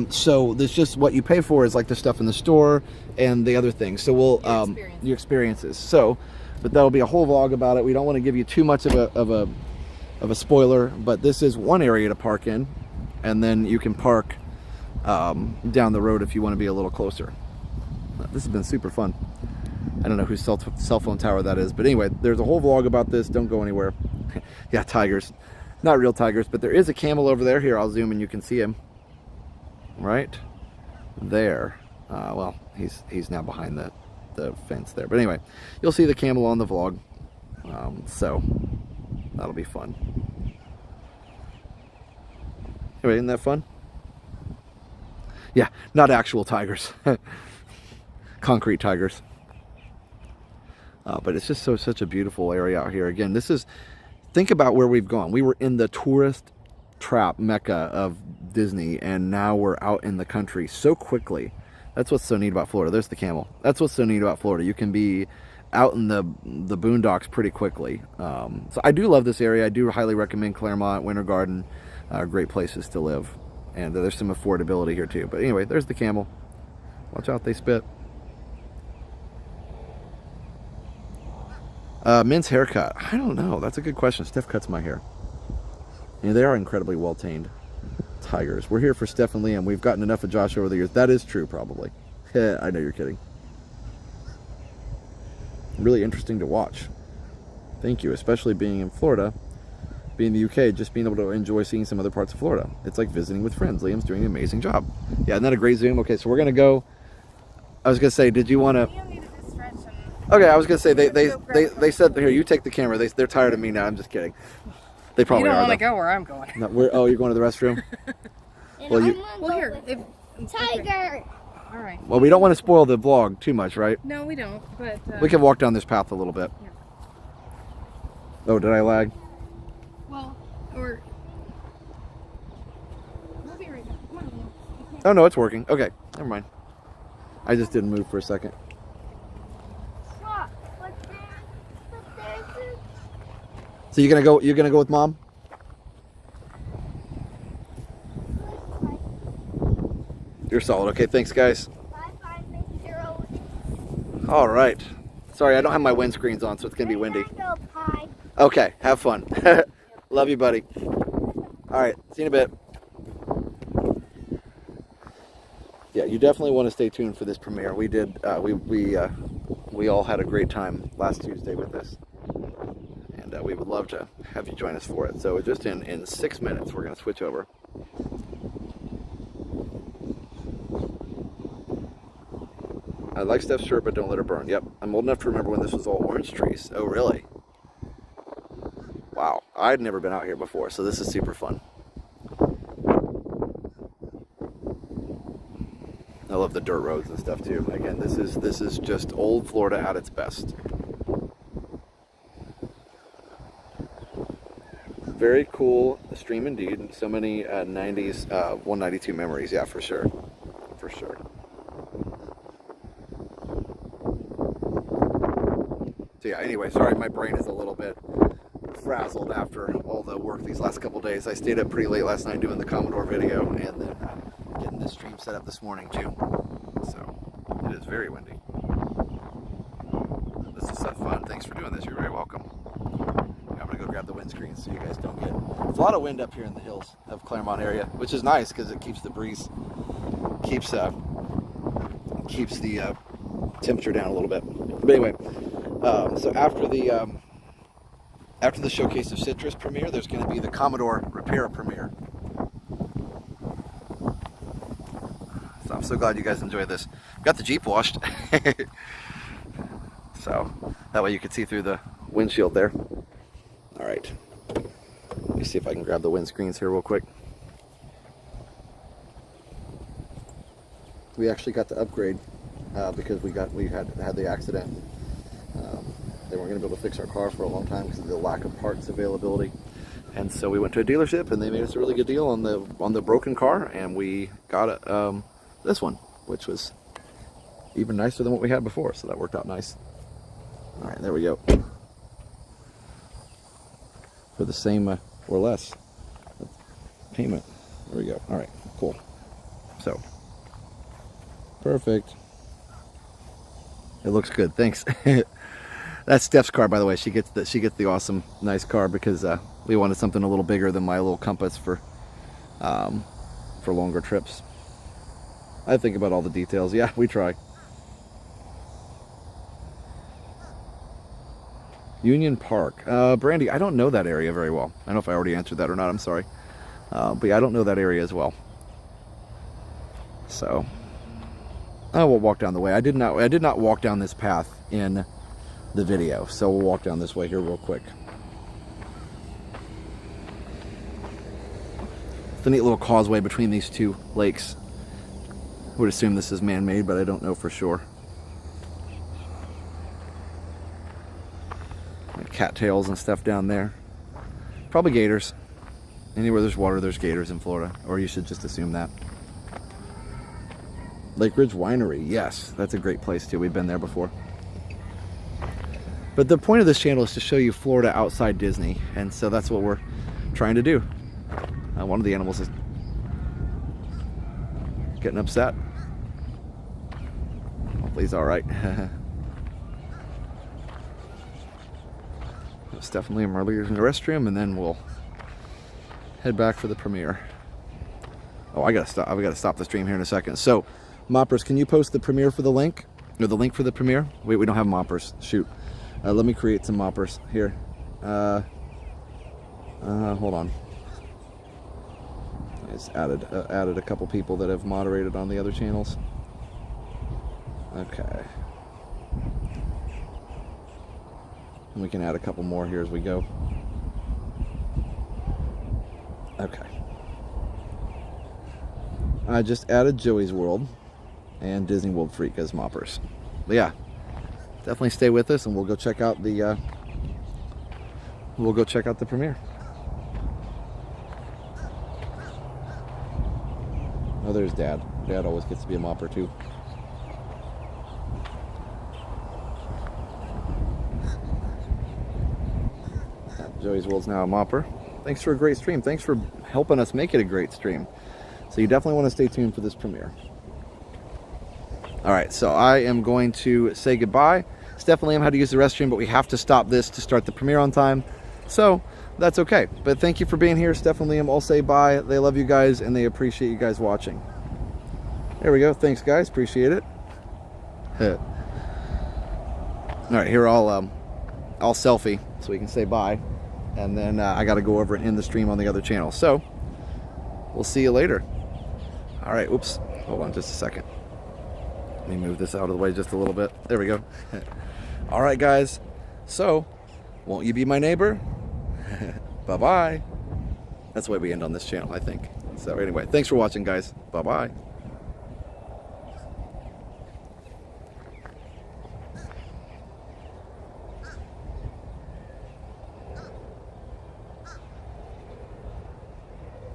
So this just what you pay for is like the stuff in the store and the other things. So we'll your experiences. So, but that'll be a whole vlog about it. We don't want to give you too much of a spoiler, but this is one area to park in, and then you can park down the road if you want to be a little closer. This has been super fun. I don't know whose cell phone tower that is, but anyway, there's a whole vlog about this. Don't go anywhere. Yeah, tigers. Not real tigers, but there is a camel over there. Here, I'll zoom and you can see him. Right there. Well, he's now behind the fence there. But anyway, you'll see the camel on the vlog. So that'll be fun. Anyway, isn't that fun? Yeah, not actual tigers. Concrete tigers. But it's just such a beautiful area out here. Again, think about where we've gone. We were in the tourist trap mecca of Disney, and now we're out in the country so quickly. That's what's so neat about Florida. There's the camel. That's what's so neat about Florida. You can be out in the boondocks pretty quickly. So I do love this area. I do highly recommend Claremont, Winter Garden. Great places to live. And there's some affordability here too. But anyway, there's the camel. Watch out, they spit. Men's haircut. I don't know. That's a good question. Steph cuts my hair. Yeah, they are incredibly well-tamed tigers. We're here for Steph and Liam. We've gotten enough of Josh over the years. That is true, probably. I know you're kidding. Really interesting to watch. Thank you. Especially being in Florida, being in the UK, just being able to enjoy seeing some other parts of Florida. It's like visiting with friends. Liam's doing an amazing job. Yeah, isn't that a great zoom? Okay, so we're going to go. I was going to say, did you want to... Okay, I was gonna say they said here, you take the camera. They're tired of me now. I'm just kidding. They probably you don't are. Want to go where I'm going. No, oh, you're going to the restroom. Well, here. Tiger. Okay. All right. Well, we don't want to spoil the vlog too much, right? No, we don't. But we can walk down this path a little bit. Yeah. Oh, did I lag? Well, we'll be right back. Come on. Oh no, it's working. Okay, never mind. I just didn't move for a second. So you're gonna go with Mom? You're solid. Okay, thanks guys. All right. Sorry, I don't have my windscreens on, so it's gonna be windy. Okay, have fun. Love you, buddy. All right, see you in a bit. Yeah, you definitely want to stay tuned for this premiere. We did. We all had a great time last Tuesday with this. And we would love to have you join us for it. So just in 6 minutes, we're going to switch over. I like Steph's shirt, but don't let her burn. Yep, I'm old enough to remember when this was all orange trees. Oh, really? Wow, I'd never been out here before, so this is super fun. I love the dirt roads and stuff too. Again, this is just old Florida at its best. Very cool stream indeed. So many 90s 192 memories. Yeah, for sure. For sure. So yeah, anyway, sorry, my brain is a little bit frazzled after all the work these last couple days. I stayed up pretty late last night doing the Commodore video and then getting this stream set up this morning too. So it is very windy. This is so fun. Thanks for doing this. You're very welcome. I'm gonna go grab the windscreen so you guys don't get. There's a lot of wind up here in the hills of Claremont area, which is nice because it keeps the breeze, keeps the temperature down a little bit. But anyway, so after the after the Showcase of Citrus premiere, there's going to be the Commodore repair premiere. So I'm so glad you guys enjoyed this. Got the Jeep washed. So that way you can see through the windshield there. All right. Let me see if I can grab the windscreens here real quick. We actually got to upgrade because we had the accident. They weren't going to be able to fix our car for a long time because of the lack of parts availability. And so we went to a dealership and they made us a really good deal on the broken car, and we got this one, which was even nicer than what we had before. So that worked out nice. All right, there we go. For the same or less payment. There we go. All right, cool. So perfect. It looks good. Thanks. That's Steph's car, by the way. She gets the awesome, nice car because we wanted something a little bigger than my little Compass for longer trips. I think about all the details. Yeah, we try. Union Park. Brandy, I don't know that area very well. I don't know if I already answered that or not. I'm sorry. But yeah, I don't know that area as well. So I will walk down the way. I did not walk down this path in the video, so we'll walk down this way here real quick. It's a neat little causeway between these two lakes. I would assume this is man-made, but I don't know for sure. Like cattails and stuff down there. Probably gators. Anywhere there's water, there's gators in Florida, or you should just assume that. Lake Ridge Winery, yes, that's a great place too. We've been there before. But the point of this channel is to show you Florida outside Disney, and so that's what we're trying to do. One of the animals is getting upset. Hopefully he's all right. Stephanie and Marley in the restroom, and then we'll head back for the premiere. Oh, I gotta stop. I've got to stop the stream here in a second. So, Moppers, can you post the premiere for the link, or the link for the premiere? Wait, we don't have Moppers. Shoot. Let me create some Moppers here. Hold on. I just added a couple people that have moderated on the other channels. Okay. And we can add a couple more here as we go. Okay. I just added Joey's World and Disney World Freak as Moppers. But yeah, definitely stay with us, and we'll go check out the premiere. Oh, there's Dad. Dad always gets to be a Mopper too. Joey's World's now a Mopper. Thanks for a great stream. Thanks for helping us make it a great stream. So you definitely want to stay tuned for this premiere. All right, so I am going to say goodbye. Stephanie Lamb had to use the restroom, but we have to stop this to start the premiere on time. So that's okay. But thank you for being here. Stephanie Lamb, I'll say bye. They love you guys, and they appreciate you guys watching. There we go. Thanks, guys. Appreciate it. All right, here I'll selfie so we can say bye. And then I got to go over and end the stream on the other channel. So we'll see you later. All right. Oops. Hold on just a second. Let me move this out of the way just a little bit. There we go. All right, guys. So, won't you be my neighbor? Bye-bye. That's the way we end on this channel, I think. So anyway, thanks for watching, guys. Bye-bye.